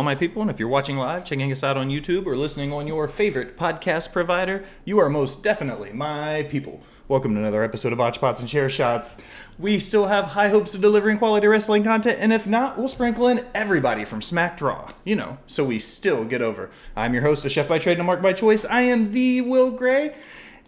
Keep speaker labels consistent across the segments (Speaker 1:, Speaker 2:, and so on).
Speaker 1: my people, and if you're watching live, checking us out on YouTube, or listening on your favorite podcast provider, you are most definitely my people. Welcome to another episode of Botched, Pots, and Chair Shots. We still have high hopes of delivering quality wrestling content, and if not, we'll sprinkle in everybody from Smack Draw, so we still get over. I'm your host, a chef by trade and a mark by choice. I am the Will Gray,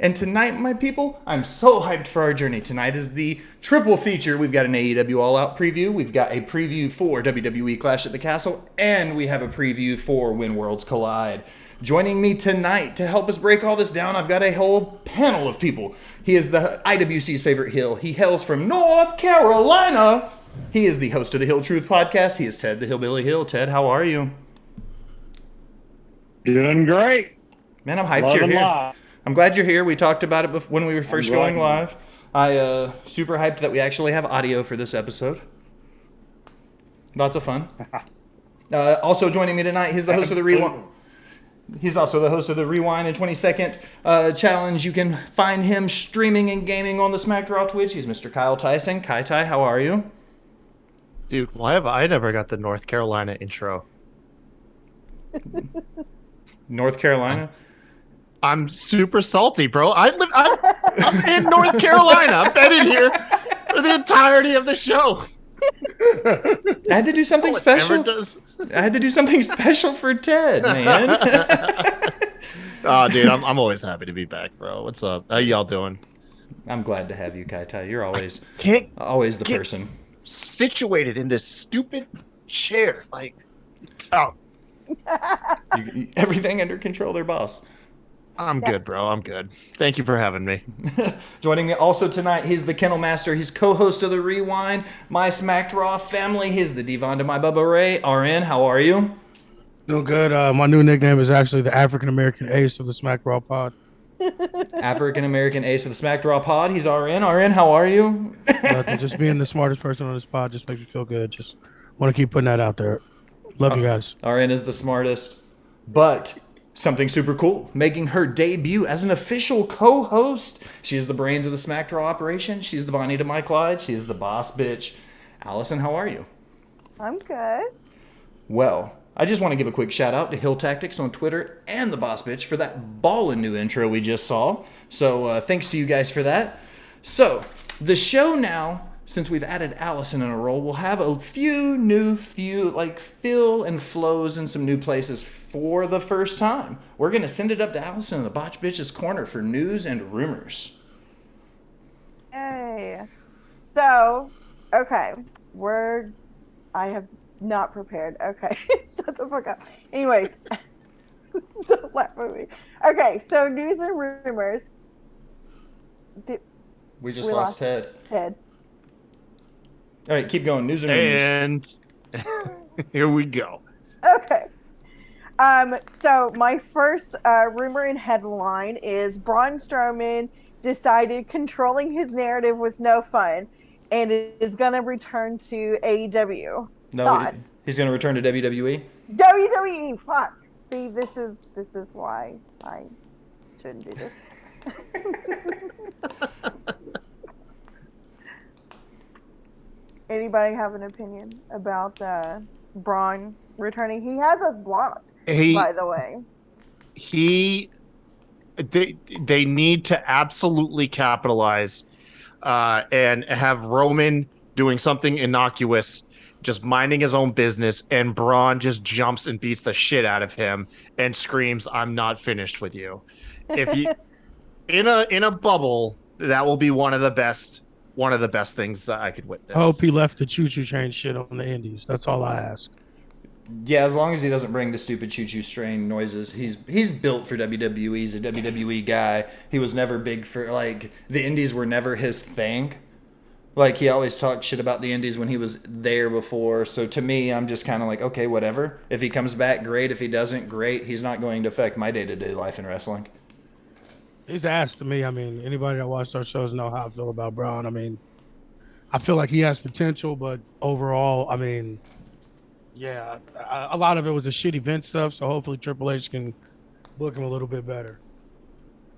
Speaker 1: and tonight, my people, I'm so hyped for our journey. Tonight is the triple feature. We've got an AEW All Out preview, we've got a preview for WWE Clash at the Castle, and we have a preview for When Worlds Collide. Joining me tonight to help us break all this down, I've got a whole panel of people. He is the IWC's favorite heel. He hails from North Carolina. He is the host of the Hill Truth podcast. He is Ted, the HillBilly Heel. Ted, how are you?
Speaker 2: Doing great.
Speaker 1: Man, I'm hyped you're here. Live. I'm glad you're here. We talked about it when we were first going live. I super hyped that we actually have audio for this episode. Lots of fun. Also joining me tonight, he's the host of the Rewind. He's also the host of the Rewind in 20-second challenge. You can find him streaming and gaming on the Smack Draw Twitch. He's Mr. Kyle Tyson. Kai Tai, how are you?
Speaker 3: Dude, why have I never got the North Carolina intro?
Speaker 1: North Carolina?
Speaker 3: I'm super salty, bro. I'm in North Carolina. I've been in here for the entirety of the show.
Speaker 1: I had to do something special. I had to do something special for Ted, man.
Speaker 3: Oh, dude, I'm always happy to be back, bro. What's up? How y'all doing?
Speaker 1: I'm glad to have you, Kai Tai. You're always the person
Speaker 3: situated in this stupid chair. Like, oh,
Speaker 1: everything under control, there, boss.
Speaker 3: I'm good, bro. I'm good. Thank you for having me.
Speaker 1: Joining me also tonight, he's the Kennel Master. He's co-host of the Rewind, my Smack Draw family. He's the Devon to my Bubba Ray. RN, how are you?
Speaker 4: Doing good. My new nickname is actually the African American Ace of the Smack Draw Pod.
Speaker 1: African American Ace of the Smack Draw Pod. He's RN. RN, how are you?
Speaker 4: Nothing. Just being the smartest person on this pod just makes me feel good. Just want to keep putting that out there. Love you guys.
Speaker 1: RN is the smartest, but something super cool, making her debut as an official co-host. She is the brains of the Smack Draw operation. She's the Bonnie to my Clyde. She is the boss bitch. Allison, how are you?
Speaker 5: I'm good.
Speaker 1: Well, I just want to give a quick shout out to Hill Tactics on Twitter and the boss bitch for that ballin' new intro we just saw. So thanks to you guys for that. So the show now, since we've added Allison in a role, we'll have a few fill and flows in some new places for the first time. We're going to send it up to Allison in the Botch Bitch's Corner for news and rumors.
Speaker 5: Hey. So, okay. I have not prepared. Okay. Shut the fuck up. Anyways. Don't laugh at me. Okay, so news and rumors.
Speaker 1: We lost Ted. All right, keep going. News and rumors.
Speaker 3: And here we go.
Speaker 5: Okay. So my first rumor and headline is Braun Strowman decided controlling his narrative was no fun and is going to return to AEW.
Speaker 1: No, he's going to return to WWE?
Speaker 5: WWE, fuck. See, this is why I shouldn't do this. Anybody have an opinion about Braun returning? He has a blog, by the way.
Speaker 3: They need to absolutely capitalize and have Roman doing something innocuous, just minding his own business, and Braun just jumps and beats the shit out of him and screams, "I'm not finished with you." If you in a bubble, that will be one of the best things I could witness.
Speaker 4: I hope he left the choo-choo train shit on the indies. That's all I ask.
Speaker 1: Yeah, as long as he doesn't bring the stupid choo-choo train noises. He's built for WWE. He's a WWE guy. He was never big for, the indies were never his thing. He always talked shit about the indies when he was there before. So to me, I'm just kind of like, okay, whatever. If he comes back, great. If he doesn't, great. He's not going to affect my day-to-day life in wrestling.
Speaker 4: He's asked to me. I mean, anybody that watched our shows know how I feel about Braun. I mean, I feel like he has potential, but overall, I mean, yeah, a lot of it was the shit event stuff. So hopefully Triple H can book him a little bit better.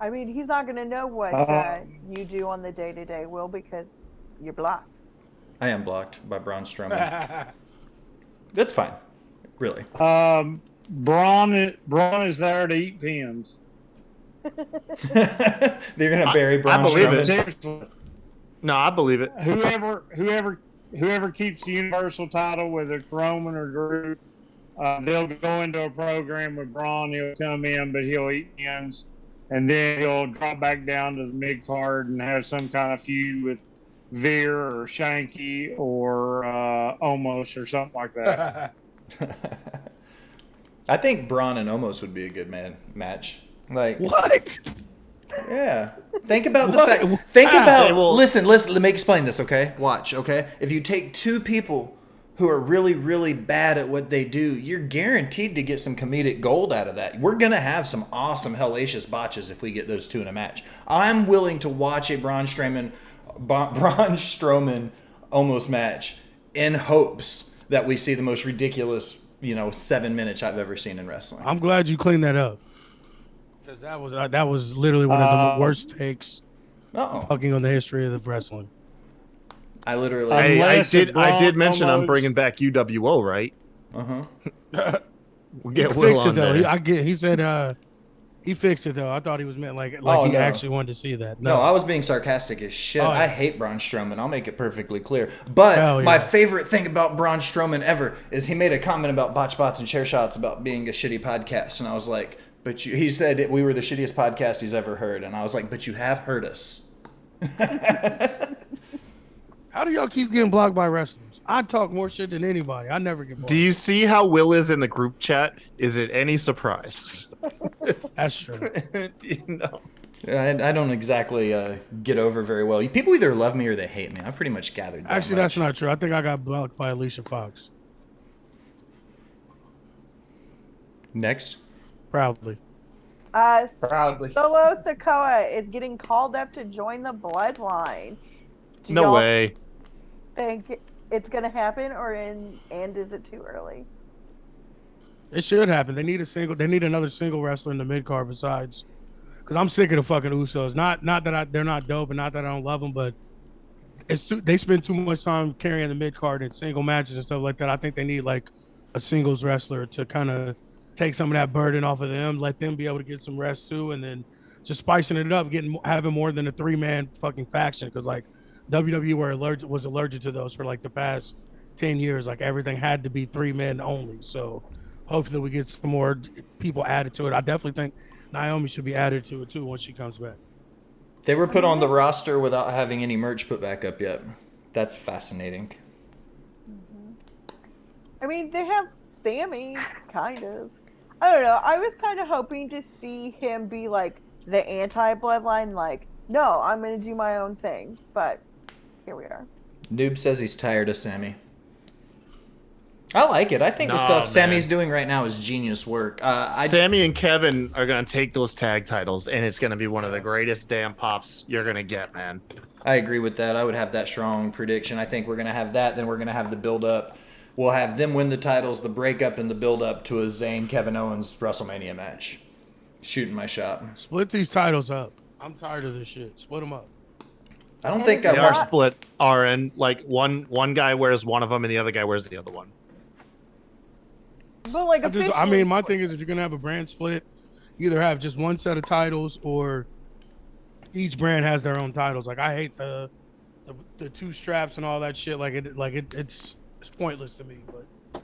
Speaker 5: I mean, he's not going to know what you do on the day-to-day, Will, because you're blocked.
Speaker 1: I am blocked by Braun Strowman. That's fine. Really?
Speaker 2: Braun is there to eat pins.
Speaker 1: They're gonna bury Braun
Speaker 3: I believe it.
Speaker 1: Strowman.
Speaker 2: Seriously.
Speaker 3: No, I believe it.
Speaker 2: Whoever keeps the Universal title, whether it's Roman or Drew, they'll go into a program with Braun. He'll come in, but he'll eat pins, and then he'll drop back down to the mid card and have some kind of feud with Veer or Shanky or Omos or something like that.
Speaker 1: I think Braun and Omos would be a good match. Like
Speaker 4: What?
Speaker 1: yeah. Think about the
Speaker 4: What?
Speaker 1: fact. Think about.
Speaker 3: Hey, well-
Speaker 1: listen. Let me explain this. Okay, watch. Okay, if you take two people who are really, really bad at what they do, you're guaranteed to get some comedic gold out of that. We're gonna have some awesome hellacious botches if we get those two in a match. I'm willing to watch a Braun Strowman Omos match in hopes that we see the most ridiculous, 7 minutes I've ever seen in wrestling.
Speaker 4: I'm glad you cleaned that up. Because that was literally one of the worst takes fucking on the history of the wrestling.
Speaker 1: I literally.
Speaker 3: Hey, I
Speaker 2: Unless
Speaker 3: did
Speaker 2: Braun
Speaker 3: mention I'm
Speaker 2: Omos-
Speaker 3: bringing back UWO, right? We'll get Will
Speaker 4: Fix it
Speaker 3: on
Speaker 4: though.
Speaker 3: there.
Speaker 4: He said he fixed it though. I thought he was meant like
Speaker 1: Oh,
Speaker 4: he
Speaker 1: no.
Speaker 4: actually wanted to see that.
Speaker 1: No, I was being sarcastic as shit.
Speaker 4: Oh, yeah.
Speaker 1: I hate Braun Strowman. I'll make it perfectly clear. But
Speaker 4: Hell yeah.
Speaker 1: my favorite thing about Braun Strowman ever is he made a comment about Botch Bots and Chair Shots about being a shitty podcast. And I was like, he said we were the shittiest podcast he's ever heard. And I was like, but you have heard us.
Speaker 4: How do y'all keep getting blocked by wrestlers? I talk more shit than anybody. I never get blocked.
Speaker 3: Do you see how Will is in the group chat? Is it any surprise?
Speaker 4: That's true.
Speaker 3: No.
Speaker 1: I don't exactly get over very well. People either love me or they hate me. I've pretty much gathered that
Speaker 4: Actually,
Speaker 1: much.
Speaker 4: that's not true. I think I got blocked by Alicia Fox.
Speaker 1: Next.
Speaker 4: Proudly.
Speaker 3: Proudly.
Speaker 5: Solo Sikoa is getting called up to join the Bloodline. Do
Speaker 3: No
Speaker 5: y'all
Speaker 3: way.
Speaker 5: think it's gonna happen, and is it too early?
Speaker 4: It should happen. They need another single wrestler in the mid card besides. Because I'm sick of the fucking Usos. Not that they're not dope, and not that I don't love them, but they spend too much time carrying the mid card in single matches and stuff like that. I think they need like a singles wrestler to kind of take some of that burden off of them, let them be able to get some rest too, and then just spicing it up, having more than a 3-man fucking faction. Because like WWE was allergic to those for like the past 10 years. Like everything had to be 3 men only. So hopefully we get some more people added to it. I definitely think Naomi should be added to it too once she comes back.
Speaker 1: They were put on the roster without having any merch put back up yet. That's fascinating.
Speaker 5: I mean, they have Sammy, kind of. I don't know. I was kind of hoping to see him be like the anti-Bloodline, like, no, I'm going to do my own thing. But here we are.
Speaker 1: Noob says he's tired of Sammy. I like it. I think the
Speaker 3: Nah,
Speaker 1: stuff
Speaker 3: man.
Speaker 1: Sammy's doing right now is genius work.
Speaker 3: Sammy and Kevin are going to take those tag titles, and it's going to be one of the greatest damn pops you're going to get, man.
Speaker 1: I agree with that. I would have that strong prediction. I think we're going to have that. Then we're going to have the build-up. We'll have them win the titles, the breakup, and the build-up to a Zayn-Kevin Owens WrestleMania match. Shooting my shot.
Speaker 4: Split these titles up. I'm tired of this shit. Split them up.
Speaker 1: I don't
Speaker 5: And
Speaker 1: think
Speaker 5: if
Speaker 3: They
Speaker 1: I
Speaker 3: are
Speaker 1: want...
Speaker 3: split, RN. Like one guy wears one of them, and the other guy wears the other one.
Speaker 5: But like,
Speaker 4: My thing is, if you're gonna have a brand split, either have just one set of titles or each brand has their own titles. Like I hate the 2 straps and all that shit. It's pointless to me. But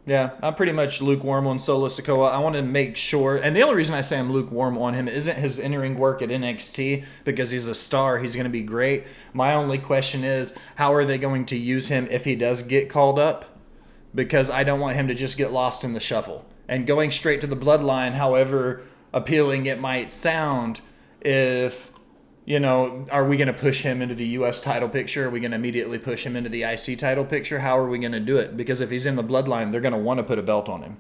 Speaker 1: Yeah, I'm pretty much lukewarm on Solo Sikoa. I want to make sure, and the only reason I say I'm lukewarm on him isn't his in-ring work at NXT, because he's a star, he's going to be great. My only question is, how are they going to use him if he does get called up? Because I don't want him to just get lost in the shuffle. And going straight to the Bloodline, however appealing it might sound, if... are we going to push him into the U.S. title picture? Are we going to immediately push him into the IC title picture? How are we going to do it? Because if he's in the Bloodline, they're going to want to put a belt on him.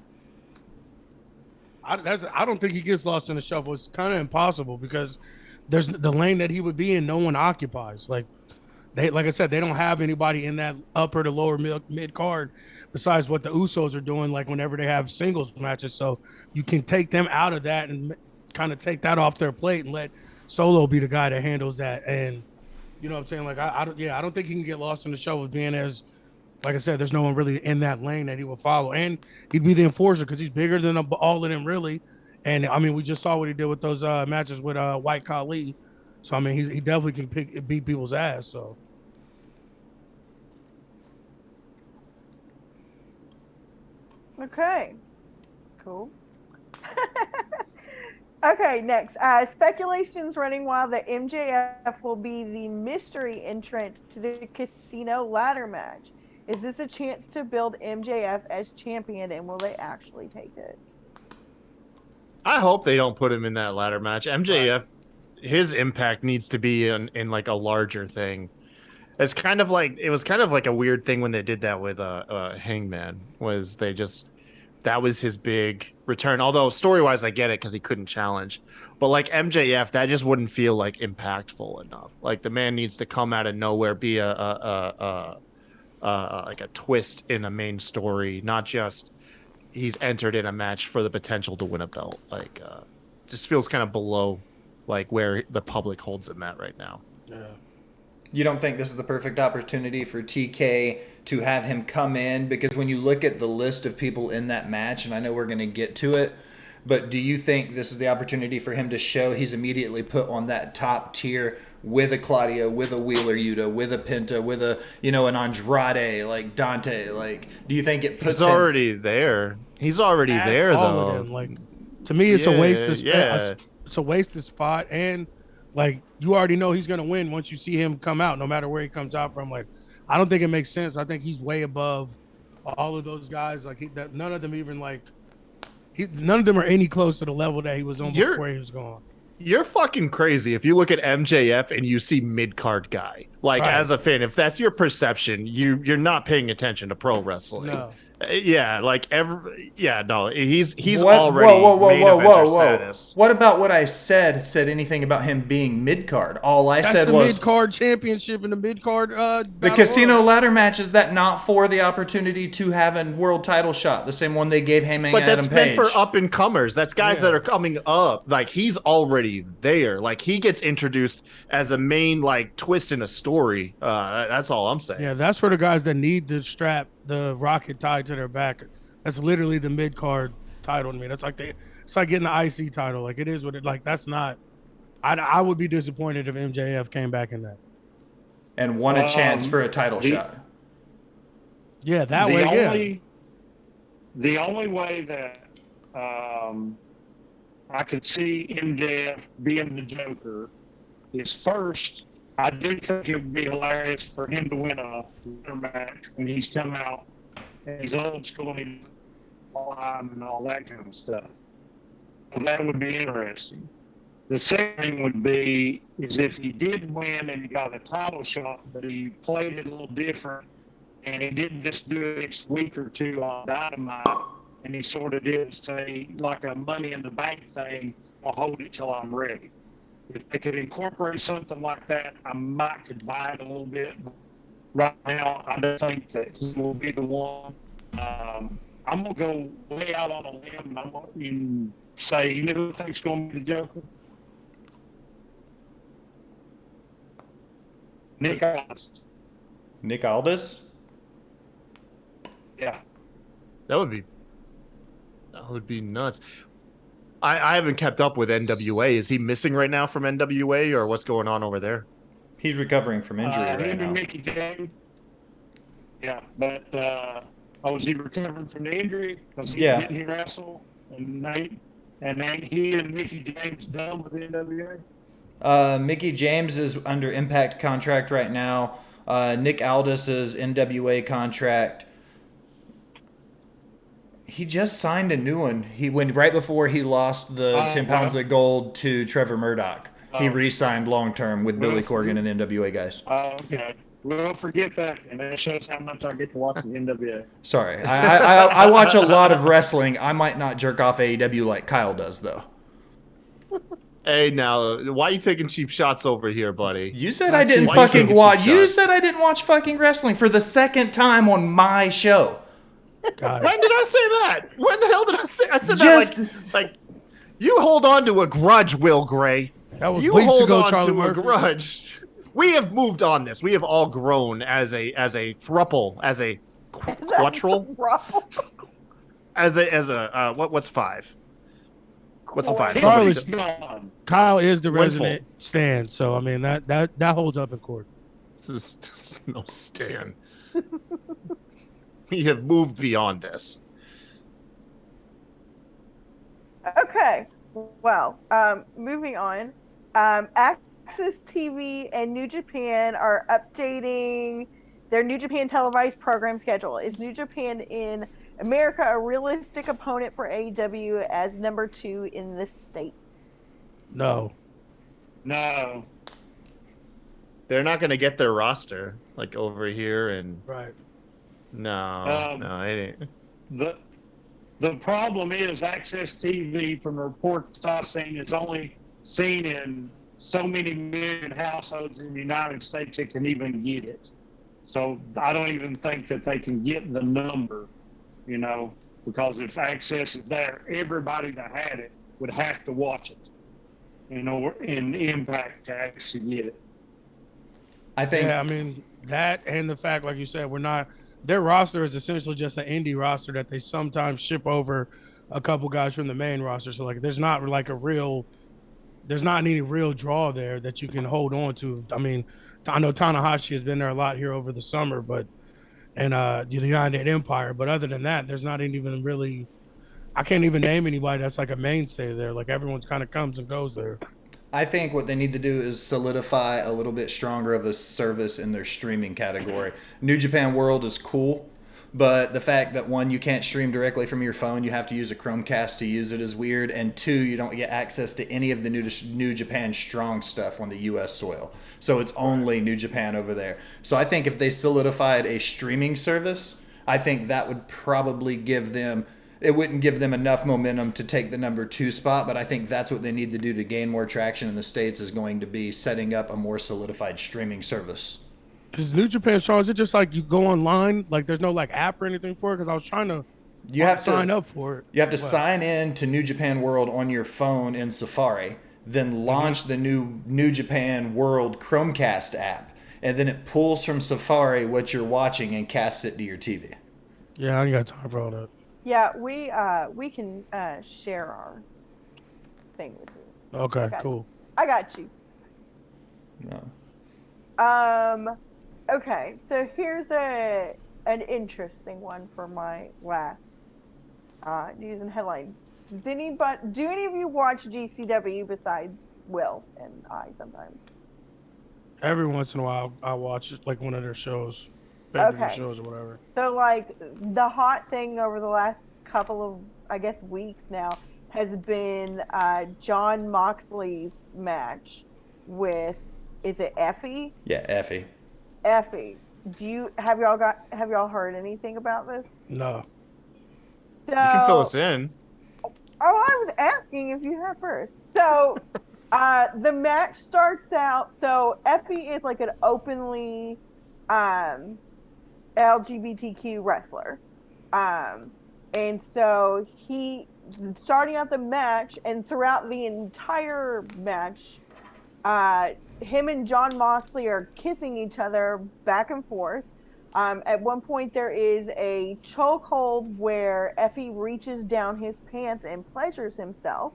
Speaker 4: I don't think he gets lost in the shuffle. It's kind of impossible because there's the lane that he would be in. No one occupies. Like I said, they don't have anybody in that upper to lower mid card besides what the Usos are doing. Like whenever they have singles matches, so you can take them out of that and kind of take that off their plate and let Solo be the guy that handles that. And you know what I'm saying? Like I don't think he can get lost in the show with being as like I said, there's no one really in that lane that he will follow, and he'd be the enforcer because he's bigger than all of them, really. And I mean, we just saw what he did with those matches with White Khali. So I mean, he definitely can beat people's ass. So.
Speaker 5: Okay. Cool. Okay, next. Speculations running wild that MJF will be the mystery entrant to the casino ladder match. Is this a chance to build MJF as champion, and will they actually take it?
Speaker 3: I hope they don't put him in that ladder match. MJF, his impact needs to be in like a larger thing. It was kind of like a weird thing when they did that with Hangman. That was his big return. Although story-wise, I get it because he couldn't challenge. But like MJF, that just wouldn't feel like impactful enough. Like the man needs to come out of nowhere, be like a twist in a main story, not just he's entered in a match for the potential to win a belt. Like just feels kind of below like where the public holds him at right now.
Speaker 4: Yeah.
Speaker 1: You don't think this is the perfect opportunity for TK to have him come in? Because when you look at the list of people in that match, and I know we're going to get to it, but do you think this is the opportunity for him to show he's immediately put on that top tier with a Claudio, with a Wheeler Yuta, with a Penta, with a, an Andrade, like Dante? Like, do you think it puts
Speaker 3: He's already there. He's already there, though.
Speaker 4: Of them. Like, to me, it's a waste of spot. Yeah. It's a wasted spot, and like you already know he's gonna win once you see him come out, no matter where he comes out from. Like, I don't think it makes sense. I think he's way above all of those guys. Like, none of them even none of them are any close to the level that he was on before he was gone.
Speaker 3: You're fucking crazy if you look at MJF and you see mid-card guy. Like, as a fan, if that's your perception, you're not paying attention to pro wrestling. No. Yeah, like he's already main eventer status.
Speaker 1: What about what I said anything about him being mid-card? All I said was
Speaker 4: the mid-card championship and the mid-card
Speaker 1: the casino ladder match. Is that not for the opportunity to have a world title shot, the same one they gave Heyman and Adam Page?
Speaker 3: But that's meant for up-and-comers. That's guys that are coming up. Like, he's already there. Like, he gets introduced as a main like twist in a story. That's all I'm saying.
Speaker 4: Yeah, that's for the guys that need the strap, the rocket tied to their back. That's literally the mid card title to me. That's like it's like getting the IC title. Like, it is what it like. That's not. I would be disappointed if MJF came back in that
Speaker 1: and won a chance for a title shot.
Speaker 4: Yeah, that way.
Speaker 2: The only way that I could see MJF being the Joker is, first, I do think it would be hilarious for him to win a match when he's come out and he's old school and all that kind of stuff. So that would be interesting. The second thing would be is if he did win and he got a title shot, but he played it a little different and he didn't just do it next week or two on Dynamite, and he sort of did, say, like a Money in the Bank thing, I'll hold it till I'm ready. If they could incorporate something like that, I might could buy it a little bit. But right now, I don't think that he will be the one. I'm going to go way out on a limb, and I'm going to say, you know who thinks going to be the Joker? Nick Aldis.
Speaker 1: Nick Aldis?
Speaker 2: Yeah.
Speaker 3: That would be nuts. I haven't kept up with NWA. Is he missing right now from NWA, or what's going on over there?
Speaker 1: He's recovering from injury right now.
Speaker 2: Mickey James. Yeah, but was he recovering from the injury? Didn't he wrestle? And he and Mickey James done with the NWA?
Speaker 1: Mickey James is under Impact contract right now. Nick Aldis's NWA contract. He just signed a new one. He went right before he lost the 10 pounds of gold to Trevor Murdoch. He re-signed long-term with Billy Corgan and the NWA guys.
Speaker 2: Okay. We'll forget that, and that shows how much I get to watch the NWA.
Speaker 1: Sorry. I watch a lot of wrestling. I might not jerk off AEW like Kyle does, though.
Speaker 3: Hey, now, why are you taking cheap shots over here, buddy?
Speaker 1: You said I didn't fucking watch. You said I didn't watch fucking wrestling for the second time on my show.
Speaker 3: When did I say that? When the hell did I say? I said that like you hold on to a grudge, Will Gray.
Speaker 4: That was
Speaker 3: you
Speaker 4: weeks
Speaker 3: hold
Speaker 4: ago,
Speaker 3: on
Speaker 4: Charlie
Speaker 3: to
Speaker 4: Murphy.
Speaker 3: a grudge. We have moved on this. We have all grown as a throuple, as a Quattrol? What's 5? What's the 5?
Speaker 4: Charlie-
Speaker 3: Somebody-
Speaker 4: Kyle is the
Speaker 3: Windfall.
Speaker 4: resident Stan, so I mean that holds up in court.
Speaker 3: This is no Stan. We have moved beyond this.
Speaker 5: Okay. Well, moving on. Access TV and New Japan are updating their New Japan televised program schedule. Is New Japan in America a realistic opponent for AEW as number 2 in the States?
Speaker 4: No.
Speaker 2: No.
Speaker 3: They're not going to get their roster like over here, and
Speaker 4: Right.
Speaker 3: no, it ain't.
Speaker 2: The problem is Access TV, from the reports I've seen, is only seen in so many million households in the United States that can even get it. So I don't even think that they can get the number, because if Access is there, everybody that had it would have to watch it, in Impact to actually get it.
Speaker 1: I think.
Speaker 4: Yeah, I mean that, and the fact, like you said, their roster is essentially just an indie roster that they sometimes ship over a couple guys from the main roster. So like, there's not any real draw there that you can hold on to. I mean, I know Tanahashi has been there a lot here over the summer, and the United Empire. But other than that, there's not even really. I can't even name anybody that's like a mainstay there. Like everyone's kind of comes and goes there.
Speaker 1: I think what they need to do is solidify a little bit stronger of a service in their streaming category. New Japan World is cool, but the fact that, one, you can't stream directly from your phone, you have to use a Chromecast to use it, is weird, and two, you don't get access to any of the New Japan Strong stuff on the U.S. soil. So it's only New Japan over there. So I think if they solidified a streaming service, I think that would probably give them... It wouldn't give them enough momentum to take the number 2 spot, but I think that's what they need to do to gain more traction in the States, is going to be setting up a more solidified streaming service.
Speaker 4: Is New Japan Strong, is it just like you go online, like there's no like app or anything for it? Because I was trying to sign up for it.
Speaker 1: You have to sign in to New Japan World on your phone in Safari, then launch the New Japan World Chromecast app, and then it pulls from Safari what you're watching and casts it to your TV.
Speaker 4: Yeah, I ain't got time for all that.
Speaker 5: Yeah, we can share our thing with you.
Speaker 4: Okay, cool.
Speaker 5: I got you.
Speaker 1: No.
Speaker 5: Okay, so here's an interesting one for my last news and headline. Do any of you watch GCW besides Will and I sometimes?
Speaker 4: Every once in a while, I watch like one of their shows.
Speaker 5: Okay.
Speaker 4: Shows or whatever.
Speaker 5: So, like, the hot thing over the last couple of, I guess, weeks now has been John Moxley's match with, is it Effie?
Speaker 1: Yeah, Effie.
Speaker 5: Effie. Have y'all heard anything about this?
Speaker 4: No.
Speaker 5: So,
Speaker 3: You can fill us in.
Speaker 5: Oh, I was asking if you have first. So, the match starts out. So, Effie is like an openly LGBTQ wrestler. And so he, starting out the match and throughout the entire match, him and John Moxley are kissing each other back and forth. At one point, there is a chokehold where Effie reaches down his pants and pleasures himself.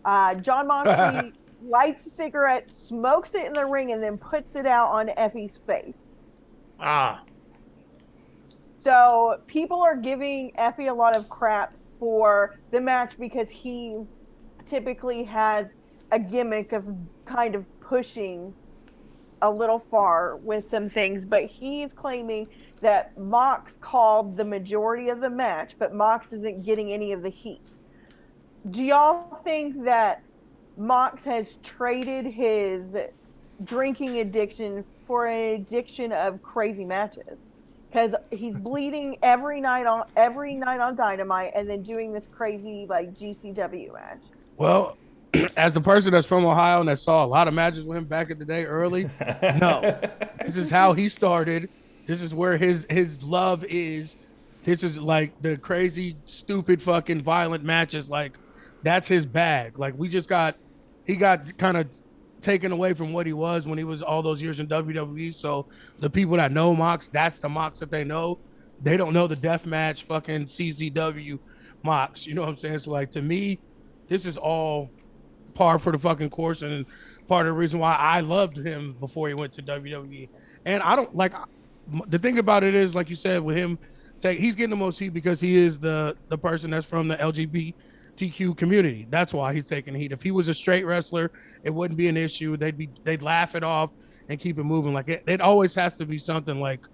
Speaker 5: John Moxley lights a cigarette, smokes it in the ring, and then puts it out on Effie's face. So people are giving Effie a lot of crap for the match because he typically has a gimmick of kind of pushing a little far with some things, but he's claiming that Mox called the majority of the match, but Mox isn't getting any of the heat. Do y'all think that Mox has traded his drinking addiction for an addiction of crazy matches? Because he's bleeding every night on Dynamite and then doing this crazy like GCW match.
Speaker 4: Well, as the person that's from Ohio and that saw a lot of matches with him back in the day early, no. This is how he started. This is where his love is. This is like the crazy, stupid, fucking violent matches. Like, that's his bag. Like, he got kind of taken away from what he was when he was all those years in WWE. So the people that know Mox, that's the Mox that they know. they don't know the deathmatch fucking CZW mocks. You know what I'm saying? So like to me, this is all par for the fucking course, and part of the reason why I loved him before he went to WWE. And I don't like the thing about it is, like you said, with him, he's getting the most heat because he is the person that's from the LGBTQ community. That's why he's taking heat. If he was a straight wrestler, it wouldn't be an issue. They'd laugh it off and keep it moving. Like it always has to be something like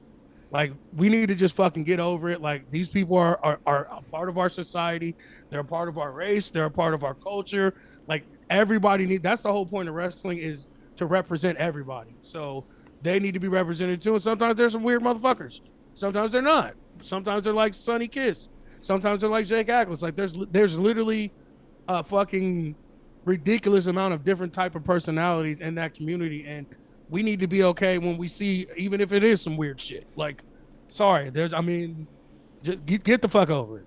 Speaker 4: we need to just fucking get over it. Like these people are a part of our society. They're a part of our race. They're a part of our culture. Like everybody that's the whole point of wrestling, is to represent everybody. So they need to be represented too. And sometimes there's some weird motherfuckers. Sometimes they're not. Sometimes they're like Sonny Kiss. Sometimes they're like Jake Atlas. Like there's literally a fucking ridiculous amount of different type of personalities in that community, and we need to be okay when we see, even if it is some weird shit. Like, sorry, just get the fuck over it.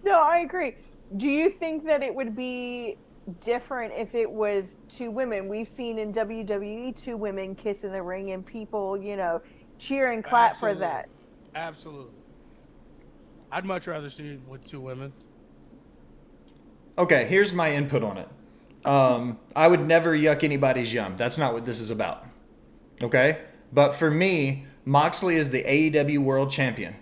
Speaker 5: No, I agree. Do you think that it would be different if it was two women? We've seen in WWE two women kiss in the ring, and people, cheer and clap for that.
Speaker 4: Absolutely. I'd much rather see it with two women.
Speaker 1: Okay, here's my input on it. I would never yuck anybody's yum. That's not what this is about. Okay? But for me, Moxley is the AEW World Champion.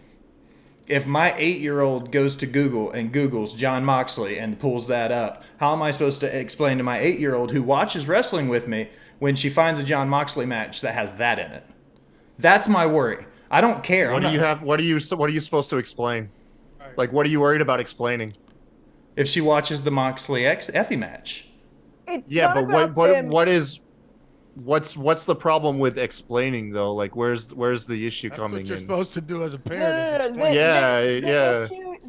Speaker 1: If my 8-year-old goes to Google and Googles John Moxley and pulls that up, how am I supposed to explain to my 8-year-old who watches wrestling with me when she finds a John Moxley match that has that in it? That's my worry. I don't care.
Speaker 3: What are you supposed to explain?
Speaker 4: Right.
Speaker 3: Like, what are you worried about explaining?
Speaker 1: If she watches the Moxley Effie match.
Speaker 3: What's the problem with explaining though? Like, where's the issue
Speaker 4: That's
Speaker 3: coming
Speaker 4: what you're
Speaker 3: in?
Speaker 4: supposed to do as a parent.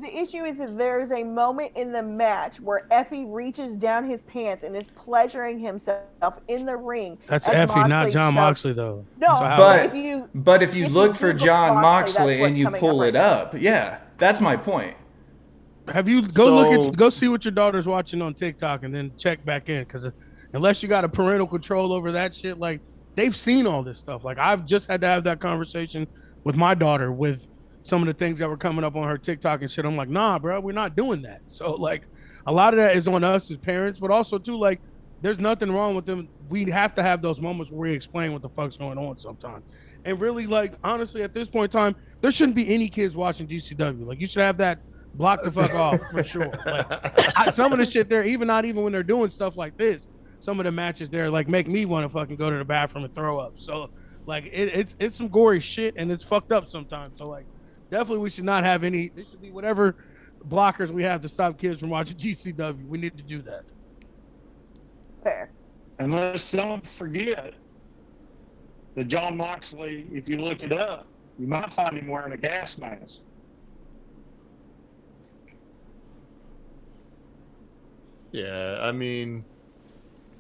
Speaker 5: The issue is that there's a moment in the match where Effie reaches down his pants and is pleasuring himself in the ring.
Speaker 4: That's Effie, not John Moxley, though.
Speaker 5: No,
Speaker 4: So
Speaker 1: but if you look for
Speaker 5: Google
Speaker 1: John Moxley and you
Speaker 5: coming
Speaker 1: pull
Speaker 5: up
Speaker 1: it up, yeah, that's my point.
Speaker 4: have you go see what your daughter's watching on TikTok and then check back in, because unless you got a parental control over that shit, like they've seen all this stuff. Like I've just had to have that conversation with my daughter with some of the things that were coming up on her TikTok and shit. I'm like, nah, bro, we're not doing that. So like a lot of that is on us as parents, but also too, like there's nothing wrong with them. We have to have those moments where we explain what the fuck's going on sometimes. And really, like, honestly, at this point in time, there shouldn't be any kids watching GCW. Like, you should have that blocked the fuck off for sure. Like, some of the shit there, not even when they're doing stuff like this, some of the matches there, like, make me want to fucking go to the bathroom and throw up. So, like, it's some gory shit, and it's fucked up sometimes. So, like, definitely we should not have any. There should be whatever blockers we have to stop kids from watching GCW. We need to do that.
Speaker 5: Fair.
Speaker 2: And let's don't forget that John Moxley, if you look it up, you might find him wearing a gas mask.
Speaker 3: Yeah, I mean,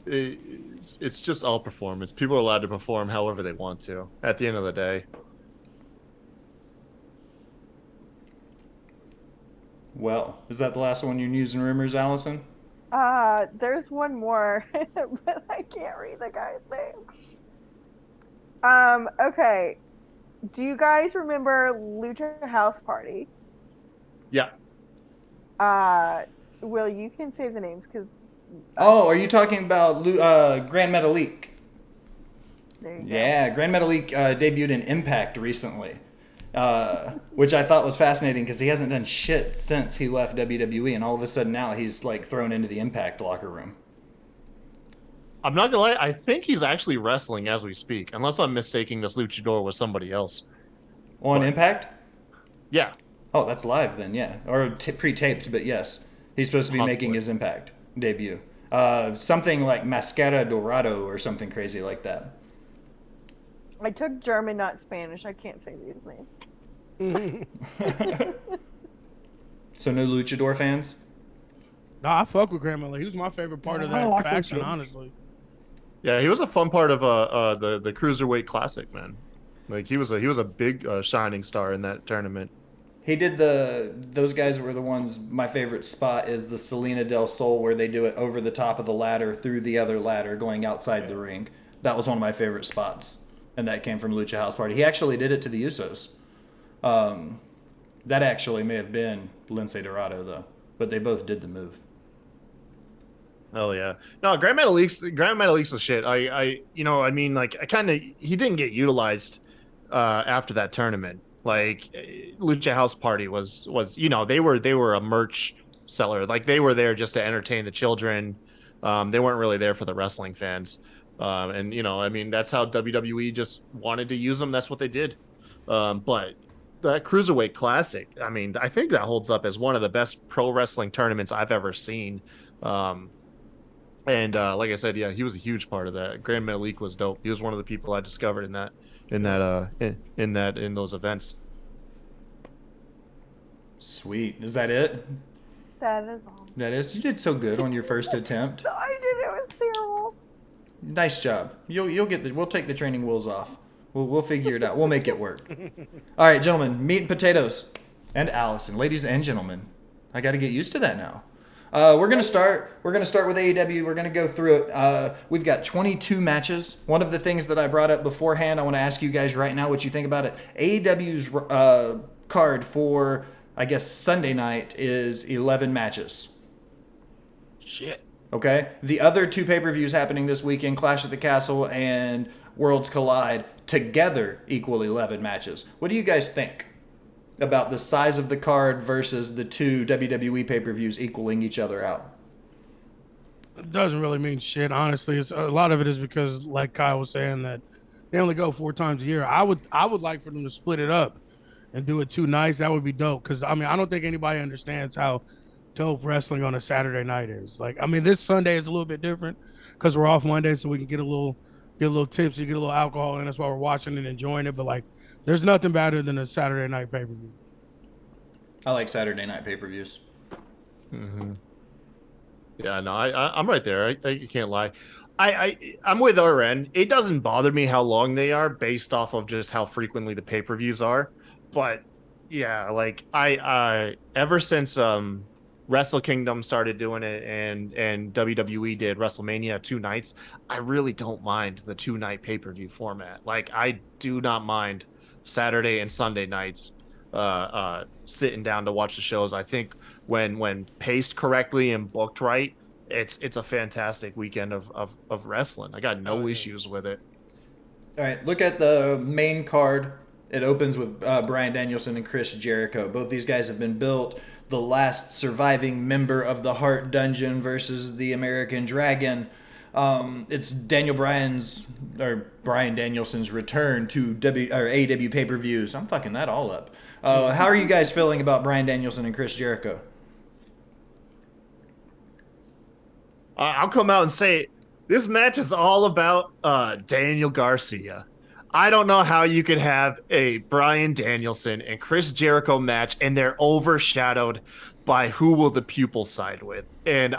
Speaker 3: it's just all performance. People are allowed to perform however they want to at the end of the day.
Speaker 1: Well, is that the last one, your news and rumors, Allison?
Speaker 5: There's one more, but I can't read the guy's name. Okay. Do you guys remember Lucha House Party?
Speaker 3: Yeah.
Speaker 5: Will, you can say the names because.
Speaker 1: Oh, are you talking about Grand Metalik?
Speaker 5: There you go.
Speaker 1: Yeah, Grand Metalik debuted in Impact recently, which I thought was fascinating because he hasn't done shit since he left WWE, and all of a sudden now he's like thrown into the Impact locker room.
Speaker 3: I'm not gonna lie, I think he's actually wrestling as we speak, unless I'm mistaking this luchador with somebody else.
Speaker 1: On Impact?
Speaker 3: Yeah.
Speaker 1: Oh, that's live then, yeah. Or pre-taped, but yes. He's supposed to be
Speaker 3: Possibly.
Speaker 1: making his Impact debut. Something like Mascara Dorado or something crazy like that.
Speaker 5: I took German, not Spanish. I can't say these names.
Speaker 1: So no Luchador fans?
Speaker 4: No, I fuck with Grandma. He was my favorite part of
Speaker 2: I
Speaker 4: that
Speaker 2: like
Speaker 4: faction,
Speaker 2: Lucha.
Speaker 4: honestly.
Speaker 3: Yeah, he was a fun part of the Cruiserweight Classic, man. Like he was a big shining star in that tournament.
Speaker 1: He did those guys were the ones, my favorite spot is the Selena del Sol where they do it over the top of the ladder through the other ladder going outside the ring. That was one of my favorite spots. And that came from Lucha House Party. He actually did it to the Usos. That actually may have been Lince Dorado, though. But they both did the move.
Speaker 3: Oh yeah, no, Grand Metalik the shit. He didn't get utilized after that tournament. Like Lucha House Party was they were a merch seller. Like they were there just to entertain the children. They weren't really there for the wrestling fans. That's how WWE just wanted to use them. That's what they did. But that Cruiserweight Classic, I mean, I think that holds up as one of the best pro wrestling tournaments I've ever seen. Like I said, yeah, he was a huge part of that. Grand Metalik was dope. He was one of the people I discovered in those events.
Speaker 1: Sweet. Is that it?
Speaker 5: That is all.
Speaker 1: That is. You did so good on your first attempt.
Speaker 5: I did. It was terrible.
Speaker 1: Nice job. You'll get we'll take the training wheels off. We'll figure it out. We'll make it work. All right, gentlemen, meat and potatoes, and Allison, ladies and gentlemen. I got to get used to that now. We're gonna start with AEW. We're gonna go through it. We've got 22 matches. One of the things that I brought up beforehand, I want to ask you guys right now what you think about it. AEW's card for, I guess, Sunday night is 11 matches.
Speaker 4: Shit.
Speaker 1: Okay? The other two pay-per-views happening this weekend, Clash at the Castle and Worlds Collide, together equal 11 matches. What do you guys think about the size of the card versus the two WWE pay-per-views equaling each other out?
Speaker 4: It doesn't really mean shit, honestly. It's a lot of it is because, like Kyle was saying, that they only go 4 times a year. I would like for them to split it up and do it 2 nights. That would be dope. Because I don't think anybody understands how dope wrestling on a Saturday night is. Like, this Sunday is a little bit different because we're off Monday, so we can get a little tipsy, get a little alcohol, and that's why we're watching and enjoying it. But like, there's nothing better than a Saturday night pay-per-view.
Speaker 1: I like Saturday night pay-per-views.
Speaker 3: Mm-hmm. Yeah, no, I'm right there. I can't lie. I'm with RN. It doesn't bother me how long they are based off of just how frequently the pay-per-views are. But yeah, like I ever since Wrestle Kingdom started doing it and WWE did WrestleMania 2 nights, I really don't mind the 2-night pay-per-view format. Like I do not mind Saturday and Sunday nights sitting down to watch the shows. I think when paced correctly and booked right, it's a fantastic weekend of wrestling. I got no issues with it.
Speaker 1: All right, look at the main card. It opens with Bryan Danielson and Chris Jericho. Both these guys have been built. The last surviving member of the Heart Dungeon versus the American Dragon. It's Bryan Danielson's return to AEW pay-per-views. I'm fucking that all up. How are you guys feeling about Bryan Danielson and Chris Jericho?
Speaker 3: I'll come out and say this match is all about Daniel Garcia. I don't know how you could have a Bryan Danielson and Chris Jericho match and they're overshadowed by who will the pupil side with. And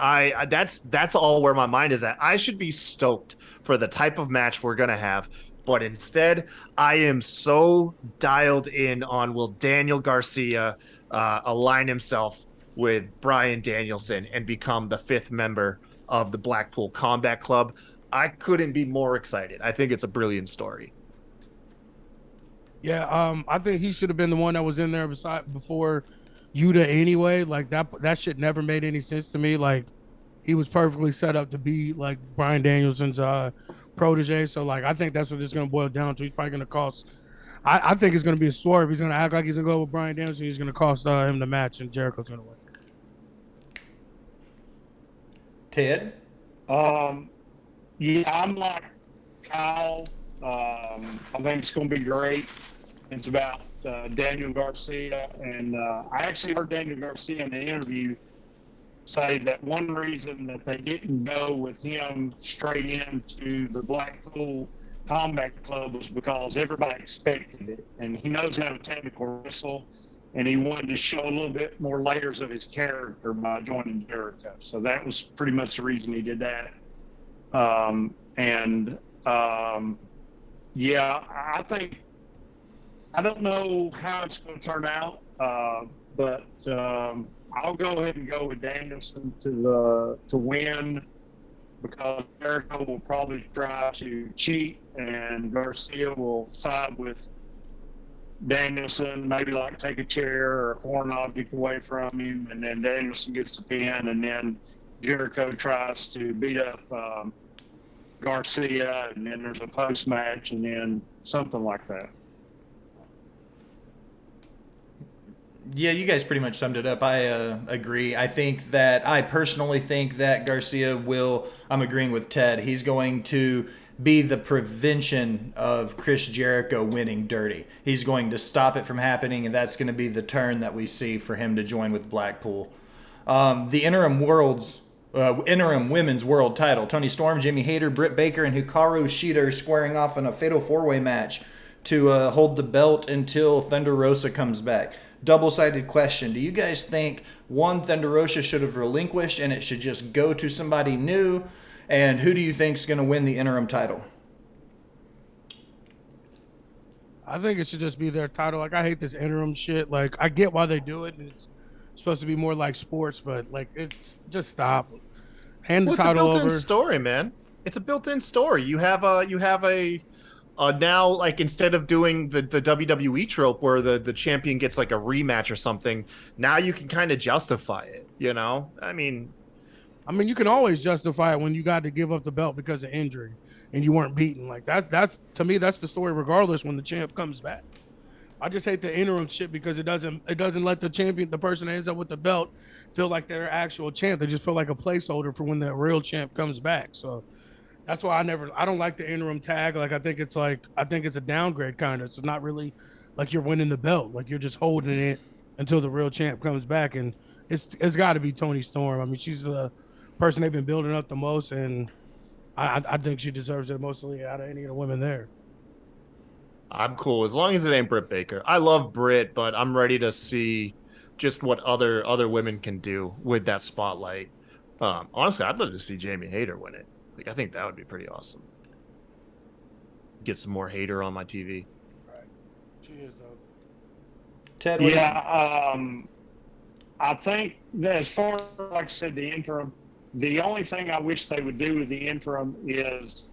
Speaker 3: that's all where my mind is at. I should be stoked for the type of match we're going to have. But instead, I am so dialed in on will Daniel Garcia align himself with Bryan Danielson and become the 5th member of the Blackpool Combat Club. I couldn't be more excited. I think it's a brilliant story.
Speaker 4: Yeah, I think he should have been the one that was in there before Yuta anyway. Like that shit never made any sense to me. Like he was perfectly set up to be like Bryan Danielson's protege. So like I think that's what it's gonna boil down to. He's probably gonna cost. I think it's gonna be a swerve. He's gonna act like he's gonna go with Bryan Danielson. He's gonna cost him the match, and Jericho's gonna win.
Speaker 1: Ted?
Speaker 2: Yeah, I'm like Kyle. I think it's going to be great. It's about Daniel Garcia, and I actually heard Daniel Garcia in an interview say that one reason that they didn't go with him straight into the Blackpool Combat Club was because everybody expected it, and he knows how to technical wrestle, and he wanted to show a little bit more layers of his character by joining Jericho. So that was pretty much the reason he did that. Yeah, I don't know how it's going to turn out, but I'll go ahead and go with Danielson to win, because Jericho will probably try to cheat and Garcia will side with Danielson maybe like take a chair or a foreign object away from him, and then Danielson gets the pin, and then Jericho tries to beat up Garcia, and then there's a post match, and then something like that.
Speaker 1: Yeah, you guys pretty much summed it up. I agree. I personally think that Garcia will, I'm agreeing with Ted, he's going to be the prevention of Chris Jericho winning dirty. He's going to stop it from happening, and that's going to be the turn that we see for him to join with Blackpool. The interim women's world title, Toni Storm, Jamie Hayter, Britt Baker, and Hikaru Shida are squaring off in a fatal four-way match to hold the belt until Thunder Rosa comes back. Double-sided question. Do you guys think, one, Thunder Rosa should have relinquished and it should just go to somebody new? And who do you think is going to win the interim title?
Speaker 4: I think it should just be their title. Like, I hate this interim shit. Like, I get why they do it, and it's supposed to be more like sports, but like, it's just stop. Hand the title over.
Speaker 3: It's a built-in story, man. It's a built-in story. You have a now, like, instead of doing the WWE trope where the champion gets like a rematch or something, now you can kind of justify it. You know, I mean,
Speaker 4: you can always justify it when you got to give up the belt because of injury and you weren't beaten. Like, that's to me, that's the story regardless when the champ comes back. I just hate the interim shit because it doesn't let the champion, the person that ends up with the belt, feel like they're actual champ. They just feel like a placeholder for when the real champ comes back. So that's why I don't like the interim tag. Like, I think it's a downgrade kind of. It's not really like you're winning the belt. Like, you're just holding it until the real champ comes back. And it's got to be Toni Storm. I mean, she's the person they've been building up the most, and I think she deserves it mostly out of any of the women there.
Speaker 3: I'm cool as long as it ain't Britt Baker. I love Britt, but I'm ready to see just what other women can do with that spotlight. Honestly, I'd love to see Jamie Hayter win it. Like, I think that would be pretty awesome. Get some more Hayter on my TV.
Speaker 4: Right, she is though.
Speaker 1: Ted,
Speaker 2: I think that as far as, like I said, the interim, the only thing I wish they would do with the interim is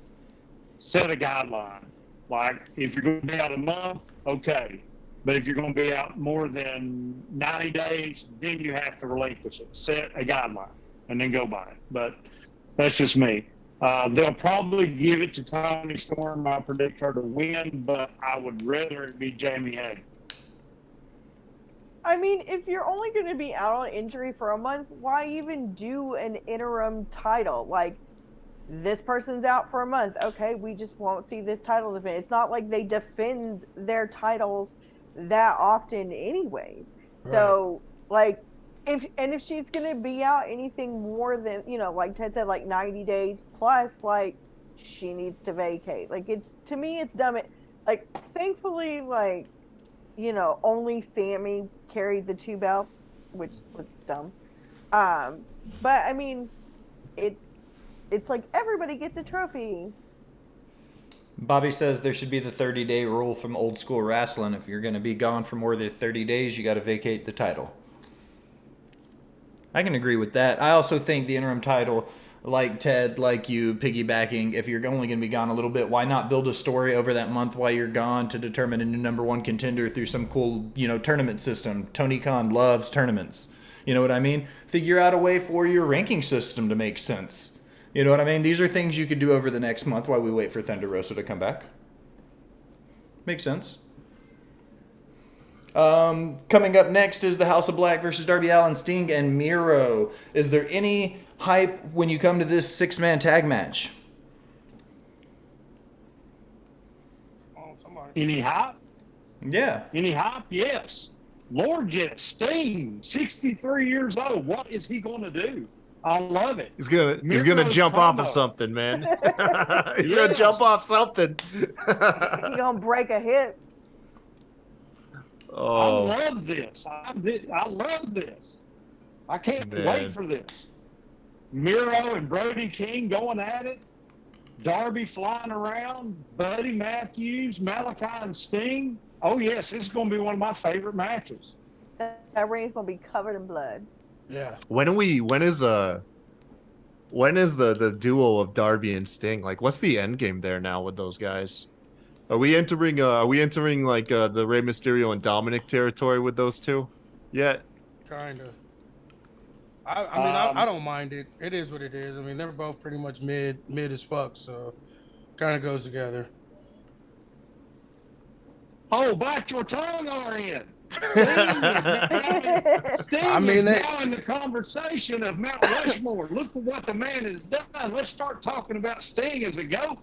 Speaker 2: set a guideline. Like, if you're going to be out a month, okay. But if you're going to be out more than 90 days, then you have to relinquish it. Set a guideline and then go by it. But that's just me. They'll probably give it to Toni Storm. I predict her to win, but I would rather it be Jamie Hayter.
Speaker 5: I mean, if you're only going to be out on injury for a month, why even do an interim title? Like, this person's out for a month. Okay, we just won't see this title defend. It's not like they defend their titles that often anyways. Right. So, like, if she's going to be out anything more than, like Ted said, like 90 days plus, like, she needs to vacate. Like, to me, it's dumb. Like, thankfully, like, only Sammy carried the two belts, which was dumb. But I mean, it's like everybody gets a trophy.
Speaker 1: Bobby says there should be the 30-day rule from old school wrestling. If you're going to be gone for more than 30 days, you got to vacate the title. I can agree with that. I also think the interim title, like Ted, like you, piggybacking, if you're only going to be gone a little bit, why not build a story over that month while you're gone to determine a new number one contender through some cool, tournament system? Tony Khan loves tournaments. You know what I mean? Figure out a way for your ranking system to make sense. You know what I mean? These are things you could do over the next month while we wait for Thunder Rosa to come back. Makes sense. Coming up next is the House of Black versus Darby Allin, Sting, and Miro. Is there any hype when you come to this 6-man tag match?
Speaker 4: Oh, somebody.
Speaker 2: Any hype?
Speaker 1: Yeah.
Speaker 2: Any hype? Yes. Lord, yes. Sting, 63 years old. What is he going to do? I love it.
Speaker 3: He's gonna jump off of something, man. He's gonna jump off something.
Speaker 5: He's gonna break a hip.
Speaker 3: Oh,
Speaker 2: I love this. I love this. I can't wait for this. Miro and Brody King going at it. Darby flying around. Buddy Matthews, Malachi, and Sting. Oh yes, this is going to be one of my favorite matches.
Speaker 5: That ring's going to be covered in blood.
Speaker 4: Yeah.
Speaker 3: when is the duo of Darby and Sting? Like, what's the end game there now with those guys? Are we entering like the Rey Mysterio and Dominic territory with those two yet?
Speaker 4: Kinda. I mean, I don't mind it. It is what it is. I mean, they're both pretty much mid as fuck, so kind of goes together.
Speaker 2: Oh, bite your tongue, RN. Sting is now in the conversation of Mount Rushmore. Look at what the man has done. Let's start talking about Sting as a GOAT.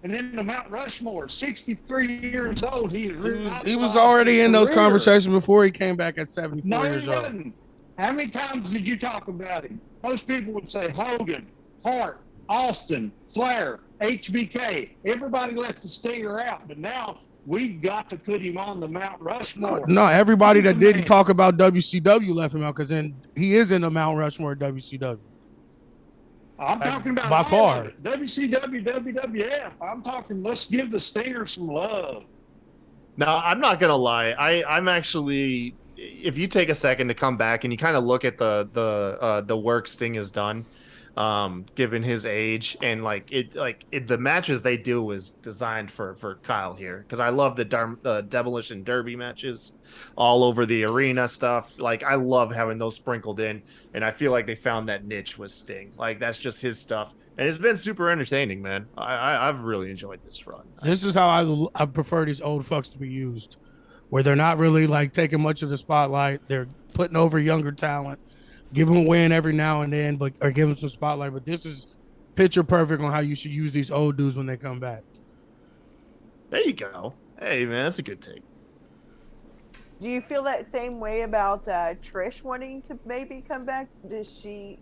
Speaker 2: And then the Mount Rushmore, 63 years old. He
Speaker 4: was already in those conversations before he came back at 74 years old.
Speaker 2: How many times did you talk about him? Most people would say Hogan, Hart, Austin, Flair, HBK. Everybody left the Stinger out, but now we've got to put him on the Mount Rushmore.
Speaker 4: No, everybody that didn't talk about WCW left him out because then he is in the Mount Rushmore of WCW.
Speaker 2: I'm talking about
Speaker 4: by far.
Speaker 2: WCW, WWF. I'm talking, let's give the Stinger some love.
Speaker 3: No, I'm not gonna lie. I'm actually, if you take a second to come back and you kind of look at the work Sting has done, given his age and the matches they do was designed for Kyle here, because I love the Demolition Derby matches all over the arena stuff. Like, I love having those sprinkled in, and I feel like they found that niche with Sting. Like, that's just his stuff, and it's been super entertaining, man. I've really enjoyed this run.
Speaker 4: This is how I prefer these old fucks to be used, where they're not really like taking much of the spotlight. They're putting over younger talent. Give them a win every now and then, or give them some spotlight. But this is picture perfect on how you should use these old dudes when they come back.
Speaker 3: There you go. Hey, man, that's a good take.
Speaker 5: Do you feel that same way about Trish wanting to maybe come back? Does she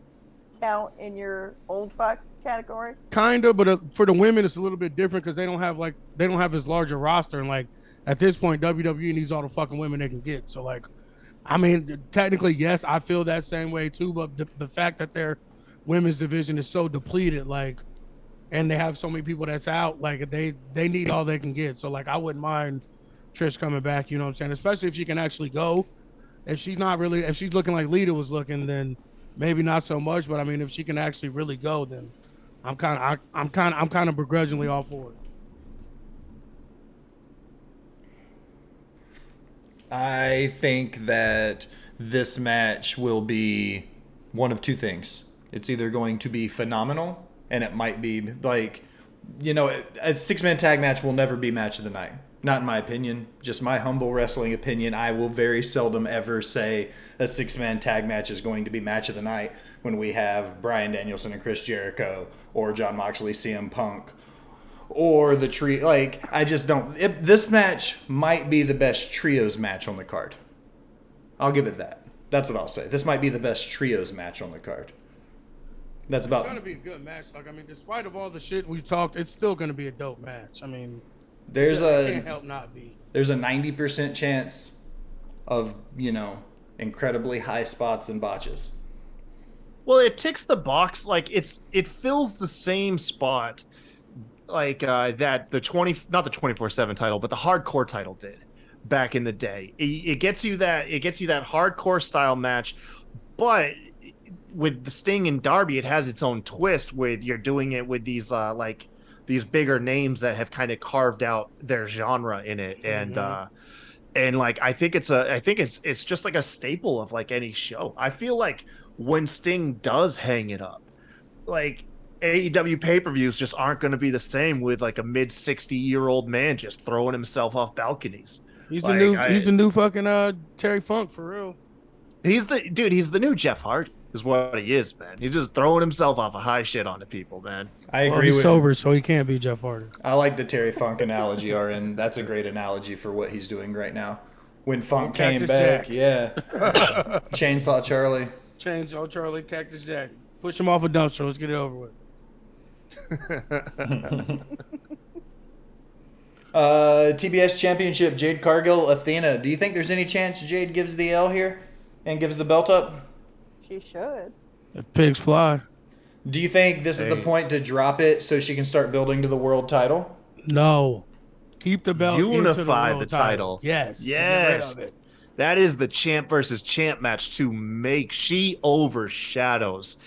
Speaker 5: count in your old fucks category?
Speaker 4: Kinda, but for the women, it's a little bit different because they don't have as large a roster, and like at this point, WWE needs all the fucking women they can get. So like, I mean, technically, yes, I feel that same way too. But the fact that their women's division is so depleted, like, and they have so many people that's out, like they need all they can get. So like, I wouldn't mind Trish coming back. You know what I'm saying? Especially if she can actually go. If she's looking like Lita was looking, then maybe not so much. But I mean, if she can actually really go, then I'm kind of begrudgingly all for it.
Speaker 1: I think that this match will be one of two things. It's either going to be phenomenal, and it might be like, a six-man tag match will never be match of the night. Not in my opinion, just my humble wrestling opinion. I will very seldom ever say a six-man tag match is going to be match of the night when we have Bryan Danielson and Chris Jericho, or Jon Moxley, CM Punk, or the tree. Like, I just don't. This match might be the best trios match on the card. I'll give it that. That's what I'll say. This might be the best trios match on the card. It's going
Speaker 4: to be a good match. Like, I mean, despite of all the shit we've talked, it's still going to be a dope match. I mean, can't help not be.
Speaker 1: There's a 90% chance of, incredibly high spots and botches.
Speaker 3: Well, it ticks the box. Like, it fills the same spot like that not the 24/7 title, but the hardcore title did back in the day. It gets you that hardcore style match, but with the Sting and Darby, it has its own twist with you're doing it with these these bigger names that have kind of carved out their genre in it. And like, I think it's just like a staple of like any show. I feel like when Sting does hang it up, like, AEW pay-per-views just aren't going to be the same with like a mid-60-year-old man just throwing himself off balconies.
Speaker 4: He's the new fucking Terry Funk, for real.
Speaker 3: He's the new Jeff Hardy is what he is, man. He's just throwing himself off a high shit onto people, man.
Speaker 1: I agree. He's
Speaker 4: sober, so he can't be Jeff Hardy.
Speaker 1: I like the Terry Funk analogy, RN. That's a great analogy for what he's doing right now. When Funk came back,
Speaker 4: Jack.
Speaker 1: Yeah. Chainsaw Charlie.
Speaker 4: Cactus Jack. Push him off a dumpster. Let's get it over with.
Speaker 1: TBS Championship, Jade Cargill, Athena. Do you think there's any chance Jade gives the L here and gives the belt up?
Speaker 5: She should.
Speaker 4: If pigs fly.
Speaker 1: Do you think this is the point to drop it so she can start building to the world title?
Speaker 4: No. Keep the belt.
Speaker 3: Unify
Speaker 4: into
Speaker 3: the title.
Speaker 4: Yes.
Speaker 3: That is the champ versus champ match to make. She overshadows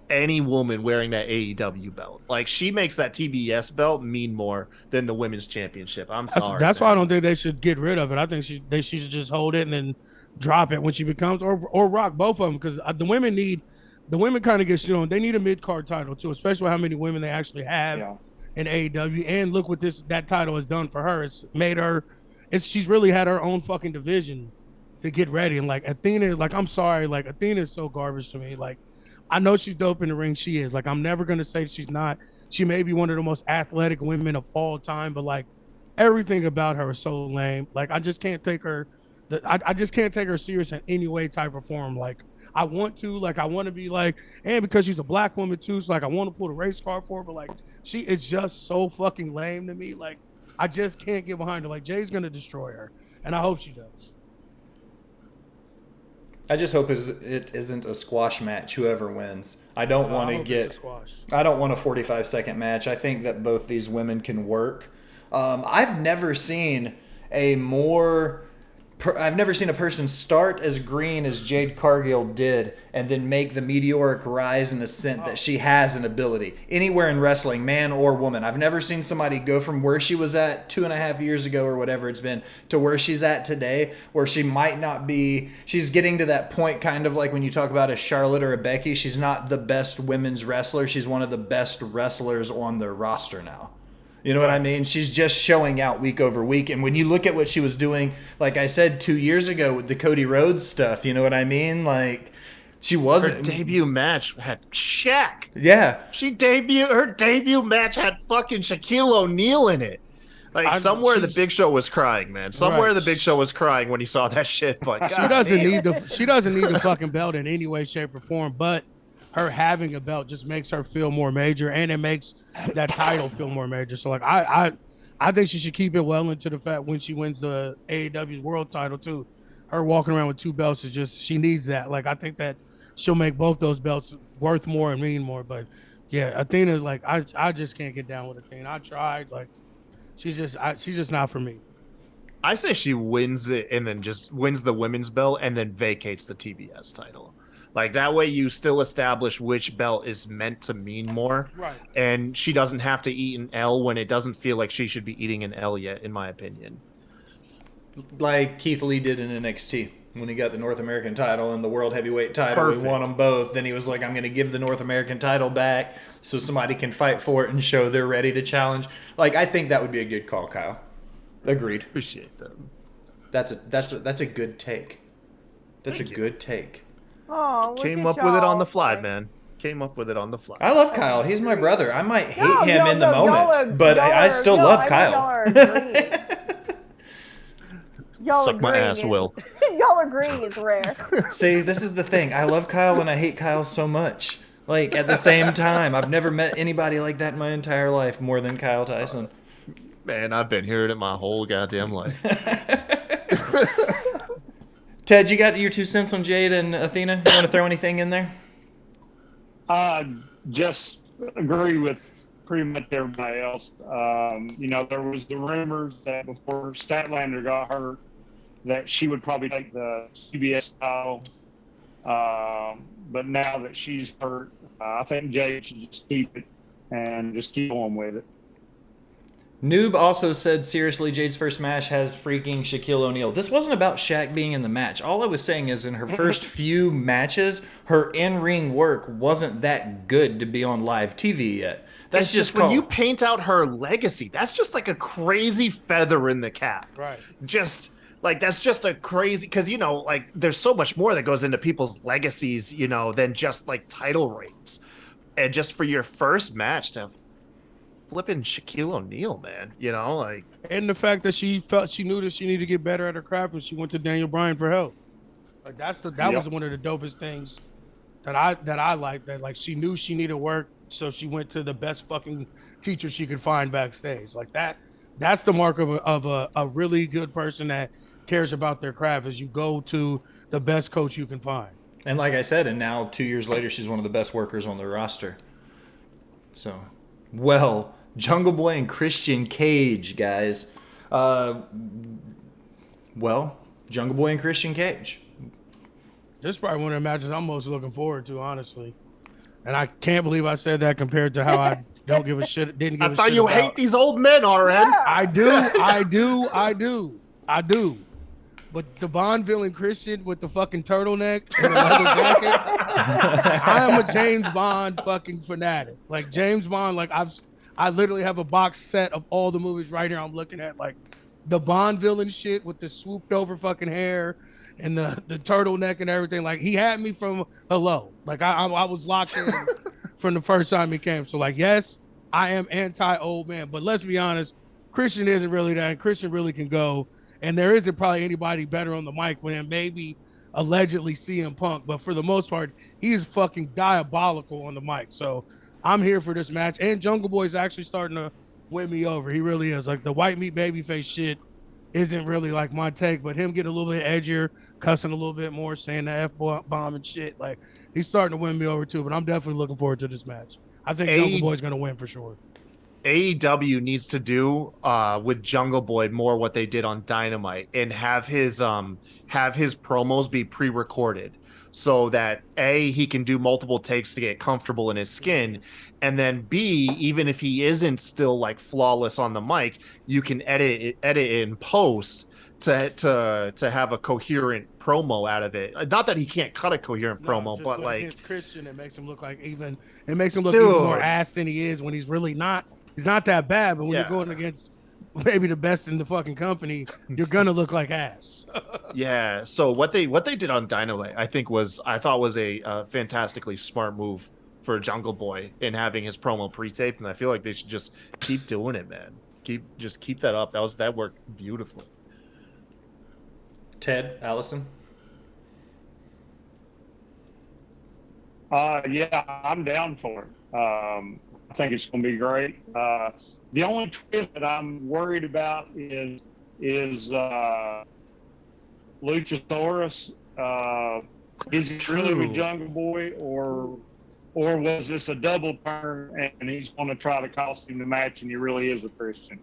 Speaker 3: any woman wearing that AEW belt. Like, she makes that TBS belt mean more than the women's championship. I'm sorry.
Speaker 4: That's why I don't think they should get rid of it. I think she should just hold it and then drop it when she becomes, or rock both of them, because the women kind of get shit on. They need a mid card title too, especially with how many women they actually have in AEW. And look what that title has done for her. It's made her. She's really had her own fucking division to get ready. And like Athena, like, I'm sorry, like, Athena is so garbage to me. Like, I know she's dope in the ring. She is. Like, I'm never gonna say she's not. She may be one of the most athletic women of all time, but like, everything about her is so lame. Like, I just can't take her. I just can't take her serious in any way, type, or form. Like, I want to. Like, I want to be like, and because she's a black woman too, so like, I want to pull the race card for her. But like, she is just so fucking lame to me. Like, I just can't get behind her. Like, Jay's gonna destroy her, and I hope she does.
Speaker 1: I just hope it isn't a squash match, whoever wins. I don't want to get... I don't want a 45-second match. I think that both these women can work. I've never seen a person start as green as Jade Cargill did and then make the meteoric rise and ascent that she has an ability. Anywhere in wrestling, man or woman. I've never seen somebody go from where she was at 2.5 years ago or whatever it's been to where she's at today, where she might not be... She's getting to that point, kind of like when you talk about a Charlotte or a Becky. She's not the best women's wrestler. She's one of the best wrestlers on their roster now. You know what I mean? She's just showing out week over week. And when you look at what she was doing, like I said, 2 years ago with the Cody Rhodes stuff, you know what I mean? Like, she wasn't...
Speaker 3: Her debut match had Shaq.
Speaker 1: Yeah.
Speaker 3: Her debut match had fucking Shaquille O'Neal in it. Like, somewhere the Big Show was crying, man. Somewhere the Big Show was crying when he saw that shit. But
Speaker 4: she doesn't need the fucking belt in any way, shape, or form. But her having a belt just makes her feel more major, and it makes that title feel more major. So like, I think she should keep it well into the fact when she wins the AEW's world title too. Her walking around with 2 belts is just, she needs that. Like, I think that she'll make both those belts worth more and mean more. But yeah, Athena's like, I just can't get down with Athena. I tried. Like, she's just not for me.
Speaker 3: I say she wins it and then just wins the women's belt and then vacates the TBS title. Like, that way you still establish which belt is meant to mean more.
Speaker 4: Right.
Speaker 3: And she doesn't have to eat an L when it doesn't feel like she should be eating an L yet, in my opinion.
Speaker 1: Like Keith Lee did in NXT when he got the North American title and the World Heavyweight title.
Speaker 3: Perfect.
Speaker 1: He won them both. Then he was like, I'm going to give the North American title back so somebody can fight for it and show they're ready to challenge. Like, I think that would be a good call, Kyle. Agreed.
Speaker 3: Appreciate that.
Speaker 1: That's a good take. That's
Speaker 3: Thank
Speaker 1: a
Speaker 3: you.
Speaker 1: good take.
Speaker 5: Oh,
Speaker 3: Came up with it on the fly, man. Came up with it on the fly.
Speaker 1: I love Kyle. He's my brother. I might hate him in the
Speaker 5: y'all
Speaker 1: moment, but I still love Kyle.
Speaker 5: Y'all are agreeing.
Speaker 3: Suck my ass, Will.
Speaker 5: Y'all agreeing is rare.
Speaker 1: See, this is the thing. I love Kyle and I hate Kyle so much. Like, at the same time, I've never met anybody like that in my entire life more than Kyle Tyson.
Speaker 3: Man, I've been hearing it my whole goddamn life.
Speaker 1: Ted, you got your 2 cents on Jade and Athena? You want to throw anything in there?
Speaker 2: Just agree with pretty much everybody else. There was the rumors that before Statlander got hurt, that she would probably take the CBS title. But now that she's hurt, I think Jade should just keep it and just keep on with it.
Speaker 1: Noob also said, seriously, Jade's first match has freaking Shaquille O'Neal. This wasn't about Shaq being in the match. All I was saying is in her first few matches, her in-ring work wasn't that good to be on live TV yet. That's just
Speaker 3: when you paint out her legacy, that's just like a crazy feather in the cap.
Speaker 4: Right.
Speaker 3: Just like, that's just a crazy, because, like, there's so much more that goes into people's legacies, than just like title reigns. And just for your first match to flipping Shaquille O'Neal, man, like,
Speaker 4: and the fact that she felt she knew that she needed to get better at her craft when she went to Daniel Bryan for help. Like, that was one of the dopest things that I liked. That, like, she knew she needed work, so she went to the best fucking teacher she could find backstage. Like, that's the mark of a really good person that cares about their craft, is you go to the best coach you can find.
Speaker 1: And like I said, and now 2 years later, she's one of the best workers on the roster. So, well, Jungle Boy and Christian Cage, guys. Jungle Boy and Christian Cage.
Speaker 4: This is probably one of the matches I'm most looking forward to, honestly. And I can't believe I said that compared to how I don't give a shit. Didn't give
Speaker 3: I
Speaker 4: a
Speaker 3: thought
Speaker 4: shit
Speaker 3: you
Speaker 4: about.
Speaker 3: hate these old men, RN.
Speaker 4: I do. But the Bond villain Christian with the fucking turtleneck and the leather jacket, I am a James Bond fucking fanatic. Like James Bond, like I literally have a box set of all the movies right here. I'm looking at like the Bond villain shit with the swooped over fucking hair and the turtleneck and everything. Like he had me from hello. Like I was locked in from the first time he came. So like, yes, I am anti old man, but let's be honest, Christian isn't really that. Christian really can go. And there isn't probably anybody better on the mic than maybe allegedly CM Punk. But for the most part, he's fucking diabolical on the mic. So I'm here for this match. And Jungle Boy's actually starting to win me over. He really is. Like the white meat babyface shit isn't really like my take. But him getting a little bit edgier, cussing a little bit more, saying the F-bomb and shit. Like he's starting to win me over too. But I'm definitely looking forward to this match. I think Jungle Boy's going to win for sure.
Speaker 3: AEW needs to do with Jungle Boy more what they did on Dynamite and have his promos be pre-recorded so that A, he can do multiple takes to get comfortable in his skin, and then B, even if he isn't still like flawless on the mic, you can edit it in post to have a coherent promo out of it. Not that he can't cut a coherent promo, but like
Speaker 4: against Christian, it makes him look like even more ass than he is when he's really not. He's not that bad, but when you're going against maybe the best in the fucking company, you're gonna look like ass.
Speaker 3: Yeah. So what they did on Dynamite, I thought was a fantastically smart move for Jungle Boy in having his promo pre-taped, and I feel like they should just keep doing it, man. Keep that up. That worked beautifully.
Speaker 1: Ted, Allison.
Speaker 2: Yeah, I'm down for it. I think it's going to be great. The only twist that I'm worried about is Luchasaurus. Is he really with Jungle Boy, or was this a double turn and he's going to try to cost him the match and he really is a Christian?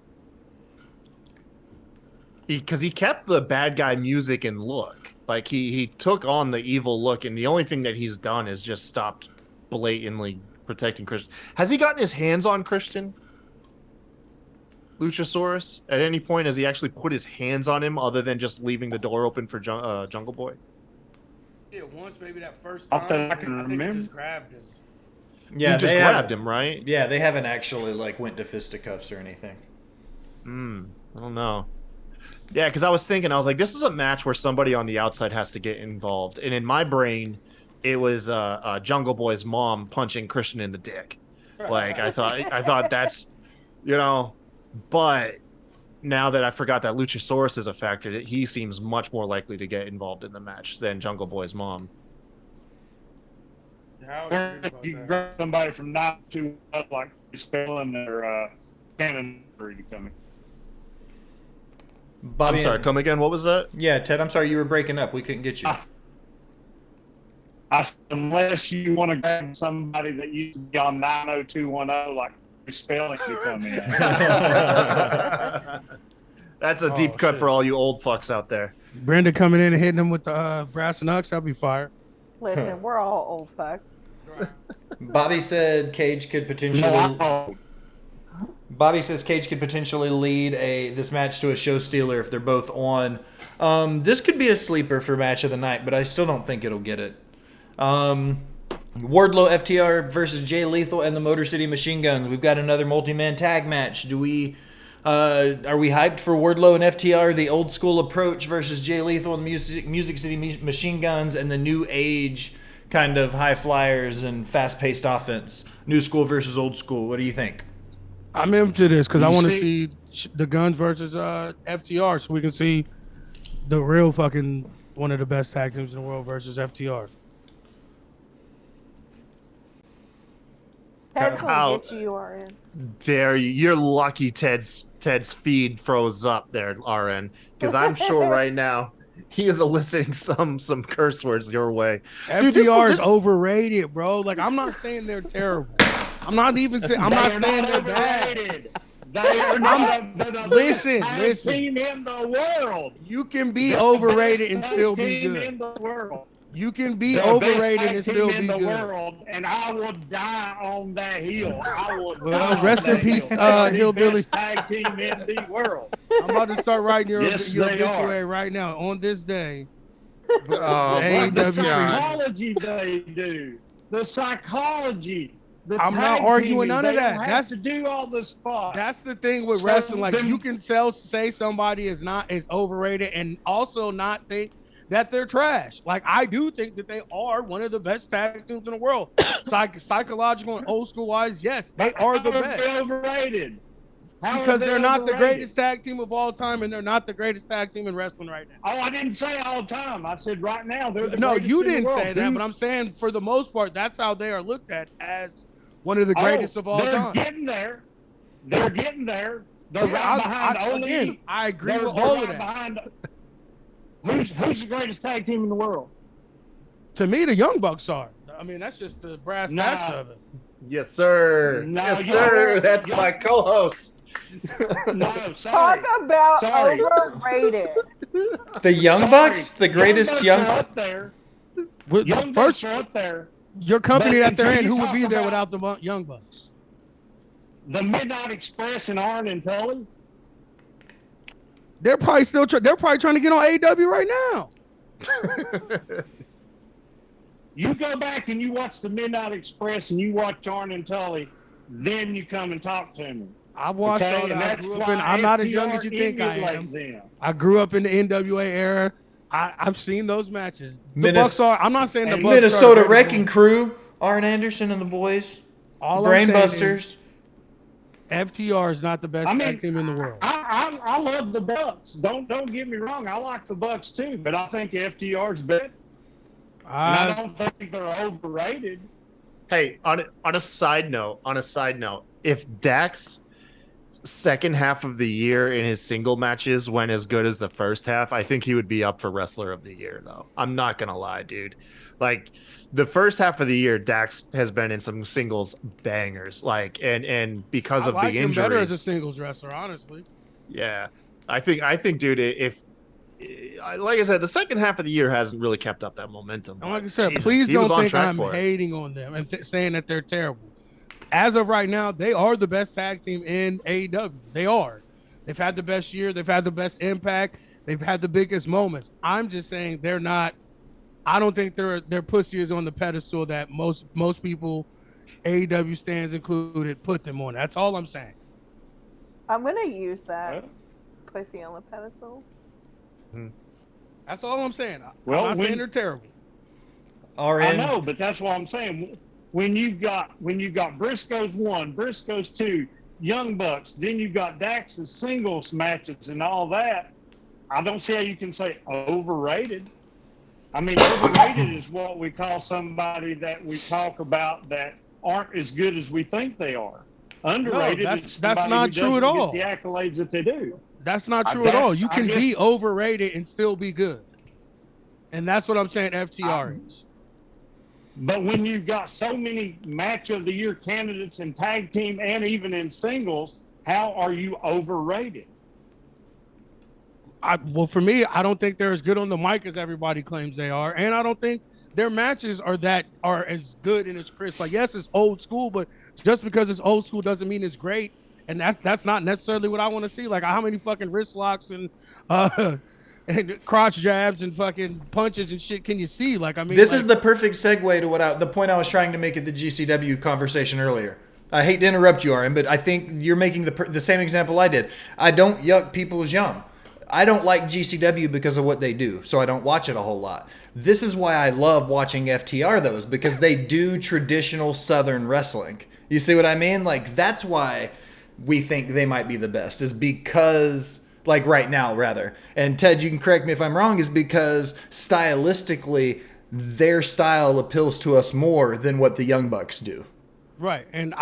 Speaker 3: Because he kept the bad guy music and look. Like he took on the evil look, and the only thing that he's done is just stopped blatantly protecting Christian. Has he gotten his hands on Christian? Luchasaurus? At any point has he actually put his hands on him other than just leaving the door open for Jungle Boy?
Speaker 4: Yeah, once maybe that first time.
Speaker 2: I can remember.
Speaker 4: He just grabbed him.
Speaker 1: Yeah,
Speaker 3: he just grabbed him, right?
Speaker 1: Yeah, they haven't actually like went to fisticuffs or anything.
Speaker 3: I don't know. Yeah, because I was like, this is a match where somebody on the outside has to get involved. And in my brain, it was Jungle Boy's mom punching Christian in the dick. Like I thought that's, but now that I forgot that Luchasaurus is a factor, he seems much more likely to get involved in the match than Jungle Boy's mom.
Speaker 2: You grab somebody from 9-2 like spelling their cannon to come in.
Speaker 1: Bobby,
Speaker 3: I'm sorry, come again. What was that?
Speaker 1: Yeah, Ted, I'm sorry, you were breaking up. We couldn't get you.
Speaker 2: I said, unless you want to grab somebody that used to be on 90210, like spelling to come in.
Speaker 3: That's a deep cut for all you old fucks out there.
Speaker 4: Brenda coming in and hitting him with the brass knucks, that'd be fire.
Speaker 5: Listen, we're all old fucks.
Speaker 1: Bobby said Cage could potentially. Bobby says Cage could potentially lead this match to a show stealer if they're both on. This could be a sleeper for match of the night, but I still don't think it'll get it. Wardlow, FTR versus Jay Lethal and the Motor City Machine Guns. We've got another multi-man tag match. Are we hyped for Wardlow and FTR, the old school approach versus Jay Lethal and Music City Machine Guns, and the new age kind of high flyers and fast-paced offense? New school versus old school. What do you think?
Speaker 4: I'm into this because I want to see the Guns versus FTR, so we can see the real fucking one of the best tag teams in the world versus FTR.
Speaker 5: Ted's gonna get you, RN.
Speaker 3: Dare you? You're lucky Ted's feed froze up there, RN, because I'm sure right now he is eliciting some curse words your way.
Speaker 4: FTR is overrated, bro. Like, I'm not saying they're terrible. I'm not saying they're bad.
Speaker 2: They are not
Speaker 4: Listen.
Speaker 2: team in the world.
Speaker 4: You can be overrated and still be good.
Speaker 2: In the world.
Speaker 4: You can be
Speaker 2: the
Speaker 4: overrated
Speaker 2: best
Speaker 4: and
Speaker 2: tag
Speaker 4: still
Speaker 2: team
Speaker 4: be
Speaker 2: in the
Speaker 4: good.
Speaker 2: world, and I will die on that hill. I will
Speaker 4: Well,
Speaker 2: die
Speaker 4: rest
Speaker 2: on
Speaker 4: in
Speaker 2: that
Speaker 4: peace,
Speaker 2: hill. They are the
Speaker 4: Hillbilly.
Speaker 2: best tag team in the world.
Speaker 4: I'm about to start writing your
Speaker 2: Yes, they
Speaker 4: obituary
Speaker 2: are.
Speaker 4: right now. On this day,
Speaker 3: Oh my
Speaker 2: But the
Speaker 4: AEW.
Speaker 3: God.
Speaker 2: psychology they do, the psychology, the
Speaker 4: I'm not
Speaker 2: tag
Speaker 4: arguing
Speaker 2: teaming,
Speaker 4: none of
Speaker 2: they don't
Speaker 4: that.
Speaker 2: have
Speaker 4: That's
Speaker 2: to do all the spots.
Speaker 4: That's the thing with
Speaker 2: So
Speaker 4: wrestling. Like
Speaker 2: then-
Speaker 4: you can say somebody is overrated and also not think that they're trash. Like I do think that they are one of the best tag teams in the world. Psychological and old school wise, yes, they are the
Speaker 2: How
Speaker 4: best.
Speaker 2: they overrated? How
Speaker 4: Because
Speaker 2: are they
Speaker 4: they're not the
Speaker 2: overrated?
Speaker 4: greatest tag team of all time, and they're not the greatest tag team in wrestling right now.
Speaker 2: Oh, I didn't say all the time. I said right now they're the
Speaker 4: No,
Speaker 2: greatest
Speaker 4: you
Speaker 2: in the
Speaker 4: didn't
Speaker 2: world.
Speaker 4: say that, but I'm saying for the most part, that's how they are looked at as one of the greatest of all
Speaker 2: they're
Speaker 4: time.
Speaker 2: getting there. They're getting there. They're
Speaker 4: Yeah,
Speaker 2: right behind Ole.
Speaker 4: again, I agree
Speaker 2: They're
Speaker 4: with all
Speaker 2: right
Speaker 4: of that.
Speaker 2: behind. Who's the greatest tag team in the world?
Speaker 4: To me, the Young Bucks are. I mean, that's just the brass
Speaker 2: Nah.
Speaker 4: tacks of it.
Speaker 3: Yes, sir.
Speaker 2: No,
Speaker 3: yes,
Speaker 2: you
Speaker 3: sir.
Speaker 2: are-
Speaker 3: That's
Speaker 2: you-
Speaker 3: my co-host.
Speaker 2: No,
Speaker 5: Talk
Speaker 2: sorry.
Speaker 5: about
Speaker 2: Sorry.
Speaker 5: overrated.
Speaker 1: The Young
Speaker 2: Sorry.
Speaker 1: Bucks, the greatest
Speaker 2: Bucks
Speaker 1: young.
Speaker 2: are up there.
Speaker 4: With-
Speaker 2: Young
Speaker 4: First,
Speaker 2: Bucks are up there.
Speaker 4: your company
Speaker 2: But
Speaker 4: that they're
Speaker 2: until
Speaker 4: in,
Speaker 2: you
Speaker 4: who would
Speaker 2: talk
Speaker 4: be there
Speaker 2: about-
Speaker 4: without the Young Bucks?
Speaker 2: The Midnight Express and Arn and Tully.
Speaker 4: They're probably they're probably trying to get on AEW right now.
Speaker 2: You go back and you watch the Midnight Express and you watch Arn and Tully, then you come and talk to me.
Speaker 4: I've watched
Speaker 2: Okay?
Speaker 4: all
Speaker 2: And
Speaker 4: that. I
Speaker 2: that's
Speaker 4: grew
Speaker 2: why
Speaker 4: up in, I'm not as young
Speaker 2: FTR
Speaker 4: as you think I
Speaker 2: emulate
Speaker 4: am.
Speaker 2: them.
Speaker 4: I grew up in the NWA era. I've seen those matches. The
Speaker 1: Minnes-
Speaker 4: Bucks are. I'm not saying the
Speaker 2: And
Speaker 4: Bucks are
Speaker 1: Minnesota
Speaker 4: the greatest
Speaker 1: Wrecking
Speaker 4: ones.
Speaker 1: Crew, Arn Anderson and the boys,
Speaker 4: All I'm saying
Speaker 1: Brainbusters.
Speaker 4: is FTR is not the best
Speaker 2: I mean,
Speaker 4: tag team in the world.
Speaker 2: I love the Bucks. Don't get me wrong. I like the Bucks too, but I think FTR's better. And I don't think they're overrated.
Speaker 3: Hey, on a side note, if Dak's second half of the year in his single matches went as good as the first half, I think he would be up for Wrestler of the Year, though. I'm not gonna lie, dude. Like the first half of the year, Dax has been in some singles bangers, like and because
Speaker 4: I
Speaker 3: of
Speaker 4: like
Speaker 3: the
Speaker 4: him better as a
Speaker 3: injuries.
Speaker 4: singles wrestler, honestly.
Speaker 3: Yeah, I think, dude, if like I said, the second half of the year hasn't really kept up that momentum.
Speaker 4: And like I
Speaker 3: but
Speaker 4: said,
Speaker 3: Jesus,
Speaker 4: please
Speaker 3: he was
Speaker 4: don't
Speaker 3: on
Speaker 4: think
Speaker 3: track
Speaker 4: I'm
Speaker 3: for it.
Speaker 4: hating on them and saying that they're terrible. As of right now, they are the best tag team in AEW. They are. They've had the best year. They've had the best impact. They've had the biggest moments. I'm just saying they're not. I don't think their pussy is on the pedestal that most people, AEW stands included, put them on. That's all I'm saying.
Speaker 5: I'm gonna use that. Pussy on the pedestal.
Speaker 4: That's all I'm saying.
Speaker 2: Well,
Speaker 4: I'm not saying
Speaker 2: when-
Speaker 4: they're terrible.
Speaker 1: RN.
Speaker 2: I know, but that's what I'm saying. When you've got Briscoe's 1, Briscoe's 2, Young Bucks, then you've got Dax's singles matches and all that. I don't see how you can say overrated. I mean, overrated is what we call somebody that we talk about that aren't as good as we think they are. Underrated is
Speaker 4: that's
Speaker 2: somebody
Speaker 4: not
Speaker 2: who
Speaker 4: true at
Speaker 2: doesn't
Speaker 4: all.
Speaker 2: get the accolades that they do.
Speaker 4: That's not
Speaker 2: I
Speaker 4: true at all.
Speaker 2: guess-
Speaker 4: You
Speaker 2: I
Speaker 4: can
Speaker 2: guess-
Speaker 4: be overrated and still be good. And that's what I'm saying FTR is.
Speaker 2: But when you've got so many match of the year candidates in tag team and even in singles, how are you overrated?
Speaker 4: Well, for me, I don't think they're as good on the mic as everybody claims they are, and I don't think their matches are as good and as crisp. Like, yes, it's old school, but just because it's old school doesn't mean it's great. And that's not necessarily what I want to see. Like, how many fucking wrist locks and crotch jabs and fucking punches and shit can you see? Like, I mean,
Speaker 1: This
Speaker 4: like,
Speaker 1: is the perfect segue to the point I was trying to make at the GCW conversation earlier. I hate to interrupt you, Aaron, but I think you're making the same example I did. I don't yuck people's yum. I don't like GCW because of what they do, so I don't watch it a whole lot. This is why I love watching FTR, though, is because they do traditional Southern wrestling. You see what I mean? Like, that's why we think they might be the best, is because, like right now, rather. And Ted, you can correct me if I'm wrong, is because stylistically, their style appeals to us more than what the Young Bucks do.
Speaker 4: right. And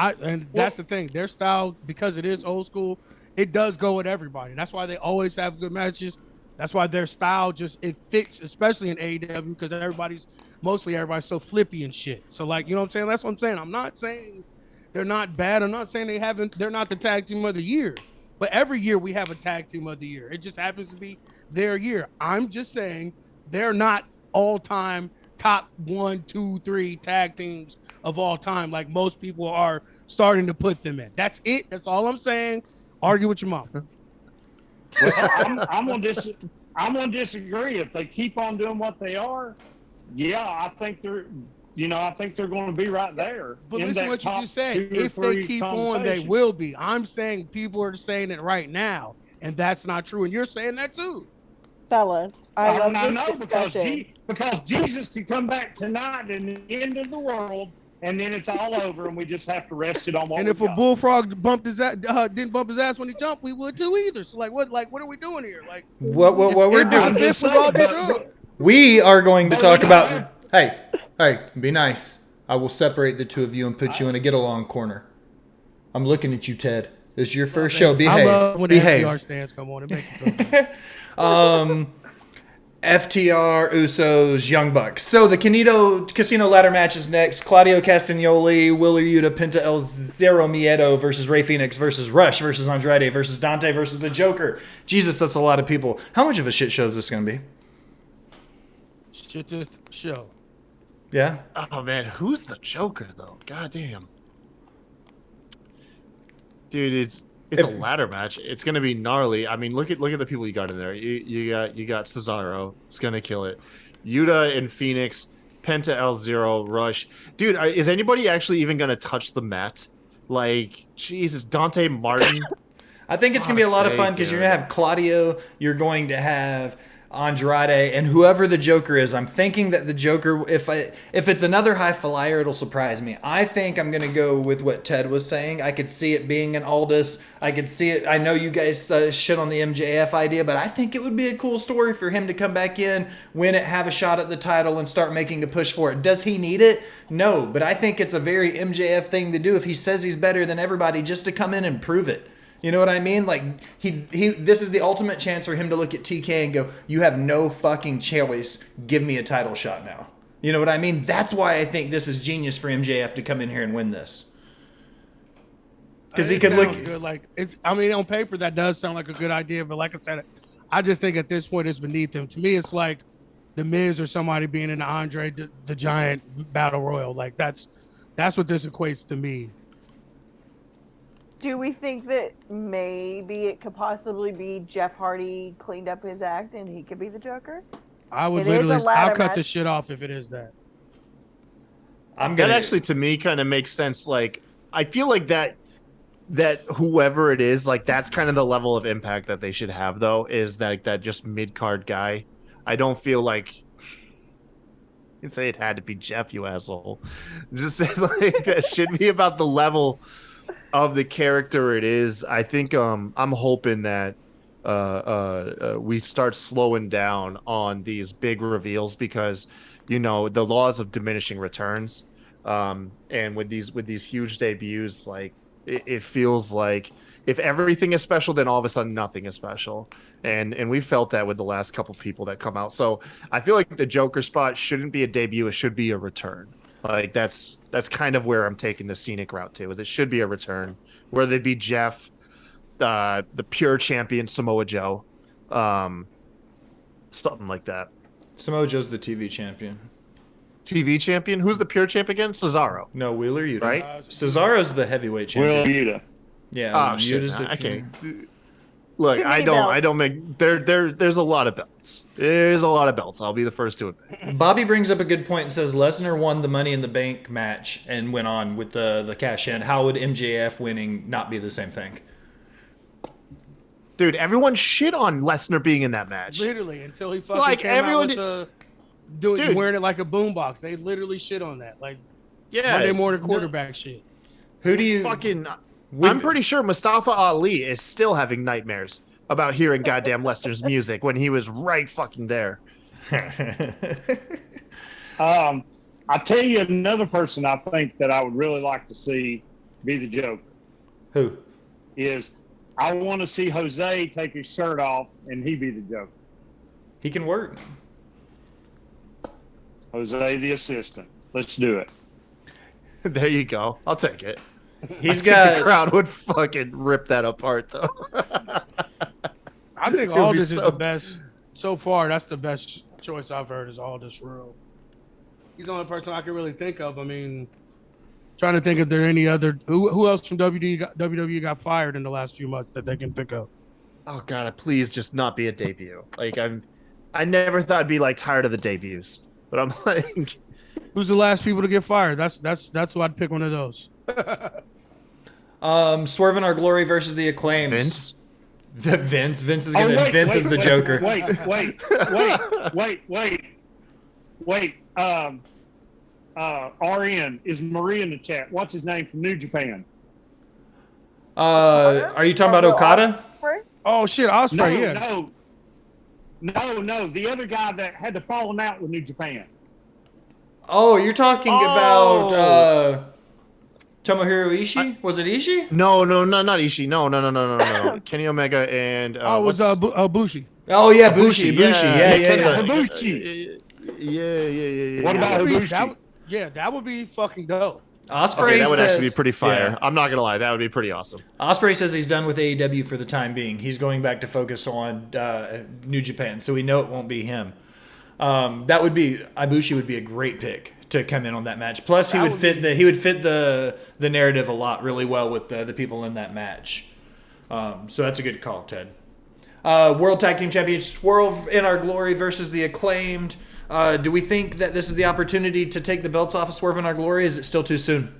Speaker 4: that's the thing. Their style, because it is old school, it does go with everybody. That's why they always have good matches. That's why their style it fits, especially in AEW, because everybody's so flippy and shit. So, like, you know what I'm saying? That's what I'm saying. I'm not saying they're not bad. I'm not saying they're not the tag team of the year. But every year we have a tag team of the year. It just happens to be their year. I'm just saying they're not all-time top 1, 2, 3 tag teams of all time, like most people are starting to put them in. That's it. That's all I'm saying. Argue with your mom.
Speaker 2: Well, I'm gonna disagree. If they keep on doing what they are, yeah, I think they're going to be right there.
Speaker 4: But listen what you just said. If they keep on, they will be. I'm saying people are saying it right now, and that's not true. And you're saying that too.
Speaker 5: Fellas, I love this discussion.
Speaker 2: Because Jesus could come back tonight and the end of the world, and then it's all over, and we just have to rest it on what.
Speaker 4: And if a bullfrog bumped his ass, didn't bump his ass when he jumped, we would too either. So what are we doing here? Like
Speaker 1: what we're doing? We are going to talk about. Hey, be nice. I will separate the two of you and put you in a get-along corner. I'm looking at you, Ted. This is your first show. Behave.
Speaker 4: I love when the FTR stands come on. It makes me feel good.
Speaker 1: FTR, Usos, Young Bucks. So the Casino ladder match is next. Claudio Castagnoli, Wheeler Yuta, Penta El Zero Miedo versus Rey Fenix versus Rush versus Andrade versus Dante versus the Joker. Jesus, that's a lot of people. How much of a shit show is this going to be?
Speaker 4: Shit show.
Speaker 1: Yeah?
Speaker 3: Oh, man. Who's the Joker, though? God damn. Dude, it's a ladder match. It's gonna be gnarly. I mean, look at the people you got in there. You got Cesaro. It's gonna kill it. Yuta and Phoenix, Penta El Zero, Rush. Dude, is anybody actually even gonna touch the mat? Like, Jesus, Dante Martin.
Speaker 1: I think it's gonna be a lot of fun because you're gonna have Claudio. You're going to have Andrade and whoever the Joker is. I'm thinking that the Joker, if it's another high flyer, it'll surprise me. I think I'm gonna go with what Ted was saying. I could see it being an Aldis. I could see it. I know you guys shit on the MJF idea, but I think it would be a cool story for him to come back in, win it, have a shot at the title, and start making a push for it. Does he need it? No, but I think it's a very MJF thing to do if he says he's better than everybody, just to come in and prove it. You know what I mean? Like, this is the ultimate chance for him to look at TK and go, you have no fucking choice. Give me a title shot now. You know what I mean? That's why I think this is genius for MJF to come in here and win this. Because he could look
Speaker 4: good. Like, on paper that does sound like a good idea, but like I said, I just think at this point it's beneath him. To me, it's like the Miz or somebody being in the Andre the Giant Battle Royal. Like that's what this equates to me.
Speaker 5: Do we think that maybe it could possibly be Jeff Hardy cleaned up his act and he could be the Joker?
Speaker 4: I'll cut the shit off if it is that.
Speaker 3: That actually, to me, kind of makes sense. Like, I feel like that whoever it is, like, that's kind of the level of impact that they should have, though, is that just mid-card guy. I don't feel like you can say it had to be Jeff, you asshole. Just say, like, that should be about the level of the character it is. I think I'm hoping that we start slowing down on these big reveals because the laws of diminishing returns, and with these huge debuts, like it feels like if everything is special, then all of a sudden nothing is special, and we felt that with the last couple people that come out. So I feel like the Joker spot shouldn't be a debut; it should be a return. Like that's kind of where I'm taking the scenic route to. Is it should be a return, whether it be Jeff, the pure champion Samoa Joe, something like that.
Speaker 1: Samoa Joe's the TV champion.
Speaker 3: TV champion? Who's the pure champ again? Cesaro.
Speaker 1: No, Wheeler Yuta.
Speaker 3: Right?
Speaker 1: Cesaro's the heavyweight champion.
Speaker 2: Wheeler Yuta.
Speaker 1: Yeah.
Speaker 3: Shit,
Speaker 1: I can't.
Speaker 3: Look, I don't make there's a lot of belts. There's a lot of belts. I'll be the first to admit.
Speaker 1: Bobby brings up a good point and says Lesnar won the Money in the Bank match and went on with the cash in. How would MJF winning not be the same thing?
Speaker 3: Dude, everyone shit on Lesnar being in that match.
Speaker 4: Literally, until he fucking came out with wearing it like a boombox. They literally shit on that. Like, Monday morning quarterback shit.
Speaker 1: Who do you
Speaker 3: fucking? I'm pretty sure Mustafa Ali is still having nightmares about hearing goddamn Lesnar's music when he was right fucking there.
Speaker 2: I'll tell you another person I think that I would really like to see be the Joker.
Speaker 1: Who?
Speaker 2: Is I want to see Jose take his shirt off and he be the Joker.
Speaker 1: He can work.
Speaker 2: Jose the assistant. Let's do it.
Speaker 3: There you go. I'll take it.
Speaker 1: The
Speaker 3: crowd would fucking rip that apart, though.
Speaker 4: I think Aldis is the best so far. That's the best choice I've heard is Aldis Rowe. He's the only person I can really think of. I mean, trying to think if there are any other who else from WWE got fired in the last few months that they can pick up.
Speaker 3: Oh god, please just not be a debut. Like I never thought I'd be like tired of the debuts, but I'm like,
Speaker 4: Who's the last people to get fired? That's who I'd pick one of those.
Speaker 1: Swerve in Our Glory versus the Acclaimed.
Speaker 3: Vince.
Speaker 1: Vince is gonna. Vince is the Joker.
Speaker 2: Wait. RN is Marie in the chat. What's his name from New Japan?
Speaker 1: Are you talking about Okada?
Speaker 4: Oh shit, Ospreay.
Speaker 2: No. The other guy that had to falling out with New Japan.
Speaker 1: Oh, you're talking about Tomohiro Ishii? Was it Ishii?
Speaker 3: No, not Ishii. No. Kenny Omega and
Speaker 4: it was Bushi.
Speaker 1: Oh yeah, Bushi. Yeah.
Speaker 2: Ibushi.
Speaker 3: Yeah.
Speaker 2: What about Ibushi?
Speaker 4: That would be fucking dope.
Speaker 1: Ospreay
Speaker 3: that would
Speaker 1: says,
Speaker 3: actually be pretty fire.
Speaker 1: Yeah.
Speaker 3: I'm not gonna lie, that would be pretty awesome.
Speaker 1: Ospreay says he's done with AEW for the time being. He's going back to focus on New Japan, so we know it won't be him. That would be Ibushi would be a great pick to come in on that match. Plus, he would fit the narrative a lot really well with the people in that match. So that's a good call, Ted. World Tag Team Champions Swerve in Our Glory versus the Acclaimed. Do we think that this is the opportunity to take the belts off of Swerve in Our Glory? Is it still too soon?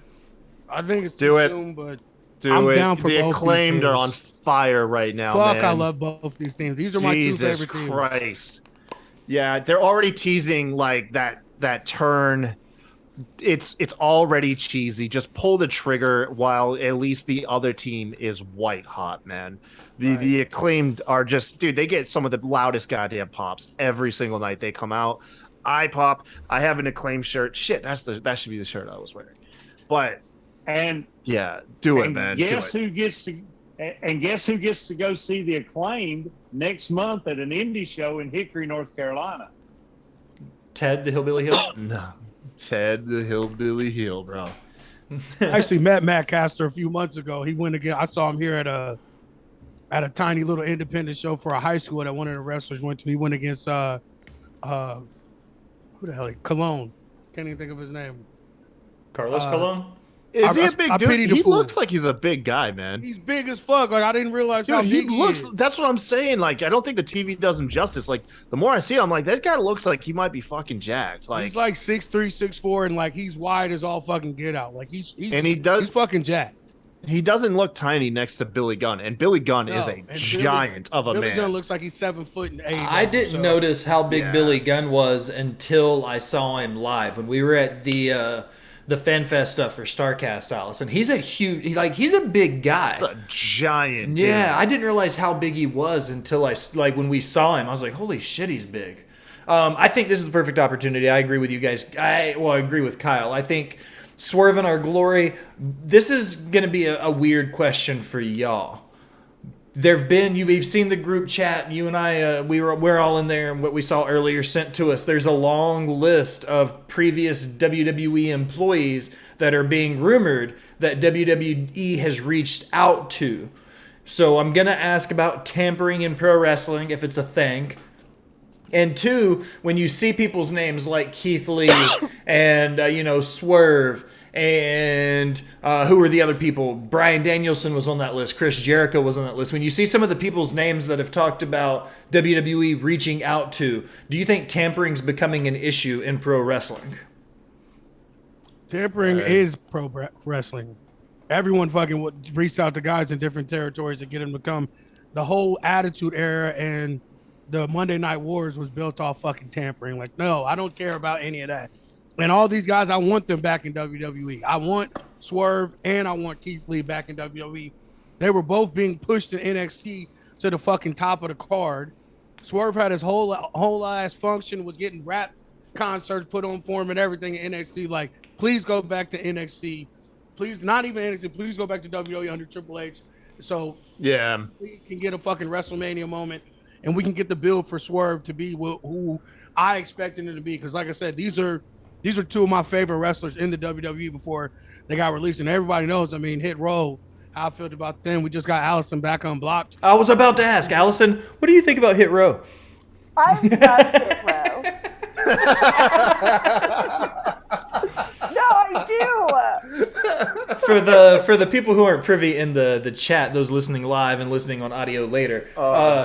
Speaker 4: I think it's too soon, but
Speaker 3: I'm
Speaker 4: down for
Speaker 3: the
Speaker 4: both
Speaker 3: Acclaimed
Speaker 4: these
Speaker 3: are on fire right now.
Speaker 4: Fuck,
Speaker 3: man.
Speaker 4: I love both these teams. These are my two favorite teams.
Speaker 3: Jesus Christ. Yeah, they're already teasing like that turn. It's already cheesy. Just pull the trigger while at least the other team is white hot, man. The Acclaimed are just, dude, they get some of the loudest goddamn pops every single night they come out. I pop. I have an Acclaimed shirt. Shit, that should be the shirt I was wearing. But yeah, do it, man.
Speaker 2: Guess who gets to go see the Acclaimed next month at an indie show in Hickory, North Carolina?
Speaker 1: Ted the Hillbilly Heel?
Speaker 3: No. Ted the Hillbilly Heel, bro.
Speaker 4: I actually met Matt Castor a few months ago. He went again. I saw him here at a tiny little independent show for a high school that one of the wrestlers went to. He went against who the hell? Cologne. Can't even think of his name.
Speaker 1: Carlos Colon?
Speaker 3: Is he a big dude? He
Speaker 4: fool.
Speaker 3: looks like he's a big guy, man.
Speaker 4: He's big as fuck. Like I didn't realize how big he looks.
Speaker 3: That's what I'm saying. Like I don't think the TV does him justice. Like the more I see him, I'm like that guy looks like he might be fucking jacked. Like
Speaker 4: he's like 6'3", 6'4", and like he's wide as all fucking get out. Like he's fucking jacked.
Speaker 3: He doesn't look tiny next to Billy Gunn, and Billy Gunn is a giant of a man.
Speaker 4: Billy Gunn looks like he's 7 foot and 8.
Speaker 1: I didn't notice how big Billy Gunn was until I saw him live when we were at the FanFest stuff for StarCast, Allison. He's a huge, he's a big guy.
Speaker 3: He's a giant.
Speaker 1: Yeah,
Speaker 3: dude.
Speaker 1: I didn't realize how big he was until when we saw him. I was like, holy shit, he's big. I think this is the perfect opportunity. I agree with you guys. I agree with Kyle. I think Swerve in Our Glory. This is going to be a weird question for y'all. We've seen the group chat. You and I, we're all in there, and what we saw earlier sent to us. There's a long list of previous WWE employees that are being rumored that WWE has reached out to. So I'm gonna ask about tampering in pro wrestling, if it's a thing. And two, when you see people's names like Keith Lee and Swerve. And who were the other people? Bryan Danielson was on that list. Chris Jericho was on that list. When you see some of the people's names that have talked about WWE reaching out to, do you think tampering's becoming an issue in pro wrestling?
Speaker 4: Tampering is pro wrestling. Everyone fucking would reach out to guys in different territories to get them to come. The whole Attitude Era and the Monday Night Wars was built off fucking tampering. Like, no, I don't care about any of that. And all these guys, I want them back in WWE. I want Swerve and I want Keith Lee back in WWE. They were both being pushed in NXT to the fucking top of the card. Swerve had his whole ass function, was getting rap concerts put on for him and everything in NXT. Like, please go back to NXT. Please, not even NXT. Please go back to WWE under Triple H. So we can get a fucking WrestleMania moment, and we can get the build for Swerve to be who I expected him to be. Because, like I said, these are two of my favorite wrestlers in the WWE before they got released. And everybody knows, Hit Row, how I felt about them. We just got Allison back on Blocked.
Speaker 1: I was about to ask, Allison, what do you think about Hit Row?
Speaker 5: I love Hit Row. No, I do.
Speaker 1: For the people who aren't privy in the chat, those listening live and listening on audio later,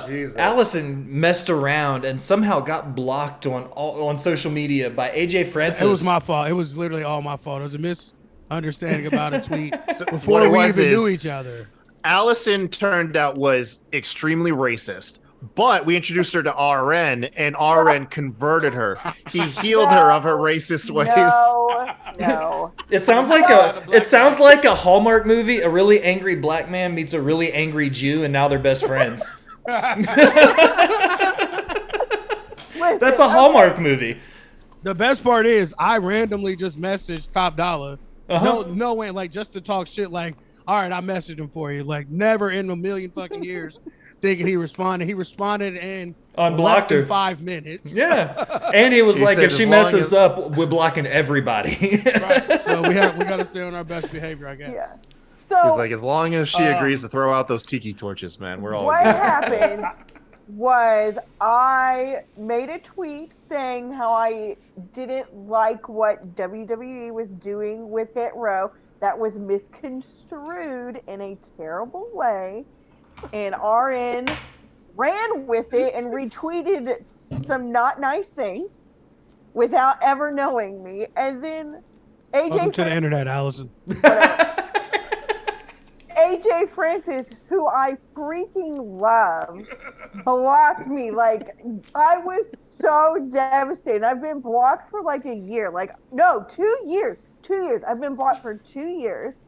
Speaker 3: Jesus.
Speaker 1: Allison messed around and somehow got blocked on social media by AJ Francis.
Speaker 4: It was my fault. It was literally all my fault. It was a misunderstanding about a tweet
Speaker 3: What
Speaker 4: before
Speaker 3: it
Speaker 4: we
Speaker 3: was
Speaker 4: even
Speaker 3: is-
Speaker 4: knew each other.
Speaker 3: Allison turned out was extremely racist, but we introduced her to RN, and RN converted her. He healed her of her racist ways.
Speaker 5: No.
Speaker 1: It sounds like a Hallmark movie. A really angry black man meets a really angry Jew, and now they're best friends.
Speaker 5: Listen,
Speaker 1: That's a Hallmark movie.
Speaker 4: The best part is I randomly just messaged Top Dollar. No way, like just to talk shit. Like, all right, I messaged him for you. Like, never in a million fucking years thinking he responded. He responded in less
Speaker 1: Unblocked
Speaker 4: than
Speaker 1: her.
Speaker 4: 5 minutes.
Speaker 1: Yeah, and he was
Speaker 3: He
Speaker 1: like,
Speaker 3: said
Speaker 1: if she
Speaker 3: as long
Speaker 1: messes
Speaker 3: as-
Speaker 1: up, we're blocking everybody.
Speaker 4: Right. So we got to stay on our best behavior, I guess.
Speaker 5: Yeah.
Speaker 3: He's
Speaker 5: So
Speaker 3: like, as long as she agrees to throw out those tiki torches, man, we're all
Speaker 5: what
Speaker 3: good.
Speaker 5: happened was I made a tweet saying how I didn't like what WWE was doing with Hit Row. That was misconstrued in a terrible way. And RN ran with it and retweeted some not nice things without ever knowing me. And then
Speaker 4: Welcome to the
Speaker 5: AJ
Speaker 4: internet, Allison.
Speaker 5: Francis, who I freaking love, blocked me. Like, I was so devastated. I've been blocked for like a year. Like, no, 2 years. 2 years. I've been blocked for 2 years.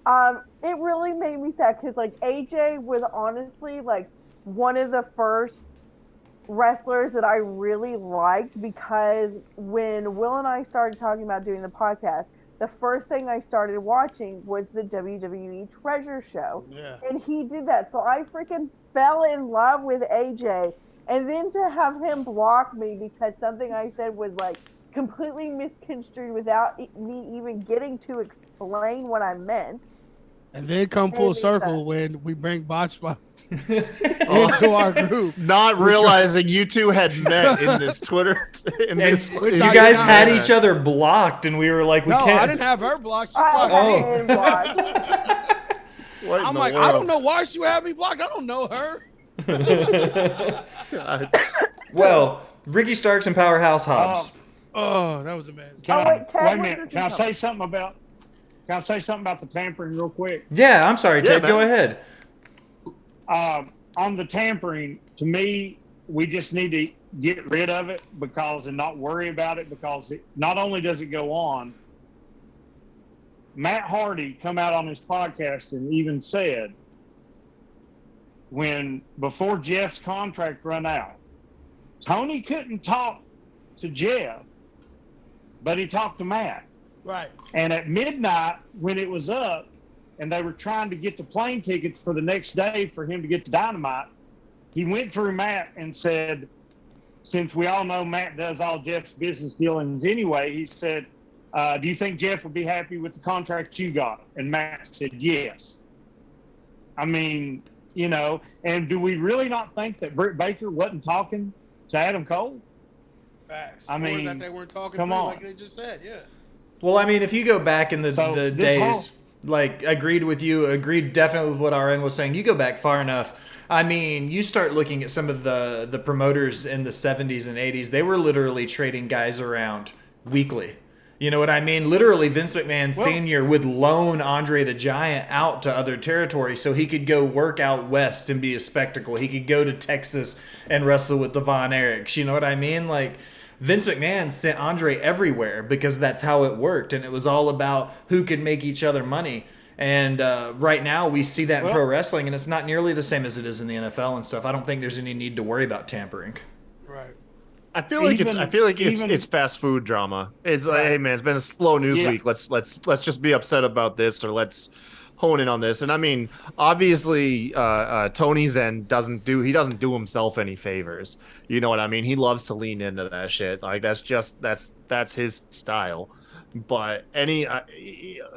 Speaker 5: It really made me sad because like AJ was honestly like one of the first wrestlers that I really liked, because when Will and I started talking about doing the podcast, the first thing I started watching was the WWE Treasure Show.
Speaker 4: Yeah.
Speaker 5: And he did that. So I freaking fell in love with AJ. And then to have him block me because something I said was like completely misconstrued without me even getting to explain what I meant.
Speaker 4: And then come full
Speaker 5: Maybe
Speaker 4: circle
Speaker 5: that.
Speaker 4: when we bring Botched spots into our group.
Speaker 3: Not realizing you two had met in this Twitter.
Speaker 1: And
Speaker 4: Which
Speaker 1: you
Speaker 4: I
Speaker 1: guys
Speaker 4: found
Speaker 1: had
Speaker 4: out.
Speaker 1: each other blocked, and we were like, we
Speaker 4: No,
Speaker 1: can't.
Speaker 4: I didn't have her blocked. She
Speaker 5: I
Speaker 4: blocked
Speaker 5: had
Speaker 4: me.
Speaker 5: him blocked.
Speaker 3: What in
Speaker 4: I'm
Speaker 3: the
Speaker 4: like,
Speaker 3: world?
Speaker 4: I don't know why she would have me blocked. I don't know her.
Speaker 3: God.
Speaker 1: Well, Ricky Starks and Powerhouse Hobbs.
Speaker 4: Oh, that was amazing.
Speaker 2: Can
Speaker 5: Oh,
Speaker 2: I,
Speaker 5: wait, Ted,
Speaker 2: wait a
Speaker 5: what
Speaker 2: minute.
Speaker 5: does he
Speaker 2: Can I
Speaker 5: tell
Speaker 2: say
Speaker 5: me?
Speaker 2: something about? Can I say something about the tampering real quick?
Speaker 1: Yeah, I'm sorry,
Speaker 3: Yeah,
Speaker 1: Ted. Go
Speaker 3: man.
Speaker 1: ahead.
Speaker 2: On the tampering, to me, we just need to get rid of it and not worry about it, because not only does it go on, Matt Hardy come out on his podcast and even said before Jeff's contract run out, Tony couldn't talk to Jeff, but he talked to Matt.
Speaker 4: Right.
Speaker 2: And at midnight, when it was up and they were trying to get the plane tickets for the next day for him to get to Dynamite, he went through Matt and said, since we all know Matt does all Jeff's business dealings anyway, he said, do you think Jeff would be happy with the contract you got? And Matt said, yes. I mean, and do we really not think that Britt Baker wasn't talking to Adam Cole?
Speaker 4: Facts.
Speaker 2: I
Speaker 4: Or
Speaker 2: mean,
Speaker 4: that they weren't talking
Speaker 2: come
Speaker 4: through
Speaker 2: on.
Speaker 4: like they just said. Yeah.
Speaker 1: Well, I mean, if you go back in the
Speaker 2: So this
Speaker 1: days,
Speaker 2: whole-
Speaker 1: like, agreed definitely with what RN was saying. You go back far enough. I mean, you start looking at some of the promoters in the 70s and 80s. They were literally trading guys around weekly. You know what I mean? Literally, Vince McMahon Sr. would loan Andre the Giant out to other territories so he could go work out west and be a spectacle. He could go to Texas and wrestle with the Von Erichs. You know what I mean? Like, Vince McMahon sent Andre everywhere because that's how it worked, and it was all about who could make each other money. And right now we see that in pro wrestling, and it's not nearly the same as it is in the NFL and stuff. I don't think there's any need to worry about tampering.
Speaker 4: Right.
Speaker 3: I feel like
Speaker 2: Even-
Speaker 3: it's fast food drama. It's like, hey man, it's been a slow news
Speaker 2: Yeah.
Speaker 3: week. Let's just be upset about this, or let's hone in on this. And I mean, obviously, Tony's end doesn't do himself any favors. You know what I mean? He loves to lean into that shit. Like that's his style. But it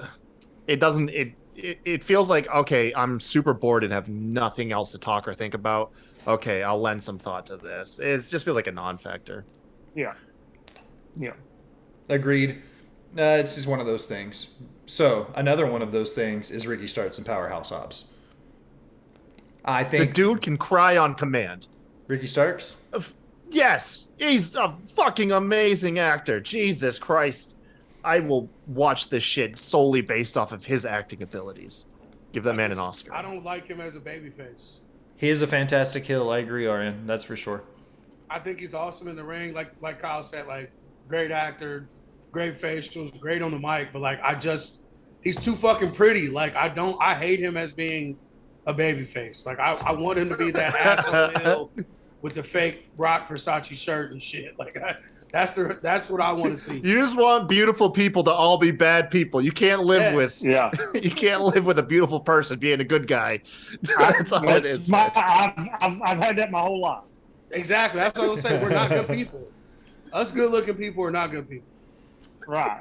Speaker 3: doesn't. It feels like, okay, I'm super bored and have nothing else to talk or think about. Okay, I'll lend some thought to this. It just feels like a non-factor.
Speaker 2: Yeah. Yeah.
Speaker 1: Agreed. It's just one of those things. So another one of those things is Ricky Starks and Powerhouse Hobbs. I
Speaker 3: The
Speaker 1: think
Speaker 3: dude can cry on command.
Speaker 1: Ricky Starks.
Speaker 3: Yes, he's a fucking amazing actor. Jesus Christ. I will watch this shit solely based off of his acting abilities. Give that man an Oscar.
Speaker 4: I don't like him as a babyface.
Speaker 1: He is a fantastic heel. I agree, Arian. That's for sure.
Speaker 4: I think he's awesome in the ring. Like Kyle said, like great actor, great facials, great on the mic. But like, he's too fucking pretty. Like I hate him as being a babyface. Like I want him to be that asshole with the fake Rock Versace shirt and shit. Like that's what I want to see.
Speaker 3: You just want beautiful people to all be bad people. You can't live with you can't live with a beautiful person being a good guy. That's all it is.
Speaker 2: I've had that my whole life.
Speaker 4: Exactly. That's what I'm saying. We're not good people. Us good-looking people are not good people.
Speaker 2: Right.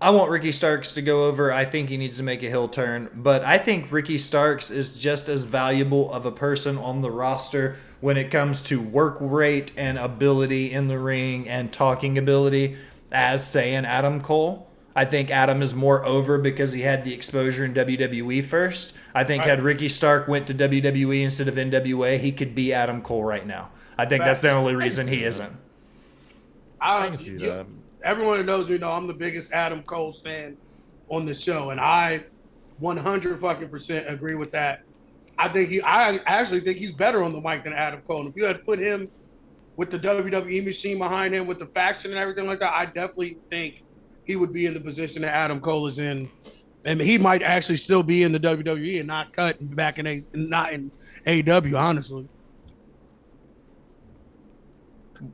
Speaker 1: I want Ricky Starks to go over. I think he needs to make a heel turn, but I think Ricky Starks is just as valuable of a person on the roster when it comes to work rate and ability in the ring and talking ability as, say, an Adam Cole. I think Adam is more over because he had the exposure in WWE first. I think had Ricky Stark went to WWE instead of NWA, he could be Adam Cole right now. I think that's the only reason he isn't.
Speaker 3: I can see that.
Speaker 4: Everyone that knows me know I'm the biggest Adam Cole stan on the show, and I 100% agree with that. I actually think he's better on the mic than Adam Cole. And if you had put him with the WWE machine behind him, with the faction and everything like that, I definitely think he would be in the position that Adam Cole is in, and he might actually still be in the WWE and not cut back not in AEW. Honestly,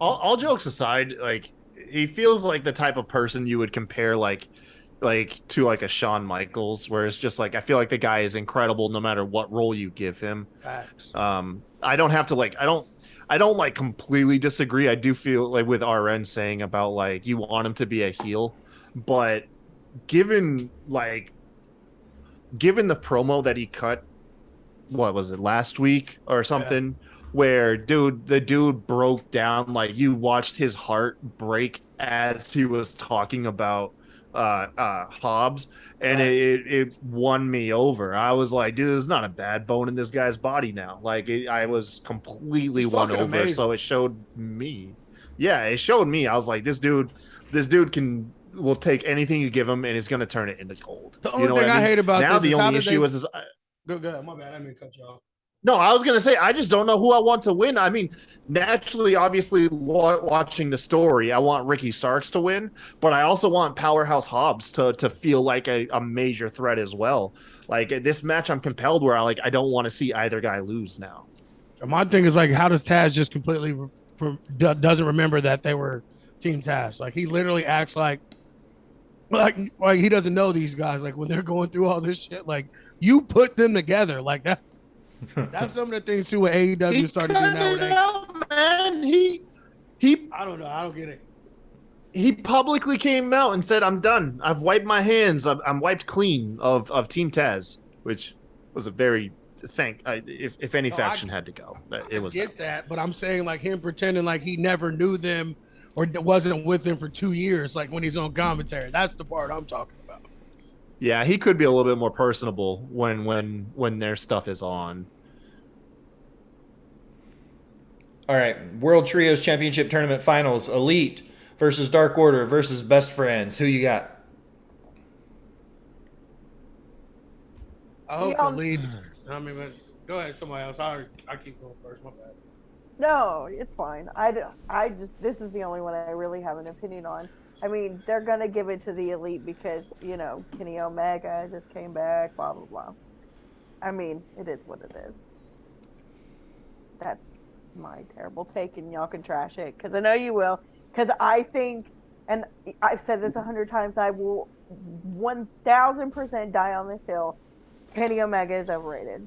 Speaker 3: all jokes aside, like he feels like the type of person you would compare like to like a Shawn Michaels, where it's just like I feel like the guy is incredible no matter what role you give him.
Speaker 4: Facts.
Speaker 3: I don't have to like I don't like completely disagree. I do feel like with RN saying about like you want him to be a heel, but given the promo that he cut, what was it, last week or something, where the dude broke down, like you watched his heart break as he was talking about Hobbs, and it won me over. I was like, dude, there's not a bad bone in this guy's body now. Like I was completely won over. Amazing. So it showed me. Yeah, it showed me. I was like, this dude will take anything you give him and he's gonna turn it into gold.
Speaker 4: The only thing I hate about
Speaker 3: now
Speaker 4: this
Speaker 3: the
Speaker 4: is
Speaker 3: only issue is
Speaker 4: go ahead. My bad. I didn't cut you off.
Speaker 3: No, I was going to say, I just don't know who I want to win. I mean, naturally, obviously, watching the story, I want Ricky Starks to win, but I also want Powerhouse Hobbs to feel like a major threat as well. Like, this match, I'm compelled where I don't want to see either guy lose now.
Speaker 4: My thing is, like, how does Taz just completely doesn't remember that they were Team Taz? Like, he literally acts like he doesn't know these guys. Like, when they're going through all this shit, like, you put them together like that. That's some of the things too what AEW started to do now.
Speaker 3: Man, he
Speaker 4: I don't know. I don't get it.
Speaker 3: He publicly came out and said, "I'm done. I've wiped my hands. I'm wiped clean of Team Taz," which was a very if any faction had to go, it was.
Speaker 4: I get that, but I'm saying like him pretending like he never knew them or wasn't with them for 2 years, like when he's on commentary. That's the part I'm talking about.
Speaker 3: Yeah, he could be a little bit more personable when their stuff is on.
Speaker 1: All right, World Trios Championship Tournament Finals: Elite versus Dark Order versus Best Friends. Who you got?
Speaker 4: I hope the lead. I mean, go ahead, somebody else. I keep going first. My bad.
Speaker 5: No, it's fine. This is the only one I really have an opinion on. I mean, they're going to give it to the Elite because, Kenny Omega just came back, blah, blah, blah. I mean, it is what it is. That's my terrible take, and y'all can trash it, because I know you will. Because I think, and I've said this 100 times, I will 1,000% die on this hill. Kenny Omega is overrated.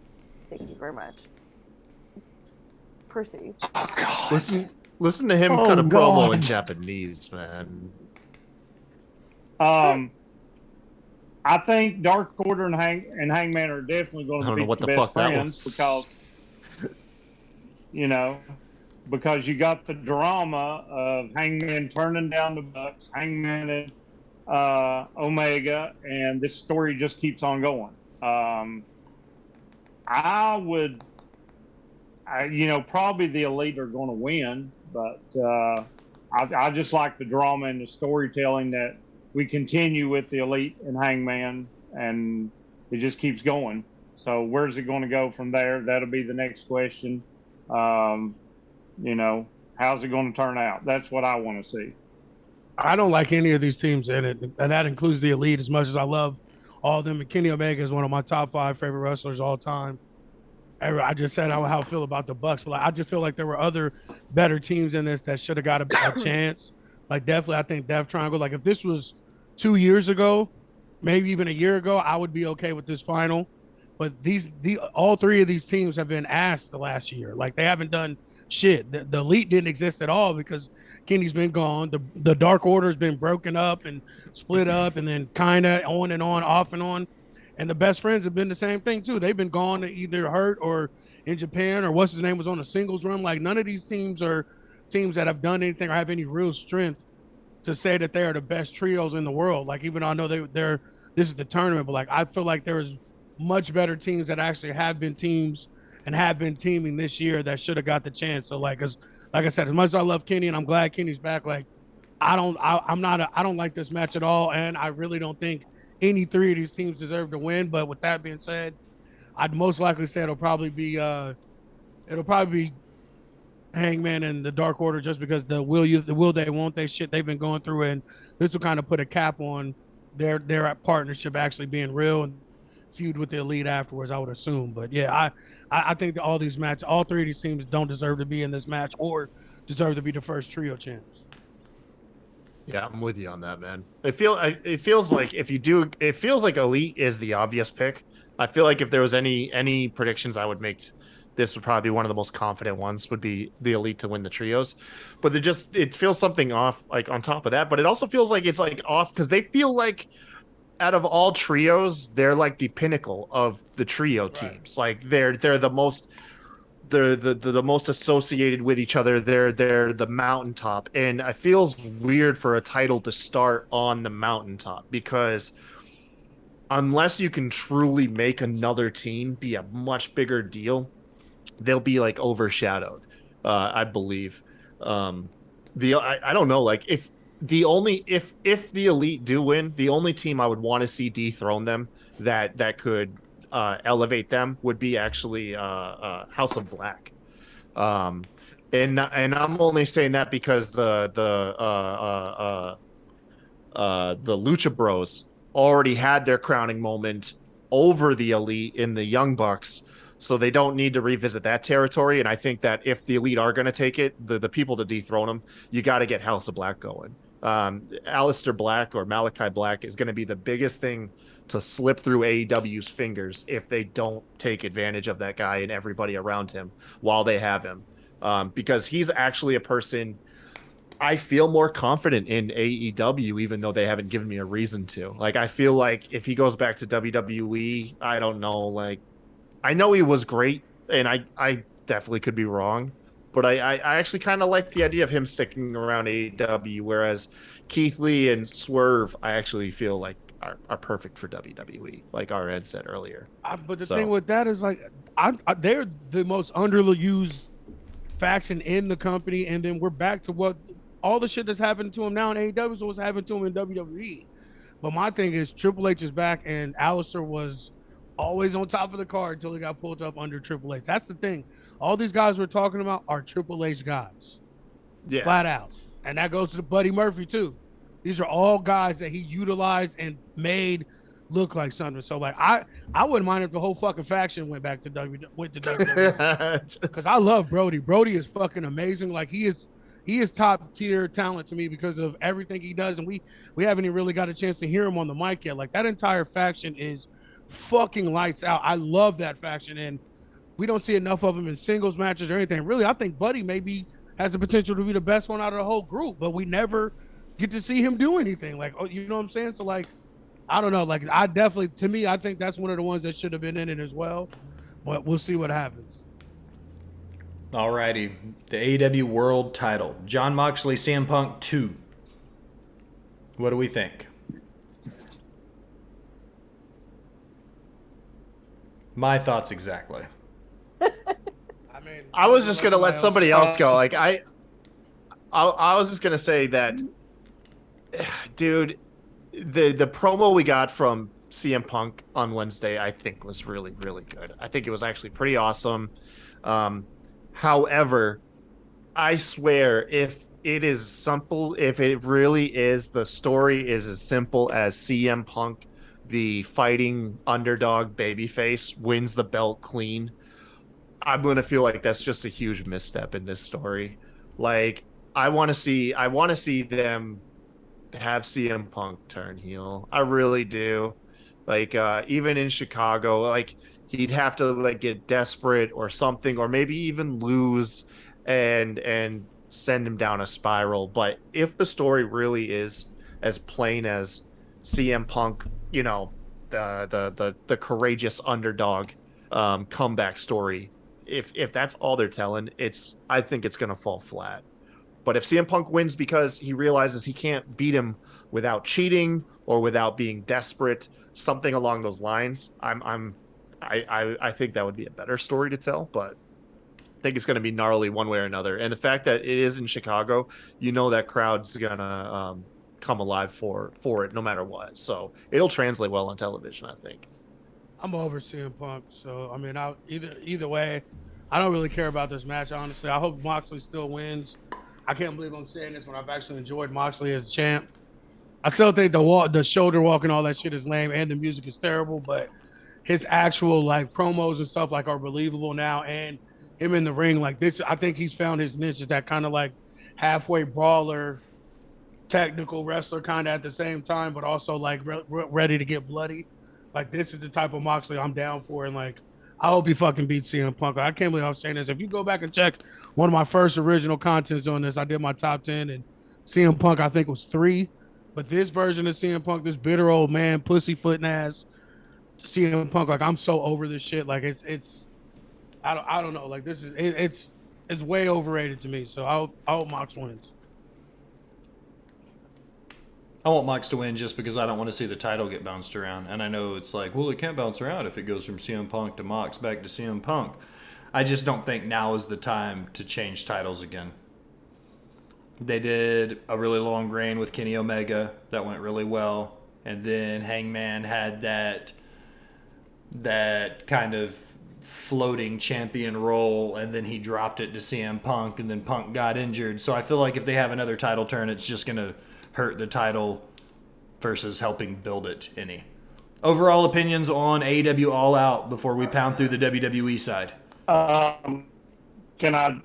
Speaker 5: Thank you very much. Proceed.
Speaker 2: Oh, God.
Speaker 3: Listen to him cut a promo in Japanese, man.
Speaker 2: I think Dark Order and Hangman are definitely going to be the best friends because, because you got the drama of Hangman turning down the Bucks, Hangman and Omega, and this story just keeps on going. Probably the Elite are going to win, but I just like the drama and the storytelling that we continue with the Elite and Hangman, and it just keeps going. So where's it going to go from there? That'll be the next question. How's it going to turn out? That's what I want to see.
Speaker 4: I don't like any of these teams in it, and that includes the Elite as much as I love all of them. And Kenny Omega is one of my top 5 favorite wrestlers all time. I just said how I feel about the Bucks, but I just feel like there were other better teams in this that should have got a chance. Like definitely, I think Death Triangle. Like if this was 2 years ago, maybe even a year ago, I would be okay with this final. But all 3 of these teams have been asked the last year. Like they haven't done shit. The Elite didn't exist at all because Kenny's been gone. The Dark Order's been broken up and split up, and then kind of on and on, off and on. And the Best Friends have been the same thing too. They've been gone, either hurt or in Japan, or what's his name was on a singles run. Like none of these teams are teams that have done anything or have any real strength to say that they are the best trios in the world. Like even though I know they're this is the tournament, but like I feel like there's much better teams that actually have been teams and have been teaming this year that should have got the chance. So like I said, as much as I love Kenny and I'm glad Kenny's back, like I don't like this match at all, and I really don't think any 3 of these teams deserve to win. But with that being said, I'd most likely say it'll probably be Hangman and the Dark Order, just because the will they won't they shit they've been going through, and this will kind of put a cap on their partnership actually being real and feud with the Elite afterwards, I would assume. But yeah, I think that all 3 of these teams don't deserve to be in this match or deserve to be the first trio champs.
Speaker 3: Yeah, I'm with you on that, man. It feels like it feels like Elite is the obvious pick. I feel like if there was any predictions I would make, this would probably be one of the most confident ones, would be the Elite to win the trios. But it feels something off, like on top of that. But it also feels like it's like off because they feel like out of all trios, they're like the pinnacle of the trio teams. Right. Like they're the most. They're the most associated with each other. They're the mountaintop, and it feels weird for a title to start on the mountaintop, because unless you can truly make another team be a much bigger deal, they'll be like overshadowed. I believe. I don't know. Like if the Elite do win, the only team I would want to see dethrone them that could elevate them would be actually House of Black, and I'm only saying that because the Lucha Bros already had their crowning moment over the Elite in the Young Bucks, so they don't need to revisit that territory. And I think that if the Elite are going to take it, the people to dethrone them, you got to get House of Black going. Aleister Black or Malachi Black is going to be the biggest thing to slip through AEW's fingers if they don't take advantage of that guy and everybody around him while they have him, because he's actually a person I feel more confident in AEW, even though they haven't given me a reason to. Like, I feel like if he goes back to WWE, I don't know, like, I know he was great, and I definitely could be wrong, but I actually kind of like the idea of him sticking around AEW, whereas Keith Lee and Swerve, I actually feel like are perfect for WWE, like our Ed said earlier.
Speaker 4: But the thing with that is, like, they're the most underused faction in the company, and then we're back to what all the shit that's happened to him now in AEW is what's happened to him in WWE. But my thing is, Triple H is back, and Aleister was always on top of the card until he got pulled up under Triple H. That's the thing. All these guys we're talking about are Triple H guys. Yeah. Flat out. And that goes to Buddy Murphy, too. These are all guys that he utilized and made look like something. So, like, I wouldn't mind if the whole fucking faction went to WWE. Because I love Brody. Brody is fucking amazing. Like, he is top tier talent to me because of everything he does. And we haven't even really got a chance to hear him on the mic yet. Like, that entire faction is fucking lights out. I love that faction. And we don't see enough of him in singles matches or anything. Really, I think Buddy maybe has the potential to be the best one out of the whole group, but we never get to see him do anything. Like, oh, you know what I'm saying? So, like, I don't know. Like, I think that's one of the ones that should have been in it as well. But we'll see what happens.
Speaker 1: Alrighty, the AEW World Title, Jon Moxley, CM Punk 2. What do we think? My thoughts exactly.
Speaker 4: I mean,
Speaker 3: I was just gonna let somebody else go. Like I was just gonna say that, dude. The promo we got from CM Punk on Wednesday, I think, was really, really good. I think it was actually pretty awesome. However, I swear, if it is simple, if it really is, the story is as simple as CM Punk, the fighting underdog babyface, wins the belt clean, I'm gonna feel like that's just a huge misstep in this story. Like, I want to see them have CM Punk turn heel. I really do. Like, even in Chicago, like, he'd have to like get desperate or something, or maybe even lose and send him down a spiral. But if the story really is as plain as CM Punk, you know, the courageous underdog comeback story, if that's all they're telling, I think it's gonna fall flat. But if CM Punk wins because he realizes he can't beat him without cheating or without being desperate, something along those lines, I think that would be a better story to tell. But I think it's going to be gnarly one way or another. And the fact that it is in Chicago, you know that crowd's gonna come alive for it no matter what. So it'll translate well on television, I think.
Speaker 4: I'm over CM Punk, so I mean, either way, I don't really care about this match. Honestly, I hope Moxley still wins. I can't believe I'm saying this when I've actually enjoyed Moxley as champ. I still think the shoulder walk and all that shit is lame, and the music is terrible. But his actual like promos and stuff like are believable now, and him in the ring like this, I think he's found his niche. Is that kind of like halfway brawler, technical wrestler, kind of at the same time, but also like ready to get bloody. Like, this is the type of Moxley I'm down for, and like, I hope he fucking beats CM Punk. I can't believe I'm saying this. If you go back and check one of my first original contents on this, I did my top 10, and CM Punk, I think, was 3. But this version of CM Punk, this bitter old man, pussyfooting ass CM Punk, like, I'm so over this shit. Like, it's I don't know. Like, this is it's way overrated to me. So I hope Mox wins.
Speaker 1: I want Mox to win just because I don't want to see the title get bounced around. And I know it's like, well, it can't bounce around if it goes from CM Punk to Mox back to CM Punk. I just don't think now is the time to change titles again. They did a really long reign with Kenny Omega. That went really well. And then Hangman had that kind of floating champion role, and then he dropped it to CM Punk, and then Punk got injured. So I feel like if they have another title turn, it's just going to hurt the title versus helping build it any. Overall opinions on AEW All Out before we pound through the WWE side.
Speaker 2: Can I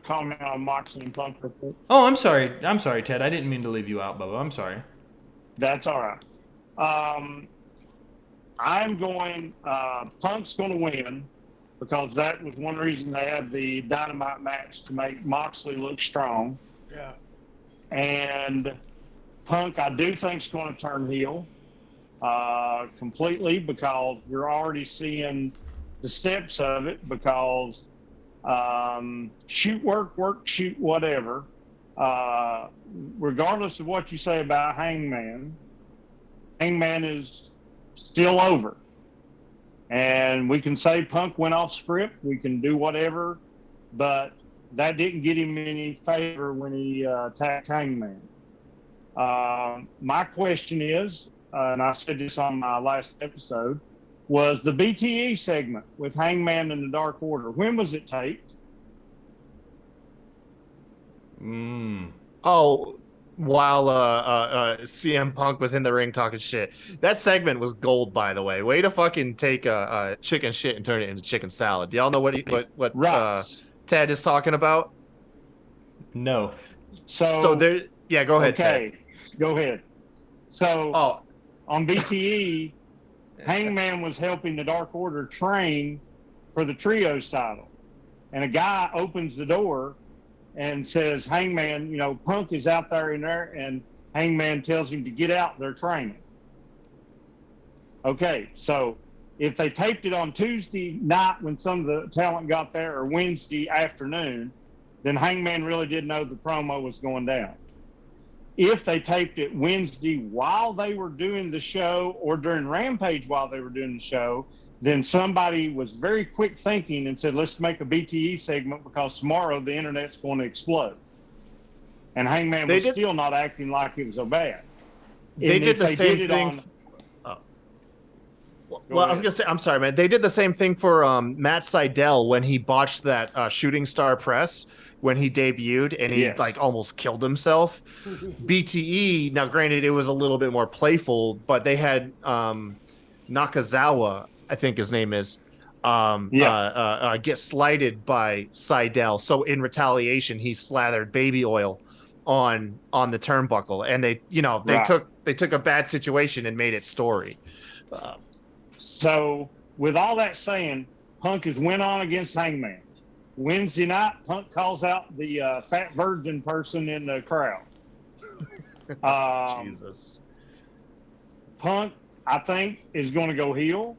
Speaker 2: comment on Moxley and Punk real quick?
Speaker 1: Oh, I'm sorry, Ted. I didn't mean to leave you out, Bubba. I'm sorry.
Speaker 2: That's all right. I'm going. Punk's going to win because that was one reason they had the Dynamite match to make Moxley look strong.
Speaker 4: Yeah.
Speaker 2: And Punk, I do think, is going to turn heel completely because we're already seeing the steps of it. Because shoot, work, shoot, whatever. Regardless of what you say about Hangman is still over. And we can say Punk went off script. We can do whatever, but that didn't get him any favor when he attacked Hangman. My question is, and I said this on my last episode, was the BTE segment with Hangman and the Dark Order. When was it taped?
Speaker 3: Oh, while CM Punk was in the ring talking shit. That segment was gold, by the way. Way to fucking take a chicken shit and turn it into chicken salad. Do y'all know what
Speaker 2: Right.
Speaker 3: Ted is talking about?
Speaker 1: No.
Speaker 2: So
Speaker 3: there. Yeah, go ahead,
Speaker 2: okay,
Speaker 3: Ted.
Speaker 2: go ahead. So
Speaker 3: Oh,
Speaker 2: on BTE, Hangman was helping the Dark Order train for the Trios title. And a guy opens the door and says, Hangman, Punk is out there in there, and Hangman tells him to get out, they're training. Okay, so if they taped it on Tuesday night when some of the talent got there, or Wednesday afternoon, then Hangman really did know the promo was going down. If they taped it Wednesday while they were doing the show, or during Rampage while they were doing the show, then somebody was very quick thinking and said, let's make a BTE segment because tomorrow the internet's going to explode. And Hangman was still not acting like it was so bad.
Speaker 3: They did the same thing. Well, I was gonna say, I'm sorry, man. They did the same thing for Matt Sydal when he botched that Shooting Star Press when he debuted, and he like almost killed himself. BTE, now granted, it was a little bit more playful, but they had Nakazawa, I think his name is, get slighted by Sydal. So in retaliation, he slathered baby oil on the turnbuckle, and they took a bad situation and made it story.
Speaker 2: So with all that saying, Punk has went on against Hangman. Wednesday night, Punk calls out the fat virgin person in the crowd.
Speaker 3: Jesus.
Speaker 2: Punk, I think, is going to go heel.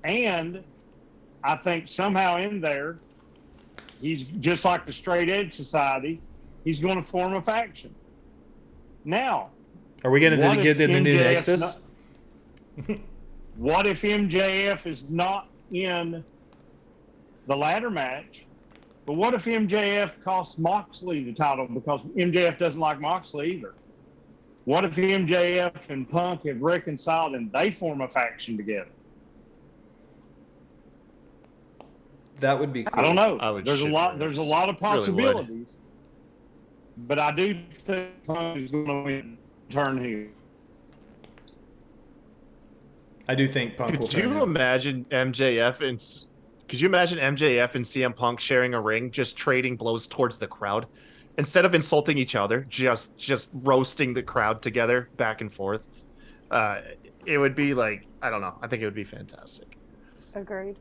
Speaker 2: And I think somehow in there, he's just like the Straight Edge Society, he's going to form a faction. Now,
Speaker 1: are we going to get the new Nexus?
Speaker 2: What if MJF is not in the ladder match? But what if MJF costs Moxley the title because MJF doesn't like Moxley either? What if MJF and Punk have reconciled and they form a faction together?
Speaker 1: That would be cool.
Speaker 2: I don't know. There's a lot of possibilities. Really, but I do think Punk is going to win turn heel.
Speaker 1: I do think Punk will turn heel. Could you imagine
Speaker 3: MJF and CM Punk sharing a ring, just trading blows towards the crowd? Instead of insulting each other, just roasting the crowd together back and forth. It would be like, I don't know. I think it would be fantastic.
Speaker 5: Agreed.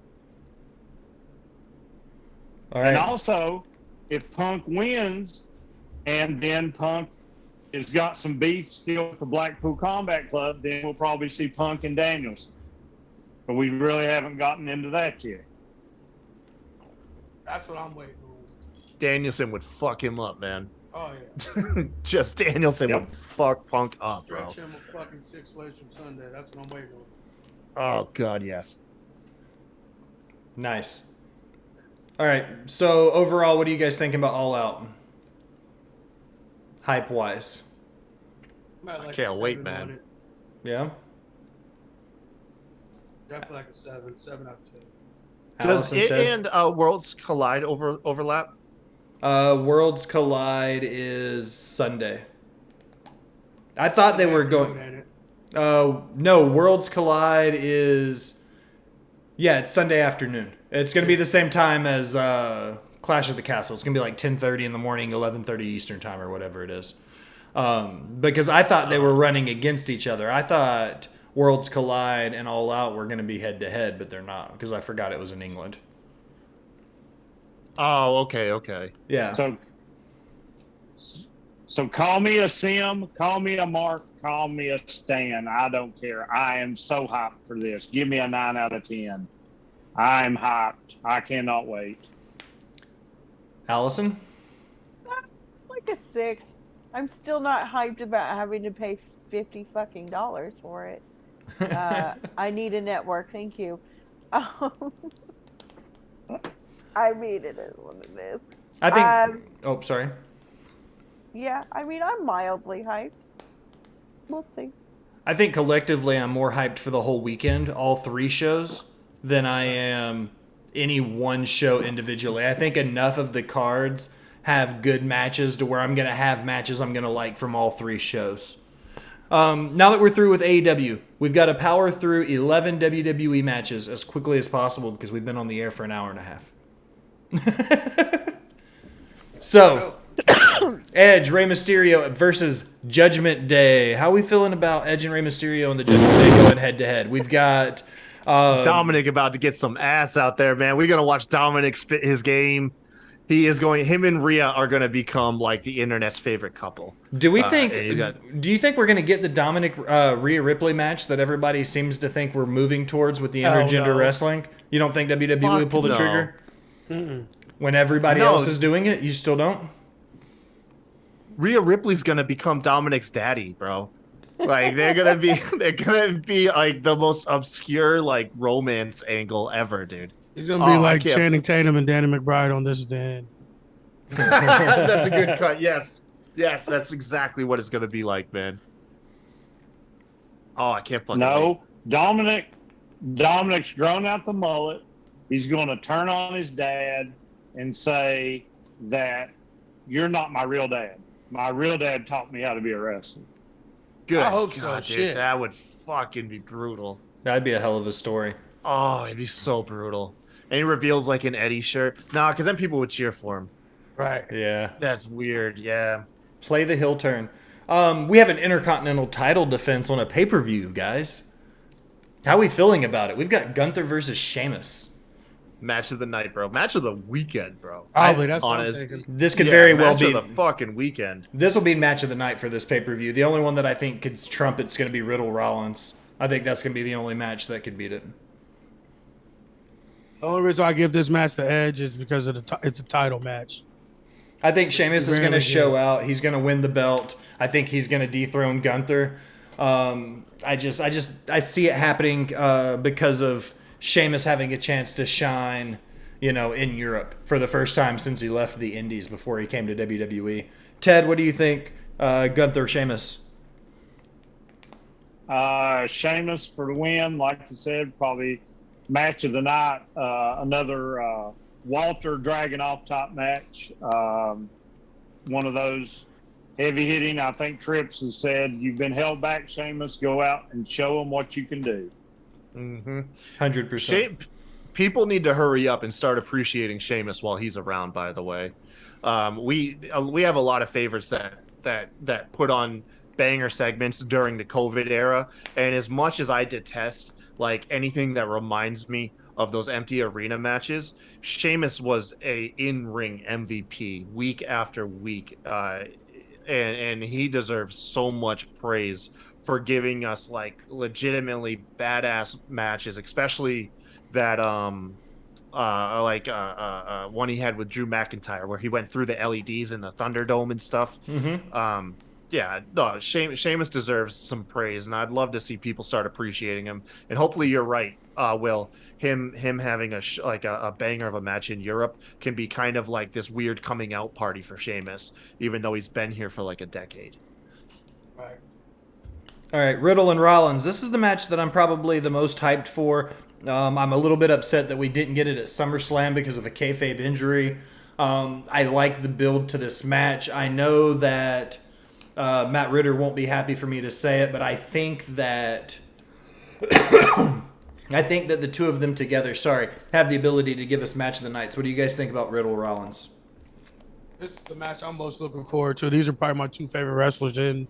Speaker 1: All right.
Speaker 2: And also, if Punk wins, and then Punk has got some beef still with the Blackpool Combat Club, then we'll probably see Punk and Danielson. But we really haven't gotten into that yet.
Speaker 4: That's what I'm waiting on.
Speaker 3: Danielson would fuck him up, man.
Speaker 4: Oh, yeah.
Speaker 3: Just Danielson would fuck Punk up, bro.
Speaker 4: Stretch him a fucking 6 ways from Sunday. That's what I'm waiting on.
Speaker 3: Oh, God, yes.
Speaker 1: Nice. All right. So, overall, what are you guys thinking about All Out? Hype-wise.
Speaker 3: I can't wait, man.
Speaker 1: Yeah?
Speaker 4: Definitely like a 7. 7 out of 10.
Speaker 3: Does it and Worlds Collide overlap?
Speaker 1: Worlds Collide is Sunday. I thought they were going... no, Worlds Collide is... Yeah, it's Sunday afternoon. It's going to be the same time as Clash of the Castle. It's going to be like 10:30 in the morning, 11:30 Eastern time or whatever it is. Because I thought they were running against each other. I thought Worlds Collide and All Out were going to be head-to-head, but they're not because I forgot it was in England.
Speaker 3: Oh, okay.
Speaker 1: Yeah.
Speaker 2: So call me a Sim, call me a Mark, call me a Stan. I don't care. I am so hyped for this. Give me a 9 out of 10. I'm hyped. I cannot wait.
Speaker 1: Allison?
Speaker 5: Like a 6. I'm still not hyped about having to pay $50 fucking for it. I need a network. Thank you. I mean, it is what it is.
Speaker 1: I think... sorry.
Speaker 5: Yeah, I mean, I'm mildly hyped. We'll see.
Speaker 1: I think collectively I'm more hyped for the whole weekend, all 3 shows, than I am any one show individually. I think enough of the cards have good matches to where I'm going to have matches I'm going to like from all 3 shows. Now that we're through with AEW, we've got to power through 11 WWE matches as quickly as possible because we've been on the air for an hour and a half. So, Edge, Rey Mysterio versus Judgment Day. How are we feeling about Edge and Rey Mysterio and the Judgment Day going head-to-head? We've got...
Speaker 3: Dominic about to get some ass out there, man. We're going to watch Dominic spit his game. Him and Rhea are going to become like the internet's favorite couple.
Speaker 1: Do we think? Do you think we're going to get the Dominic Rhea Ripley match that everybody seems to think we're moving towards with the intergender wrestling? You don't think WWE will pull the trigger?
Speaker 4: Mm-mm.
Speaker 1: When everybody else is doing it, you still don't?
Speaker 3: Rhea Ripley's going to become Dominic's daddy, bro. Like they're gonna be like the most obscure like romance angle ever, dude.
Speaker 4: He's gonna be like Channing Tatum and Danny McBride on This Is the End.
Speaker 3: That's a good cut. Yes, that's exactly what it's gonna be like, man. Oh, I can't fucking wait.
Speaker 2: Dominic's grown out the mullet. He's gonna turn on his dad and say that you're not my real dad. My real dad taught me how to be a wrestler.
Speaker 3: Good.
Speaker 4: I hope so.
Speaker 3: Dude,
Speaker 4: Shit.
Speaker 3: that would fucking be brutal.
Speaker 1: That'd be a hell of a story.
Speaker 3: Oh, it'd be so brutal. And he reveals like an Eddie shirt. Nah, because then people would cheer for him.
Speaker 4: Right.
Speaker 1: Yeah.
Speaker 3: That's weird. Yeah.
Speaker 1: Play the heel turn. We have an Intercontinental title defense on a pay-per-view, guys. How are we feeling about it? We've got Gunther versus Sheamus.
Speaker 3: Match of the night, bro. Match of the weekend, bro.
Speaker 4: Probably. That's what I'm
Speaker 3: honest.
Speaker 4: thinking.
Speaker 1: This could very well be
Speaker 3: match of the fucking weekend.
Speaker 1: This will be match of the night for this pay-per-view. The only one that I think could trump it's going to be Riddle Rollins. I think that's going to be the only match that could beat it.
Speaker 4: The only reason I give this match the edge is because of it's a title match.
Speaker 1: I think Sheamus is going to show out. He's going to win the belt. I think he's going to dethrone Gunther. I see it happening because of Sheamus having a chance to shine, in Europe for the first time since he left the Indies before he came to WWE. Ted, what do you think? Gunther, Sheamus?
Speaker 2: Sheamus for the win, like you said, probably match of the night. Another Walter Dragunov top match. One of those heavy hitting. I think Trips has said, you've been held back, Sheamus. Go out and show them what you can do.
Speaker 1: 100%.
Speaker 3: People need to hurry up and start appreciating Sheamus while he's around, by the way. We have a lot of favorites that put on banger segments during the COVID era, and as much as I detest like anything that reminds me of those empty arena matches, Sheamus was a in-ring MVP week after week, and he deserves so much praise for giving us like legitimately badass matches, especially that one he had with Drew McIntyre where he went through the LEDs in the Thunderdome and stuff. Sheamus deserves some praise, and I'd love to see people start appreciating him. And hopefully you're right, Will. Him having a banger of a match in Europe can be kind of like this weird coming out party for Sheamus, even though he's been here for like a decade.
Speaker 4: Right.
Speaker 1: All right, Riddle and Rollins. This is the match that I'm probably the most hyped for. I'm a little bit upset that we didn't get it at SummerSlam because of a kayfabe injury. I like the build to this match. I know that Matt Ritter won't be happy for me to say it, but I think that the two of them together, have the ability to give us match of the nights. What do you guys think about Riddle Rollins?
Speaker 4: This is the match I'm most looking forward to. These are probably my two favorite wrestlers in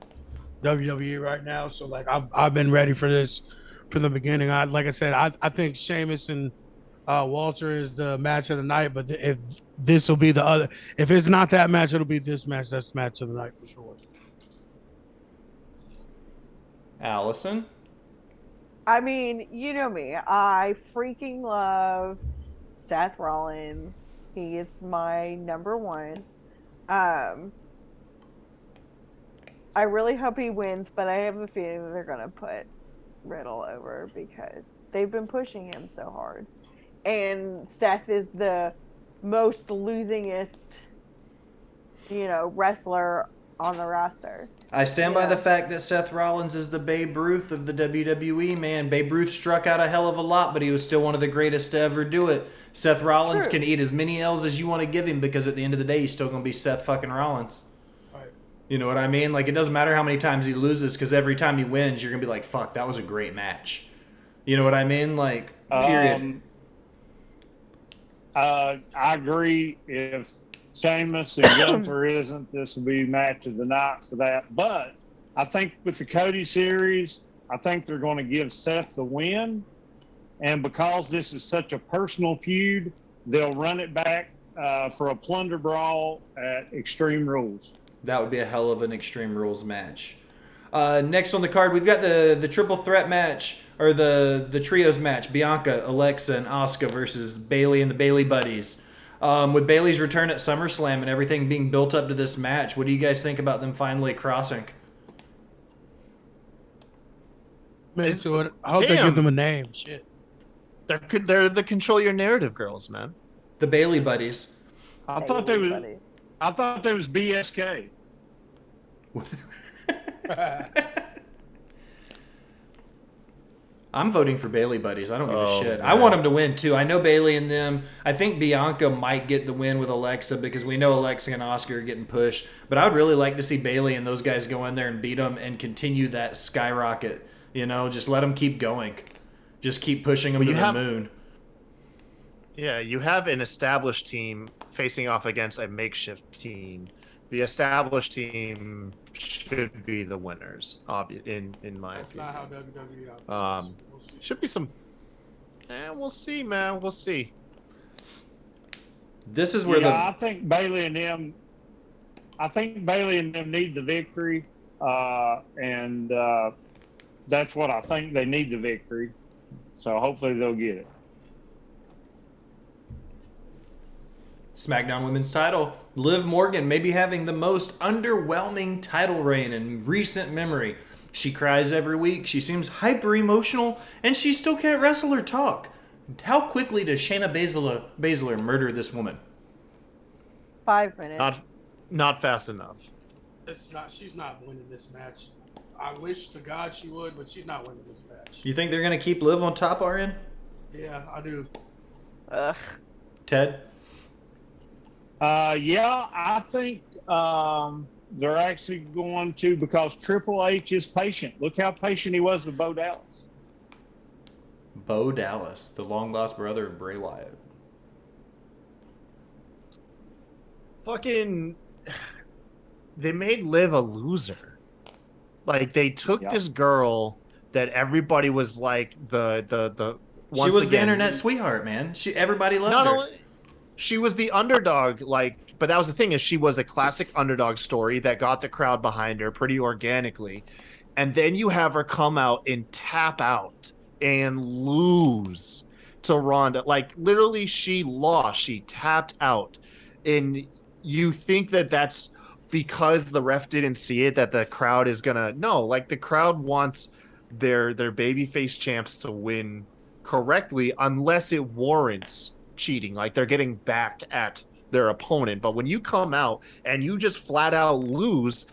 Speaker 4: WWE right now. So like I've been ready for this from the beginning. I think Sheamus and Walter is the match of the night, but if this will be the other, if it's not that match, it'll be this match. That's the match of the night for sure.
Speaker 1: Allison?
Speaker 5: I mean, you know me. I freaking love Seth Rollins. He is my number one. I really hope he wins, but I have a feeling that they're going to put Riddle over because they've been pushing him so hard. And Seth is the most losingest, wrestler on the roster.
Speaker 1: I stand by the fact that Seth Rollins is the Babe Ruth of the WWE, man. Babe Ruth struck out a hell of a lot, but he was still one of the greatest to ever do it. Seth Rollins can eat as many L's as you want to give him because at the end of the day, he's still going to be Seth fucking Rollins.
Speaker 4: Right.
Speaker 1: You know what I mean? Like, it doesn't matter how many times he loses because every time he wins, you're going to be like, fuck, that was a great match. You know what I mean? Like, period.
Speaker 2: I agree. If Sheamus and Gunther isn't, this will be match of the night for that. But I think with the Cody series, I think they're going to give Seth the win. And because this is such a personal feud, they'll run it back for a plunder brawl at Extreme Rules.
Speaker 1: That would be a hell of an Extreme Rules match. Next on the card, we've got the triple threat match, or the trios match. Bianca, Alexa, and Asuka versus Bayley and the Bayley Buddies. With Bayley's return at SummerSlam and everything being built up to this match, what do you guys think about them finally crossing?
Speaker 4: Man, so I hope they give them a name. Shit.
Speaker 3: They're the control your narrative girls, man.
Speaker 1: The Bayley Buddies.
Speaker 2: I thought they was BSK.
Speaker 1: I'm voting for Bayley Buddies. I don't give a shit.
Speaker 3: Man.
Speaker 1: I want them to win too. I know Bayley and them. I think Bianca might get the win with Alexa because we know Alexa and Oscar are getting pushed. But I would really like to see Bayley and those guys go in there and beat them and continue that skyrocket. You know, just let them keep going. Just keep pushing them to the moon.
Speaker 3: Yeah, you have an established team facing off against a makeshift team. The established team should be the winners, in my
Speaker 4: That's
Speaker 3: opinion.
Speaker 4: not how WWE operates. We'll see.
Speaker 3: Should be some. We'll see, man. We'll see.
Speaker 1: This is where
Speaker 2: I think Bayley and them. I think Bayley and them need the victory, and that's what I think they need, the victory. So hopefully they'll get it.
Speaker 1: SmackDown Women's title. Liv Morgan may be having the most underwhelming title reign in recent memory. She cries every week, she seems hyper emotional, and she still can't wrestle or talk. How quickly does Shayna Baszler murder this woman?
Speaker 5: 5 minutes.
Speaker 3: Not fast enough.
Speaker 4: She's not winning this match. I wish to God she would, but she's not winning this match.
Speaker 1: You think they're going to keep Liv on top, RN?
Speaker 4: Yeah, I do.
Speaker 5: Ugh.
Speaker 1: Ted?
Speaker 2: Yeah, I think they're actually going to, because Triple H is patient. Look how patient he was with Bo Dallas.
Speaker 1: Bo Dallas, the long-lost brother of Bray Wyatt.
Speaker 3: Fucking, they made Liv a loser. Like, they took this girl that everybody was like the
Speaker 1: She was the internet sweetheart, man. Everybody loved her.
Speaker 3: She was the underdog, but that was the thing, is she was a classic underdog story that got the crowd behind her pretty organically. And then you have her come out and tap out and lose to Ronda. Like, literally, she lost. She tapped out. And you think that that's because the ref didn't see it, that the crowd is gonna... No, like, the crowd wants their babyface champs to win correctly unless it warrants cheating, like they're getting back at their opponent. But when you come out and you just flat out lose,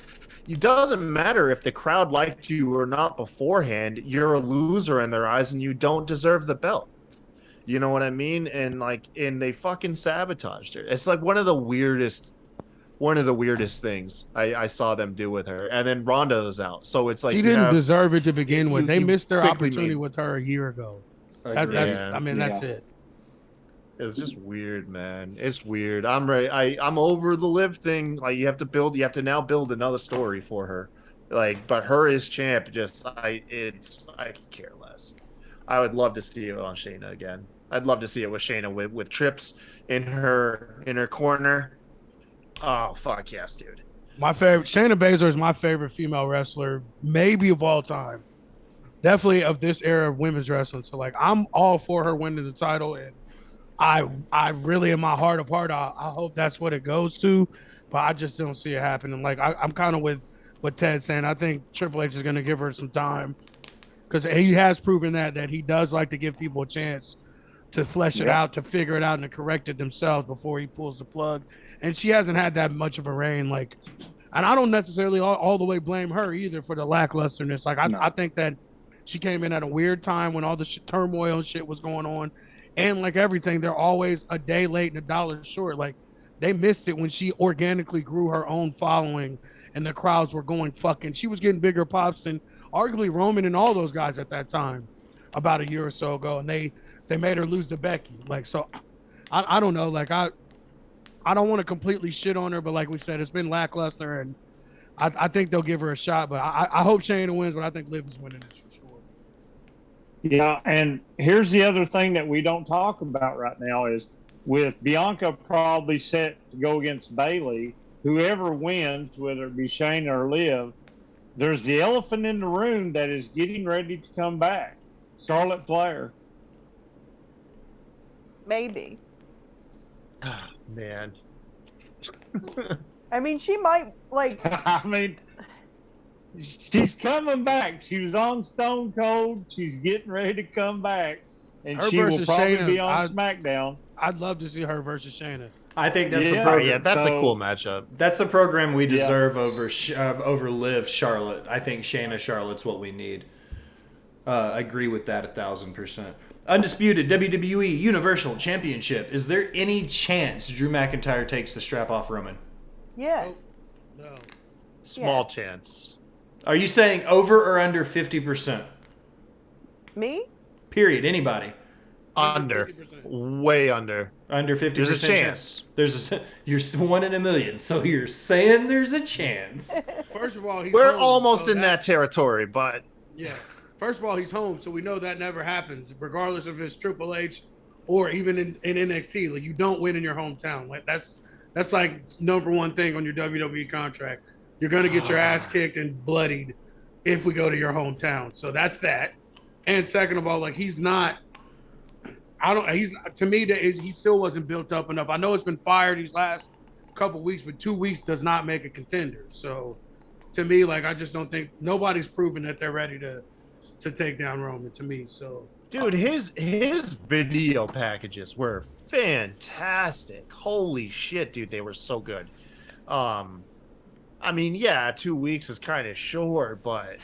Speaker 3: it doesn't matter if the crowd liked you or not beforehand. You're a loser in their eyes and you don't deserve the belt. You know what I mean? And they fucking sabotaged her. It's like one of the weirdest things I saw them do with her. And then Ronda is out, so it's like
Speaker 4: she didn't deserve it to begin with. They missed their opportunity with her a year ago. That's it.
Speaker 3: It's just weird, man. It's weird. I'm ready. I'm over the Liv thing. Like, you have to now build another story for her. Like, but her as champ, I could care less. I would love to see it on Shayna again. I'd love to see it with Shayna with Trips in her corner. Oh, fuck yes, dude.
Speaker 4: My favorite, Shayna Baszler is my favorite female wrestler, maybe of all time. Definitely of this era of women's wrestling. So, like, I'm all for her winning the title, and I really, in my heart of heart, I hope that's what it goes to, but I just don't see it happening. Like, I'm kind of with what Ted's saying. I think Triple H is going to give her some time, because he has proven that he does like to give people a chance to flesh it out, to figure it out, and to correct it themselves before he pulls the plug. And she hasn't had that much of a reign. Like, and I don't necessarily all the way blame her either for the lacklusterness. Like, I think that she came in at a weird time when all the turmoil and shit was going on. And like everything, they're always a day late and $1 short. Like, they missed it when she organically grew her own following and the crowds were going fucking. She was getting bigger pops than arguably Roman and all those guys at that time about a year or so ago. And they made her lose to Becky. Like, so I don't know. Like, I don't want to completely shit on her, but like we said, it's been lackluster, and I think they'll give her a shot. But I hope Shayna wins, but I think Liv is winning this for sure. Yeah,
Speaker 2: and here's the other thing that we don't talk about right now is with Bianca probably set to go against Bailey, whoever wins, whether it be Shayna or Liv, there's the elephant in the room that is getting ready to come back. Charlotte Flair.
Speaker 5: Maybe.
Speaker 3: Man.
Speaker 5: I mean, she might like.
Speaker 2: I mean, she's coming back. She was on Stone Cold. She's getting ready to come back, and
Speaker 4: Her
Speaker 2: she will
Speaker 4: versus
Speaker 2: probably
Speaker 4: Shayna,
Speaker 2: be on SmackDown.
Speaker 4: I'd love to see her versus Shayna.
Speaker 1: I think that's the
Speaker 2: Yeah.
Speaker 1: program.
Speaker 3: Yeah, that's a
Speaker 2: So-
Speaker 3: cool matchup.
Speaker 1: That's the program we
Speaker 2: Yeah.
Speaker 1: deserve over Liv Charlotte. I think Shayna Charlotte's what we need. I agree with that 1,000%. Undisputed WWE Universal Championship. Is there any chance Drew McIntyre takes the strap off Roman?
Speaker 5: Yes.
Speaker 4: No.
Speaker 3: Small
Speaker 5: Yes.
Speaker 3: chance.
Speaker 1: Are you saying over or under 50%?
Speaker 5: Me?
Speaker 1: Period. Anybody?
Speaker 3: Under.
Speaker 4: 50%.
Speaker 3: Way under.
Speaker 1: Under 50%.
Speaker 3: There's a chance.
Speaker 1: You're 1 in a million, so you're saying there's a chance.
Speaker 4: First of all, he's
Speaker 3: We're
Speaker 4: home,
Speaker 3: almost
Speaker 4: so
Speaker 3: in that territory, but
Speaker 4: Yeah. First of all, he's home, so we know that never happens, regardless if it's Triple H or even in NXT. Like, you don't win in your hometown. Like, that's like number one thing on your WWE contract. You're gonna get your ass kicked and bloodied if we go to your hometown. So that's that. And second of all, like, he's not. To me, he still wasn't built up enough. I know it's been fired these last couple weeks, but 2 weeks does not make a contender. So to me, like, I just don't think nobody's proven that they're ready to take down Roman, to me. So
Speaker 3: dude, his video packages were fantastic. Holy shit, dude, they were so good. I mean, yeah, 2 weeks is kind of short, but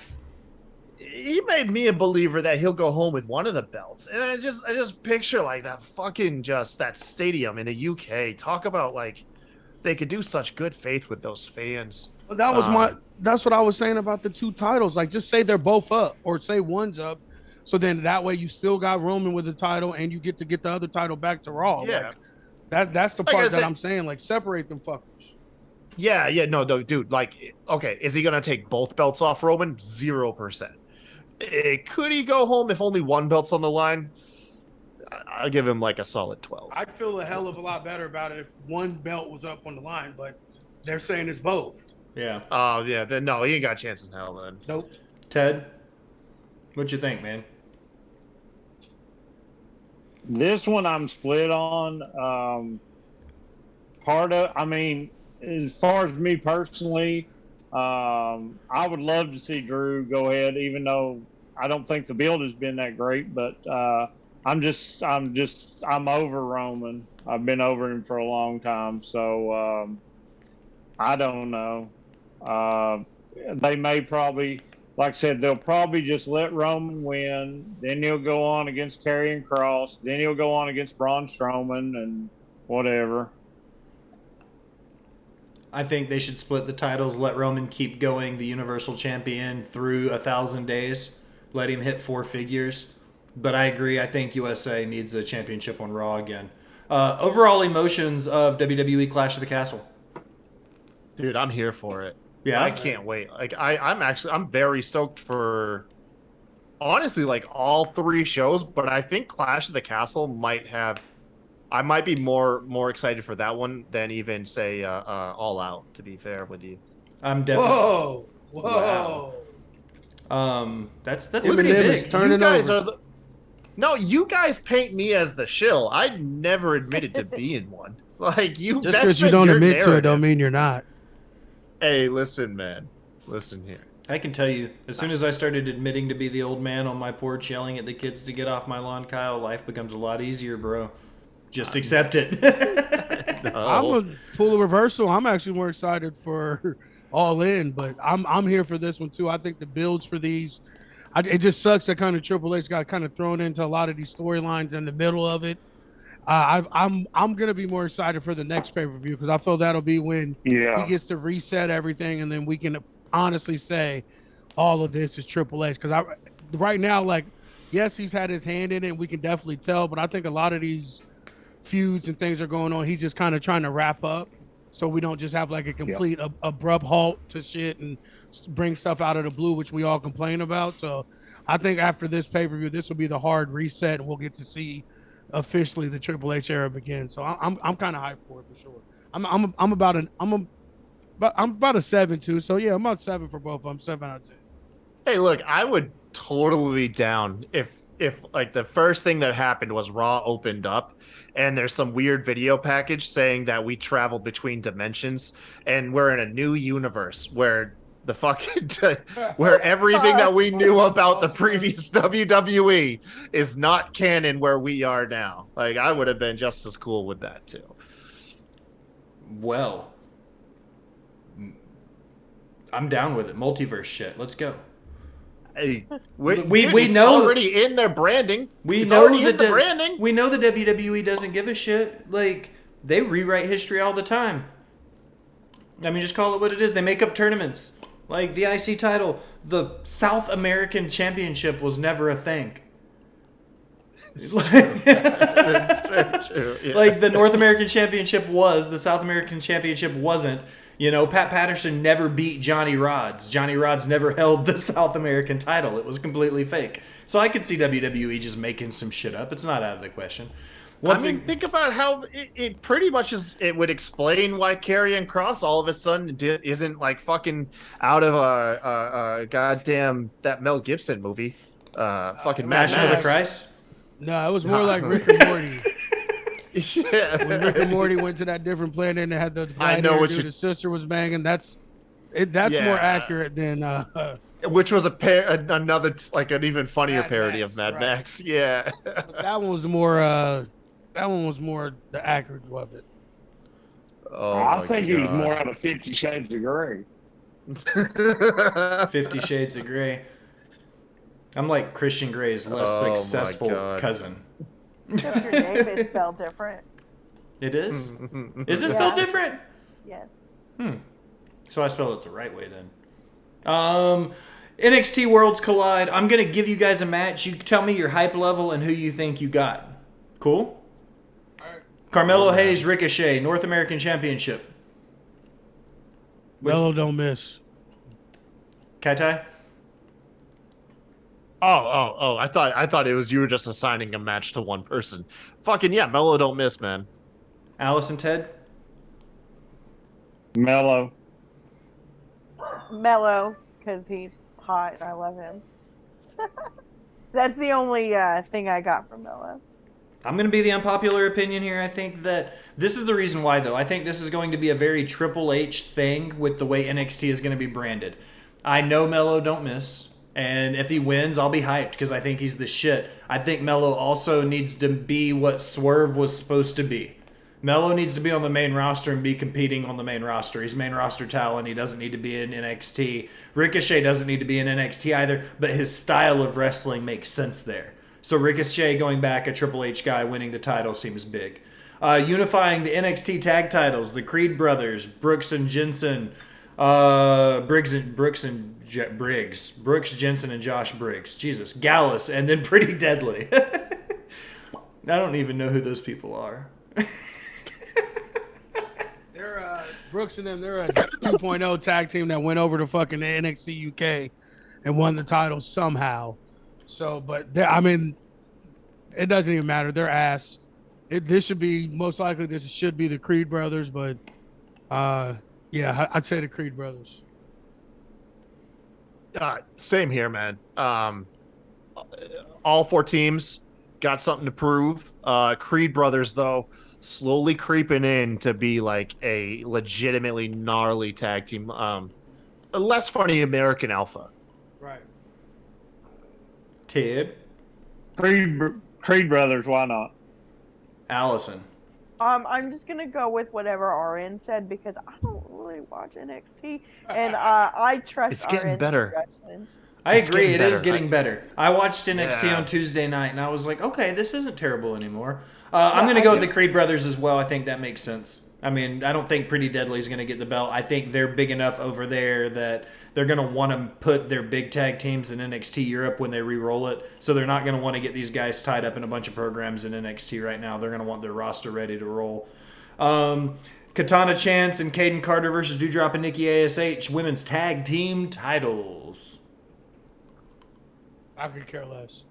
Speaker 3: he made me a believer that he'll go home with one of the belts. And I just picture like that fucking just that stadium in the UK. Talk about like they could do such good faith with those fans.
Speaker 4: that was that's what I was saying about the two titles. Like, just say they're both up or say one's up. So then that way you still got Roman with the title and you get to get the other title back to Raw.
Speaker 3: Yeah.
Speaker 4: Like, that's the
Speaker 3: Like I
Speaker 4: part that
Speaker 3: said-
Speaker 4: I'm saying. Like, separate them fuckers.
Speaker 3: Yeah, no, dude. Like, okay, is he gonna take both belts off Roman? 0%. Could he go home if only one belt's on the line? I'll give him like a solid 12.
Speaker 4: I'd feel a hell of a lot better about it if one belt was up on the line, but they're saying it's both.
Speaker 1: Yeah.
Speaker 3: Oh yeah, then no, he ain't got chances in hell then.
Speaker 4: Nope.
Speaker 1: Ted, what you think, man?
Speaker 2: This one I'm split on. I mean, as far as me personally, I would love to see Drew go ahead, even though I don't think the build has been that great. But I'm over Roman. I've been over him for a long time, so I don't know. They may probably, like I said, they'll probably just let Roman win. Then he'll go on against Karrion Kross. Then he'll go on against Braun Strowman and whatever.
Speaker 1: I think they should split the titles, let Roman keep going the Universal Champion through 1,000 days, let him hit 4 figures. But I agree, I think USA needs a championship on Raw again. Overall emotions of WWE Clash of the Castle.
Speaker 3: Dude, I'm here for it.
Speaker 1: Yeah?
Speaker 3: I can't wait. Like I'm very stoked for honestly like all 3 shows, but I think Clash of the Castle I might be more excited for that one than even say All Out, to be fair with you.
Speaker 1: I'm definitely...
Speaker 4: Whoa.
Speaker 1: That's
Speaker 4: Eminem
Speaker 1: pretty
Speaker 4: is
Speaker 1: big.
Speaker 4: turning
Speaker 3: You guys
Speaker 4: over.
Speaker 3: are you guys paint me as the shill. I never admitted to being one. Like you
Speaker 4: Just
Speaker 3: that's
Speaker 4: because you
Speaker 3: been
Speaker 4: don't
Speaker 3: your
Speaker 4: admit to it
Speaker 3: narrative.
Speaker 4: don't mean you're not.
Speaker 3: Hey, listen, man. Listen here.
Speaker 1: I can tell you, as soon as I started admitting to be the old man on my porch yelling at the kids to get off my lawn, Kyle, life becomes a lot easier, bro. Just accept it.
Speaker 4: I'm a full reversal. I'm actually more excited for All In, but I'm here for this one too. I think the builds for these, it just sucks that kind of Triple H got kind of thrown into a lot of these storylines in the middle of it. I'm gonna be more excited for the next pay-per-view because I feel that'll be when he gets to reset everything, and then we can honestly say all of this is Triple H. Because right now, like, yes, he's had his hand in it, and we can definitely tell, but I think a lot of these feuds and things are going on. He's just kind of trying to wrap up, so we don't just have like a complete abrupt halt to shit and bring stuff out of the blue, which we all complain about. So I think after this pay-per-view, this will be the hard reset, and we'll get to see officially the Triple H era begins. So I'm kind of hyped for it for sure. I'm about a 7 too. So yeah, I'm about 7 for both. I'm 7 out of 10.
Speaker 3: Hey, look, I would totally be down if like the first thing that happened was Raw opened up and there's some weird video package saying that we traveled between dimensions and we're in a new universe where the fucking where everything that we knew about the previous WWE is not canon where we are now. Like I would have been just as cool with that too.
Speaker 1: Well, I'm down with it. Multiverse shit. Let's go.
Speaker 3: Hey,
Speaker 1: We
Speaker 3: it's
Speaker 1: know
Speaker 3: already in their branding.
Speaker 1: We
Speaker 3: know the branding.
Speaker 1: We know the WWE doesn't give a shit. Like they rewrite history all the time. I mean, just call it what it is. They make up tournaments. Like the IC title, the South American Championship was never a thing.
Speaker 3: It's very true. Yeah.
Speaker 1: Like the North American Championship was, the South American Championship wasn't. You know, Pat Patterson never beat Johnny Rodz. Johnny Rodz never held the South American title. It was completely fake. So I could see WWE just making some shit up. It's not out of the question.
Speaker 3: Think about how it pretty much is. It would explain why Karrion Kross all of a sudden isn't like fucking out of a goddamn that Mel Gibson movie. Fucking Mad
Speaker 1: Passion of the
Speaker 3: Max.
Speaker 1: Christ.
Speaker 4: No, it was more like Rick and Morty.
Speaker 3: Yeah.
Speaker 4: When Rick and Morty went to that different planet and they had the
Speaker 3: I know what
Speaker 4: dude,
Speaker 3: you-
Speaker 4: his sister was banging. That's more
Speaker 3: Yeah.
Speaker 4: accurate than
Speaker 3: Which was another like an even funnier
Speaker 4: Mad
Speaker 3: parody
Speaker 4: Max,
Speaker 3: of Mad
Speaker 4: right.
Speaker 3: Max. Yeah.
Speaker 4: but that one was more the accurate of it.
Speaker 3: Oh,
Speaker 2: I think he was more out of 50 Shades of Grey.
Speaker 1: 50 Shades of Grey. I'm like Christian Grey's less
Speaker 3: Oh my
Speaker 1: successful
Speaker 3: God.
Speaker 1: cousin.
Speaker 5: Except your name is spelled different.
Speaker 1: It is? Is it
Speaker 5: Yeah.
Speaker 1: spelled different?
Speaker 5: Yes.
Speaker 1: So I spelled it the right way then. NXT Worlds Collide. I'm going to give you guys a match. You tell me your hype level and who you think you got. Cool? Carmelo Hayes, Ricochet, North American Championship.
Speaker 4: Mello don't miss.
Speaker 1: Kai-Tai?
Speaker 3: Oh! I thought it was you were just assigning a match to one person. Fucking yeah, Mello don't miss, man.
Speaker 1: Alice and Ted?
Speaker 2: Mellow.
Speaker 5: Mellow, because he's hot. I love him. That's the only thing I got from Mellow.
Speaker 1: I'm going to be the unpopular opinion here. I think that this is the reason why, though. I think this is going to be a very Triple H thing with the way NXT is going to be branded. I know Mello don't miss, and if he wins, I'll be hyped because I think he's the shit. I think Mello also needs to be what Swerve was supposed to be. Mello needs to be on the main roster and be competing on the main roster. He's main roster talent. He doesn't need to be in NXT. Ricochet doesn't need to be in NXT either, but his style of wrestling makes sense there. So Ricochet going back, a Triple H guy winning the title seems big. Unifying the NXT tag titles, the Creed brothers, Brooks and Jensen, Brooks, Jensen, and Josh Briggs. Jesus, Gallus, and then Pretty Deadly. I don't even know who those people are.
Speaker 4: They're Brooks and them. They're a 2.0 tag team that went over to fucking NXT UK and won the title somehow. So, but I mean, it doesn't even matter. They're ass. This should be most likely. This should be the Creed brothers, but yeah, I'd say the Creed brothers.
Speaker 3: Same here, man. All four teams got something to prove. Creed brothers, though, slowly creeping in to be like a legitimately gnarly tag team. A less funny American Alpha.
Speaker 4: Right.
Speaker 1: Ted,
Speaker 2: Creed brothers, why not?
Speaker 1: Allison.
Speaker 5: I'm just gonna go with whatever RN said because I don't really watch NXT, and I trust
Speaker 3: It's getting
Speaker 5: RN's
Speaker 3: better.
Speaker 5: suggestions.
Speaker 1: I
Speaker 3: It's
Speaker 1: agree.
Speaker 3: getting
Speaker 1: It is
Speaker 3: better.
Speaker 1: getting better. I watched NXT
Speaker 3: Yeah.
Speaker 1: on Tuesday night, and I was like, okay, this isn't terrible anymore. I'm going to go with the Creed brothers as well. I think that makes sense. I mean, I don't think Pretty Deadly is going to get the belt. I think they're big enough over there that they're going to want to put their big tag teams in NXT Europe when they re-roll it. So they're not going to want to get these guys tied up in a bunch of programs in NXT right now. They're going to want their roster ready to roll. Katana Chance and Caden Carter versus Doudrop and Nikki ASH women's tag team titles.
Speaker 4: I could care less.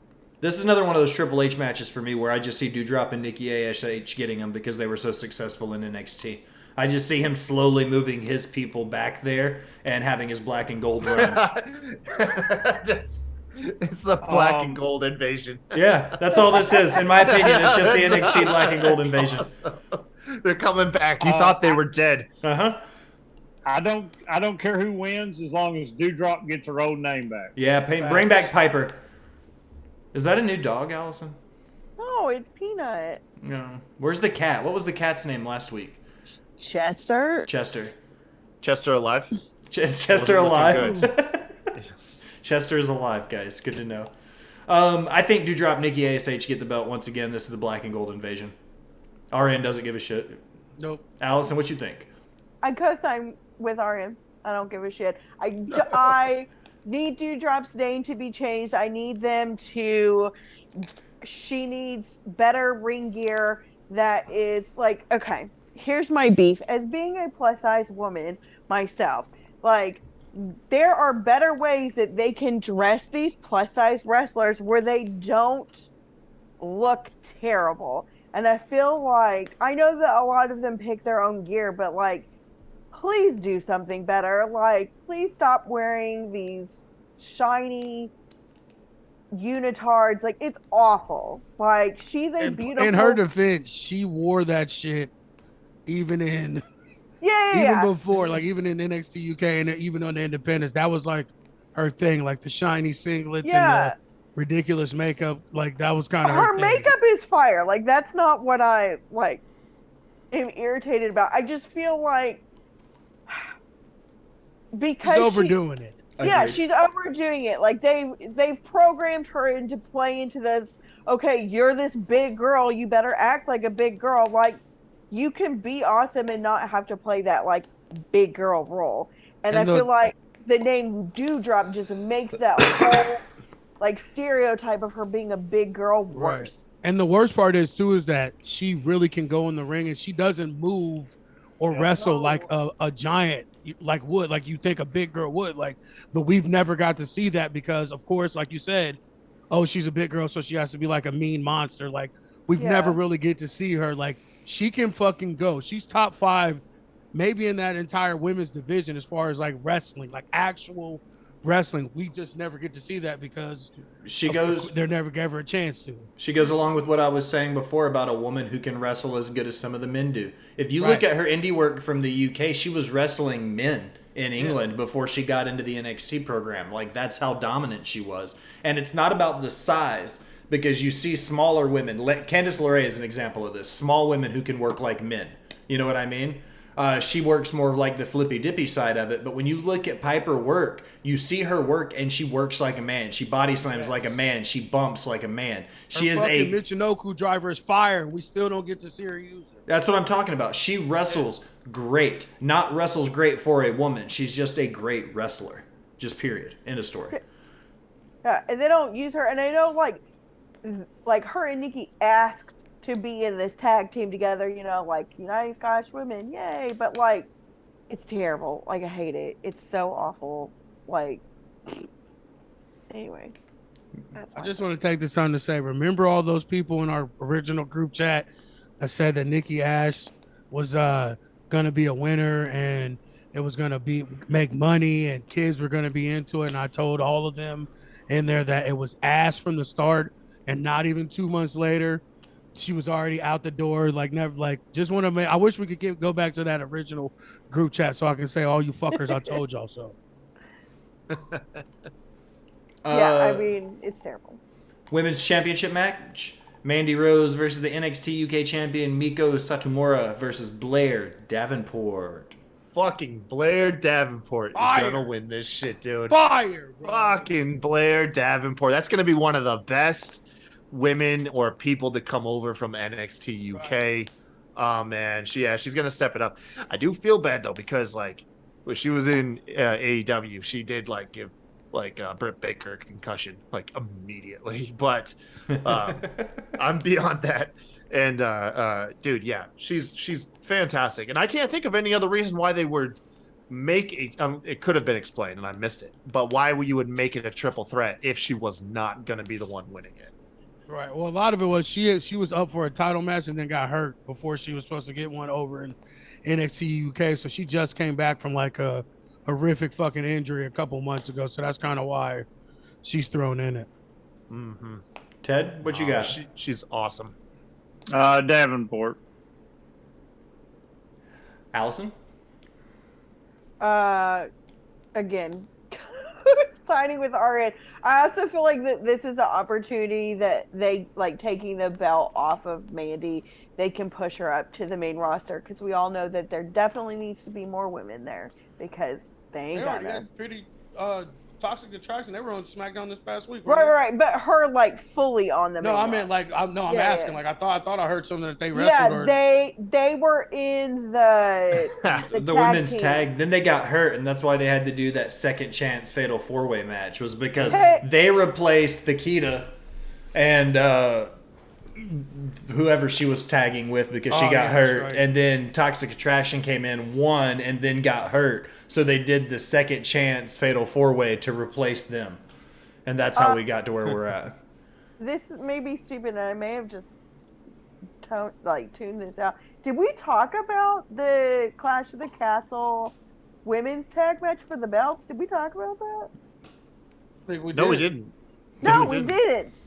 Speaker 1: This is another one of those Triple H matches for me where I just see Doudrop and Nikki ASH getting them because they were so successful in NXT. I just see him slowly moving his people back there and having his black and gold run.
Speaker 3: It's the black and gold invasion.
Speaker 1: Yeah, that's all this is. In my opinion, it's just the NXT black and gold invasion.
Speaker 3: Awesome. They're coming back. You thought they were dead.
Speaker 1: Uh-huh.
Speaker 2: I don't care who wins as long as Doudrop gets her old name back.
Speaker 1: Yeah, bring back Piper. Is that a new dog, Allison?
Speaker 5: No, it's Peanut.
Speaker 1: No. Where's the cat? What was the cat's name last week?
Speaker 5: Chester.
Speaker 3: Chester alive?
Speaker 1: Chester alive?
Speaker 3: Yes.
Speaker 1: Chester is alive, guys. Good to know. I think Doudrop, Nikki ASH get the belt once again. This is the black and gold invasion. RN doesn't give a shit.
Speaker 4: Nope.
Speaker 1: Allison, what you think?
Speaker 5: I co-sign with RN. I don't give a shit. I need Doudrop's name to be changed. I need them to. She needs better ring gear that is like, okay, here's my beef. As being a plus size woman myself, like, there are better ways that they can dress these plus size wrestlers where they don't look terrible. And I feel like, I know that a lot of them pick their own gear, but like, please do something better. Like, please stop wearing these shiny unitards. Like, it's awful. Like, she's a beautiful.
Speaker 4: In her defense, she wore that shit even in before, like even in NXT UK and even on the Independence. That was like her thing, like the shiny singlets and the ridiculous makeup. Like that was kind of
Speaker 5: her makeup is fire. Like, that's not what I like am irritated about. I just feel like because
Speaker 4: she's overdoing it.
Speaker 5: Yeah, she's overdoing it. Like they've programmed her into play into this. Okay, you're this big girl. You better act like a big girl. Like, you can be awesome and not have to play that like big girl role. And I feel like the name Doudrop just makes that whole like stereotype of her being a big girl worse.
Speaker 4: Right. And the worst part is too is that she really can go in the ring and she doesn't move or wrestle like a giant like would, like you think a big girl would, like, but we've never got to see that because of course, like you said, oh, she's a big girl, so she has to be like a mean monster. Like, we've never really get to see her. Like, she can fucking go. She's top 5 maybe in that entire women's division as far as like wrestling, like actual wrestling. We just never get to see that because they never gave her a chance to.
Speaker 1: She goes along with what I was saying before about a woman who can wrestle as good as some of the men do. If you look at her indie work from the UK, she was wrestling men in England before she got into the NXT program. Like, that's how dominant she was. And it's not about the size, because you see smaller women. Candice LeRae is an example of this. Small women who can work like men. You know what I mean? She works more like the flippy dippy side of it. But when you look at Piper work, you see her work and she works like a man. She body slams like a man. She bumps like a man. She is a
Speaker 4: Michinoku driver is fire. We still don't get to see her use it.
Speaker 1: That's what I'm talking about. She wrestles great. Not wrestles great for a woman. She's just a great wrestler. Just period. End of story.
Speaker 5: Yeah, and they don't use her. And I know like her and Nikki asked to be in this tag team together, you know, like United Scottish Women, yay! But like, it's terrible. Like, I hate it. It's so awful. Like, anyway.
Speaker 4: I just want to take this time to say, remember all those people in our original group chat that said that Nikki Ash was gonna be a winner and it was gonna make money and kids were gonna be into it, and I told all of them in there that it was ass from the start, and not even 2 months later she was already out the door. Like, never, like, just want to make, I wish we could go back to that original group chat so I can say, all you fuckers, I told y'all so.
Speaker 5: Yeah, I mean, it's terrible.
Speaker 1: Women's championship match. Mandy Rose versus the NXT UK champion Miko Satomura versus Blair Davenport.
Speaker 3: Fucking Blair Davenport is gonna win this shit, dude.
Speaker 4: Fire, bro.
Speaker 3: Fucking Blair Davenport. That's gonna be one of the best women or people to come over from NXT UK. Oh man, she's gonna step it up. I do feel bad though, because like when she was in AEW, she did like give like Britt Baker a concussion like immediately. But I'm beyond that. And dude, yeah, she's fantastic. And I can't think of any other reason why they would make it could have been explained and I missed it. But why you would make it a triple threat if she was not going to be the one winning it?
Speaker 4: Right. Well, a lot of it was she was up for a title match and then got hurt before she was supposed to get one over in NXT UK. So she just came back from like a horrific fucking injury a couple months ago. So that's kind of why she's thrown in it.
Speaker 3: Mm-hmm.
Speaker 1: Ted, what you got?
Speaker 3: She's awesome.
Speaker 2: Davenport.
Speaker 1: Allison?
Speaker 5: Again, signing with RN. I also feel like that this is an opportunity that they like taking the belt off of Mandy. They can push her up to the main roster because we all know that there definitely needs to be more women there because they ain't got none.
Speaker 4: Pretty Toxic Attraction. They were on SmackDown this past week.
Speaker 5: Right. But her like fully on the main
Speaker 4: No, I meant
Speaker 5: roster.
Speaker 4: like I'm asking.
Speaker 5: Yeah.
Speaker 4: Like I thought I heard something that they wrestled.
Speaker 5: Yeah, they were in the
Speaker 1: the women's tag. Then they got hurt, and that's why they had to do that second chance fatal 4-way match. Was because they replaced Nikita and whoever she was tagging with because she got hurt, right. And then Toxic Attraction came in, won, and then got hurt. So they did the second chance fatal 4-way to replace them, and that's how we got to where we're at.
Speaker 5: This may be stupid, and I may have just tuned this out. Did we talk about the Clash of the Castle women's tag match for the belts? Did we talk about that?
Speaker 4: I think we did.
Speaker 3: No, we didn't.
Speaker 5: No, we didn't.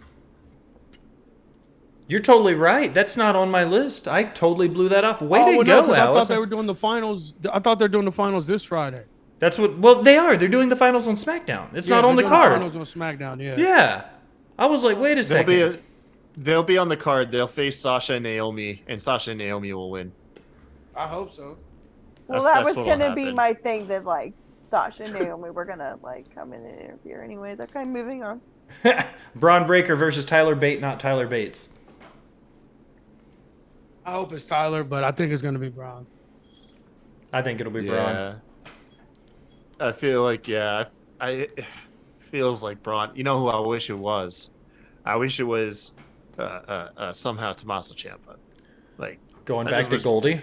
Speaker 1: You're totally right. That's not on my list. I totally blew that off. Way to go, Allison.
Speaker 4: I thought they were doing the finals. I thought they're doing the finals this Friday.
Speaker 1: That's what. Well, they are. They're doing the finals on SmackDown. It's not on the card.
Speaker 4: The finals on SmackDown. Yeah.
Speaker 1: Yeah. I was like, wait a second.
Speaker 3: They'll be on the card. They'll face Sasha and Naomi, and Sasha and Naomi will win.
Speaker 4: I hope so.
Speaker 5: Well, that was gonna be my thing. That like Sasha and Naomi were gonna like come in and interfere. Anyways, okay, moving on.
Speaker 1: Braun Breaker versus Tyler Bate, not Tyler Bates.
Speaker 4: I hope it's Tyler, but I think it's going to be Braun.
Speaker 1: I think it'll be Braun.
Speaker 3: I feel like, it feels like Braun. You know who I wish it was? I wish it was somehow Tommaso Ciampa. Like
Speaker 1: going back to Goldie?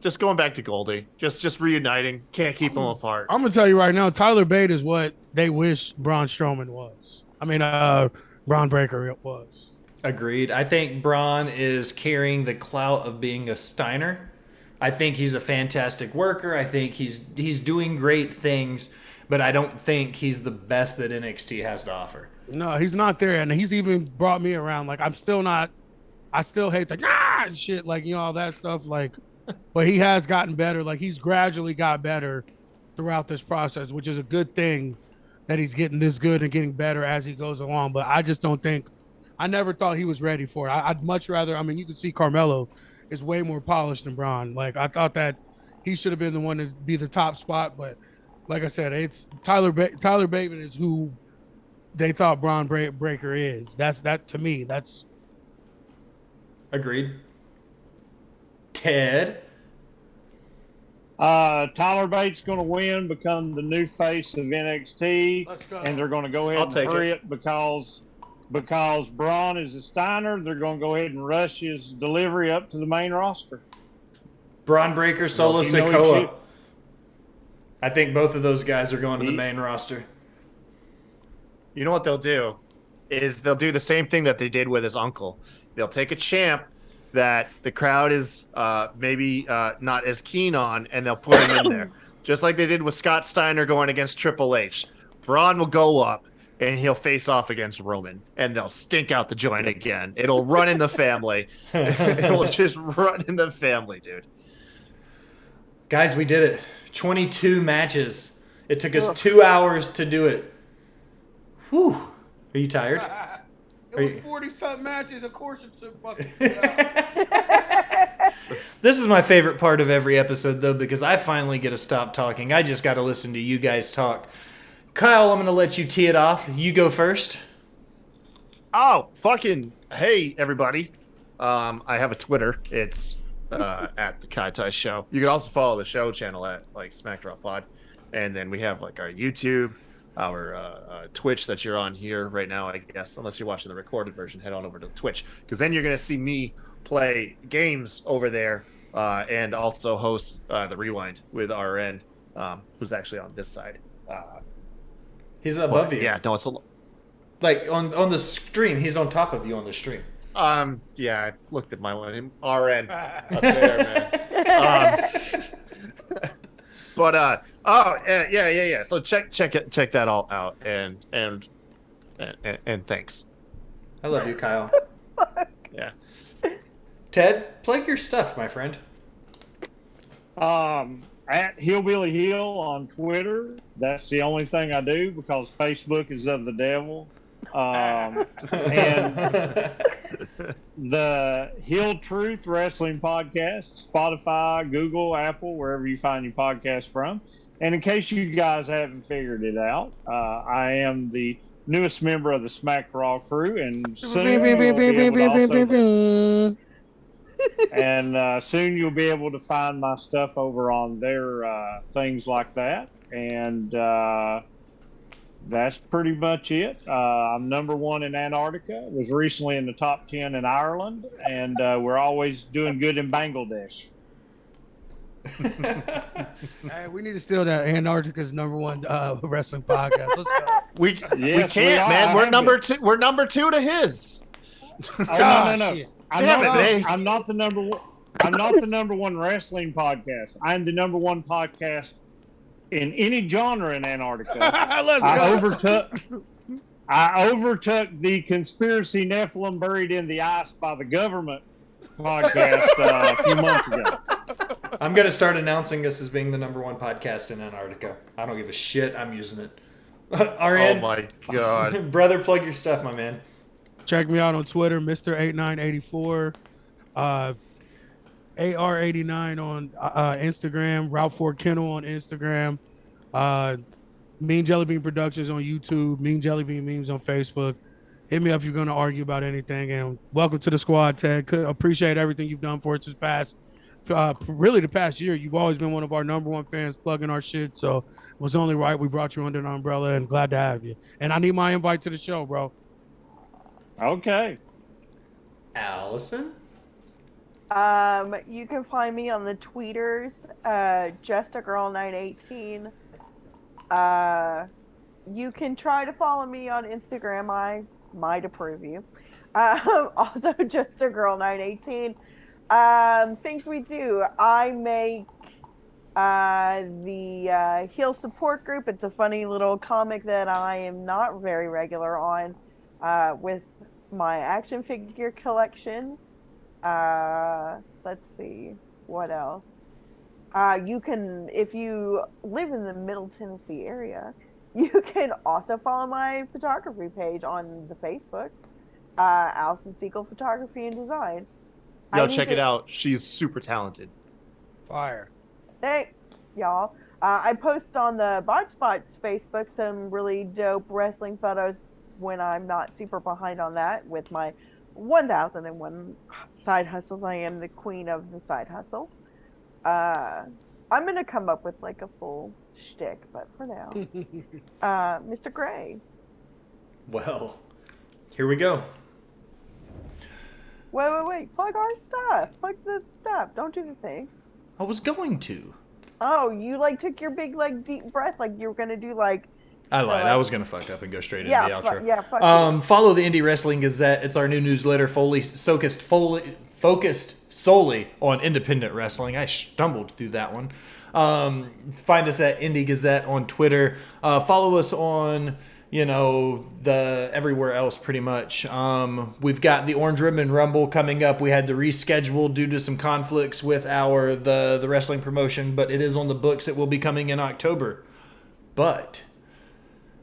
Speaker 3: Just going back to Goldie. Just reuniting. Can't keep them apart.
Speaker 4: I'm going to tell you right now, Tyler Bate is what they wish Braun Strowman was. I mean, Braun Breaker was.
Speaker 1: Agreed. I think Braun is carrying the clout of being a Steiner. I think he's a fantastic worker. I think he's doing great things, but I don't think he's the best that NXT has to offer.
Speaker 4: No, he's not there, and he's even brought me around. Like I'm still not. I still hate the and shit, like all that stuff. Like, but he has gotten better. Like he's gradually got better throughout this process, which is a good thing that he's getting this good and getting better as he goes along. But I just don't think. I never thought he was ready for it. I'd much rather. I mean, you can see Carmelo is way more polished than Braun. Like I thought that he should have been the one to be the top spot, but like I said, it's Tyler Bateman is who they thought Braun Breaker is. That to me. That's
Speaker 1: agreed. Ted.
Speaker 2: Tyler Bates going to win, become the new face of NXT.
Speaker 4: Let's go.
Speaker 2: And they're going to go ahead and hurry it because Braun is a Steiner. They're going to go ahead and rush his delivery up to the main roster.
Speaker 1: Braun Breaker, Solo Sikoa. I think both of those guys are going to the main roster.
Speaker 3: You know what they'll do is they'll do the same thing that they did with his uncle. They'll take a champ that the crowd is maybe not as keen on, and they'll put him in there. Just like they did with Scott Steiner going against Triple H. Braun will go up, and he'll face off against Roman, and they'll stink out the joint again. It'll run in the family. It will just run in the family, dude.
Speaker 1: Guys, we did it. 22 matches. It took us 2 hours to do it. Whew. Are you tired?
Speaker 4: It was 40-something matches. Of course it took fucking 2 hours.
Speaker 1: This is my favorite part of every episode, though, because I finally get to stop talking. I just got to listen to you guys talk. Kyle, I'm going to let you tee it off. You go first.
Speaker 3: Oh, fucking hey, everybody. I have a Twitter. It's at the Kai Tai Show. You can also follow the show channel at like Smack Drop Pod. And then we have like our YouTube, our Twitch that you're on here right now, I guess. Unless you're watching the recorded version, head on over to Twitch. Because then you're going to see me play games over there and also host the Rewind with RN, who's actually on this side.
Speaker 1: He's above you.
Speaker 3: Yeah, no,
Speaker 1: Like on the stream, he's on top of you on the stream.
Speaker 3: Yeah, I looked at my one. RN up there, man. But yeah. So check that all out, and thanks.
Speaker 1: I love you, Kyle.
Speaker 3: Yeah.
Speaker 1: Ted, plug your stuff, my friend.
Speaker 2: At HillBilly Heel on Twitter. That's the only thing I do because Facebook is of the devil. And the Hill Truth Wrestling Podcast, Spotify, Google, Apple, wherever you find your podcast from. And in case you guys haven't figured it out, I am the newest member of the Smack Raw crew, and soon you'll be able to find my stuff over on their things like that. And that's pretty much it. I'm number 1 in Antarctica. Was recently in the top 10 in Ireland, and we're always doing good in Bangladesh.
Speaker 4: Hey, we need to steal that Antarctica's #1 wrestling podcast. Let's go.
Speaker 3: We can't, man. We're number 2. We're number 2 to his.
Speaker 2: Oh, no.
Speaker 4: Shit.
Speaker 2: I'm not the number 1. I'm not the number 1 wrestling podcast. I'm the number 1 podcast in any genre in Antarctica.
Speaker 4: Let's go.
Speaker 2: I overtook the conspiracy Nephilim buried in the ice by the government podcast a few months ago.
Speaker 1: I'm going to start announcing us as being the number 1 podcast in Antarctica. I don't give a shit. I'm using it. RN,
Speaker 3: Oh my god.
Speaker 1: brother, plug your stuff, my man.
Speaker 4: Check me out on Twitter, Mr8984, AR89 on Instagram, Route 4 Kennel on Instagram, Mean Jelly Bean Productions on YouTube, Mean Jelly Bean Memes on Facebook. Hit me up if you're going to argue about anything. And welcome to the squad, Ted. Appreciate everything you've done for us this past, really the past year. You've always been one of our number 1 fans plugging our shit. So it was only right we brought you under the umbrella, and glad to have you. And I need my invite to the show, bro.
Speaker 2: Okay.
Speaker 1: Allison?
Speaker 5: You can find me on the tweeters, justagirl918. You can try to follow me on Instagram. I might approve you. Also, justagirl918. Things we do. I make the Heel Support Group. It's a funny little comic that I am not very regular on with my action figure collection. Let's see. What else? You can, if you live in the Middle Tennessee area, you can also follow my photography page on the Facebooks, Allison Siegel Photography and Design.
Speaker 3: Yo, check it out. She's super talented.
Speaker 4: Fire.
Speaker 5: Hey, y'all. I post on the Botched Facebook some really dope wrestling photos when I'm not super behind on that with my 1001 side hustles. I am the queen of the side hustle. I'm going to come up with like a full shtick, but for now, Mr. Gray.
Speaker 1: Well, here we go.
Speaker 5: Wait. Plug our stuff. Plug the stuff. Don't do the thing.
Speaker 1: I was going to.
Speaker 5: Oh, you like took your big like deep breath like you were going to do like.
Speaker 1: I lied. I was going to fuck up and go straight into the outro.
Speaker 5: Fuck you.
Speaker 1: Follow the Indie Wrestling Gazette. It's our new newsletter, focused solely on independent wrestling. I stumbled through that one. Find us at Indie Gazette on Twitter. Follow us on, the everywhere else pretty much. We've got the Orange Ribbon Rumble coming up. We had to reschedule due to some conflicts with the wrestling promotion, but it is on the books. It will be coming in October. But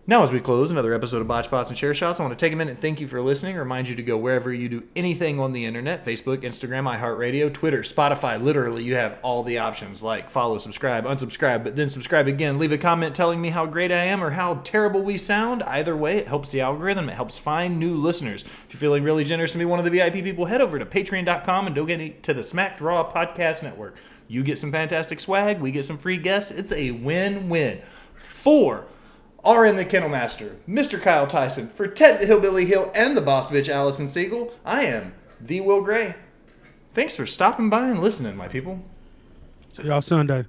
Speaker 1: now, as we close another episode of Botch Spots and Chair Shots, I want to take a minute and thank you for listening. Remind you to go wherever you do anything on the internet: Facebook, Instagram, iHeartRadio, Twitter, Spotify. Literally, you have all the options like follow, subscribe, unsubscribe, but then subscribe again. Leave a comment telling me how great I am or how terrible we sound. Either way, it helps the algorithm. It helps find new listeners. If you're feeling really generous to be one of the VIP people, head over to patreon.com and donate to the Smacked Raw Podcast Network. You get some fantastic swag. We get some free guests. It's a win-win. RN the Kennel Master, Mr. Kyle Tyson, for Ted the Hillbilly Heel and the boss bitch Allison Siegel, I am the Will Gray. Thanks for stopping by and listening, my people.
Speaker 4: See y'all Sunday.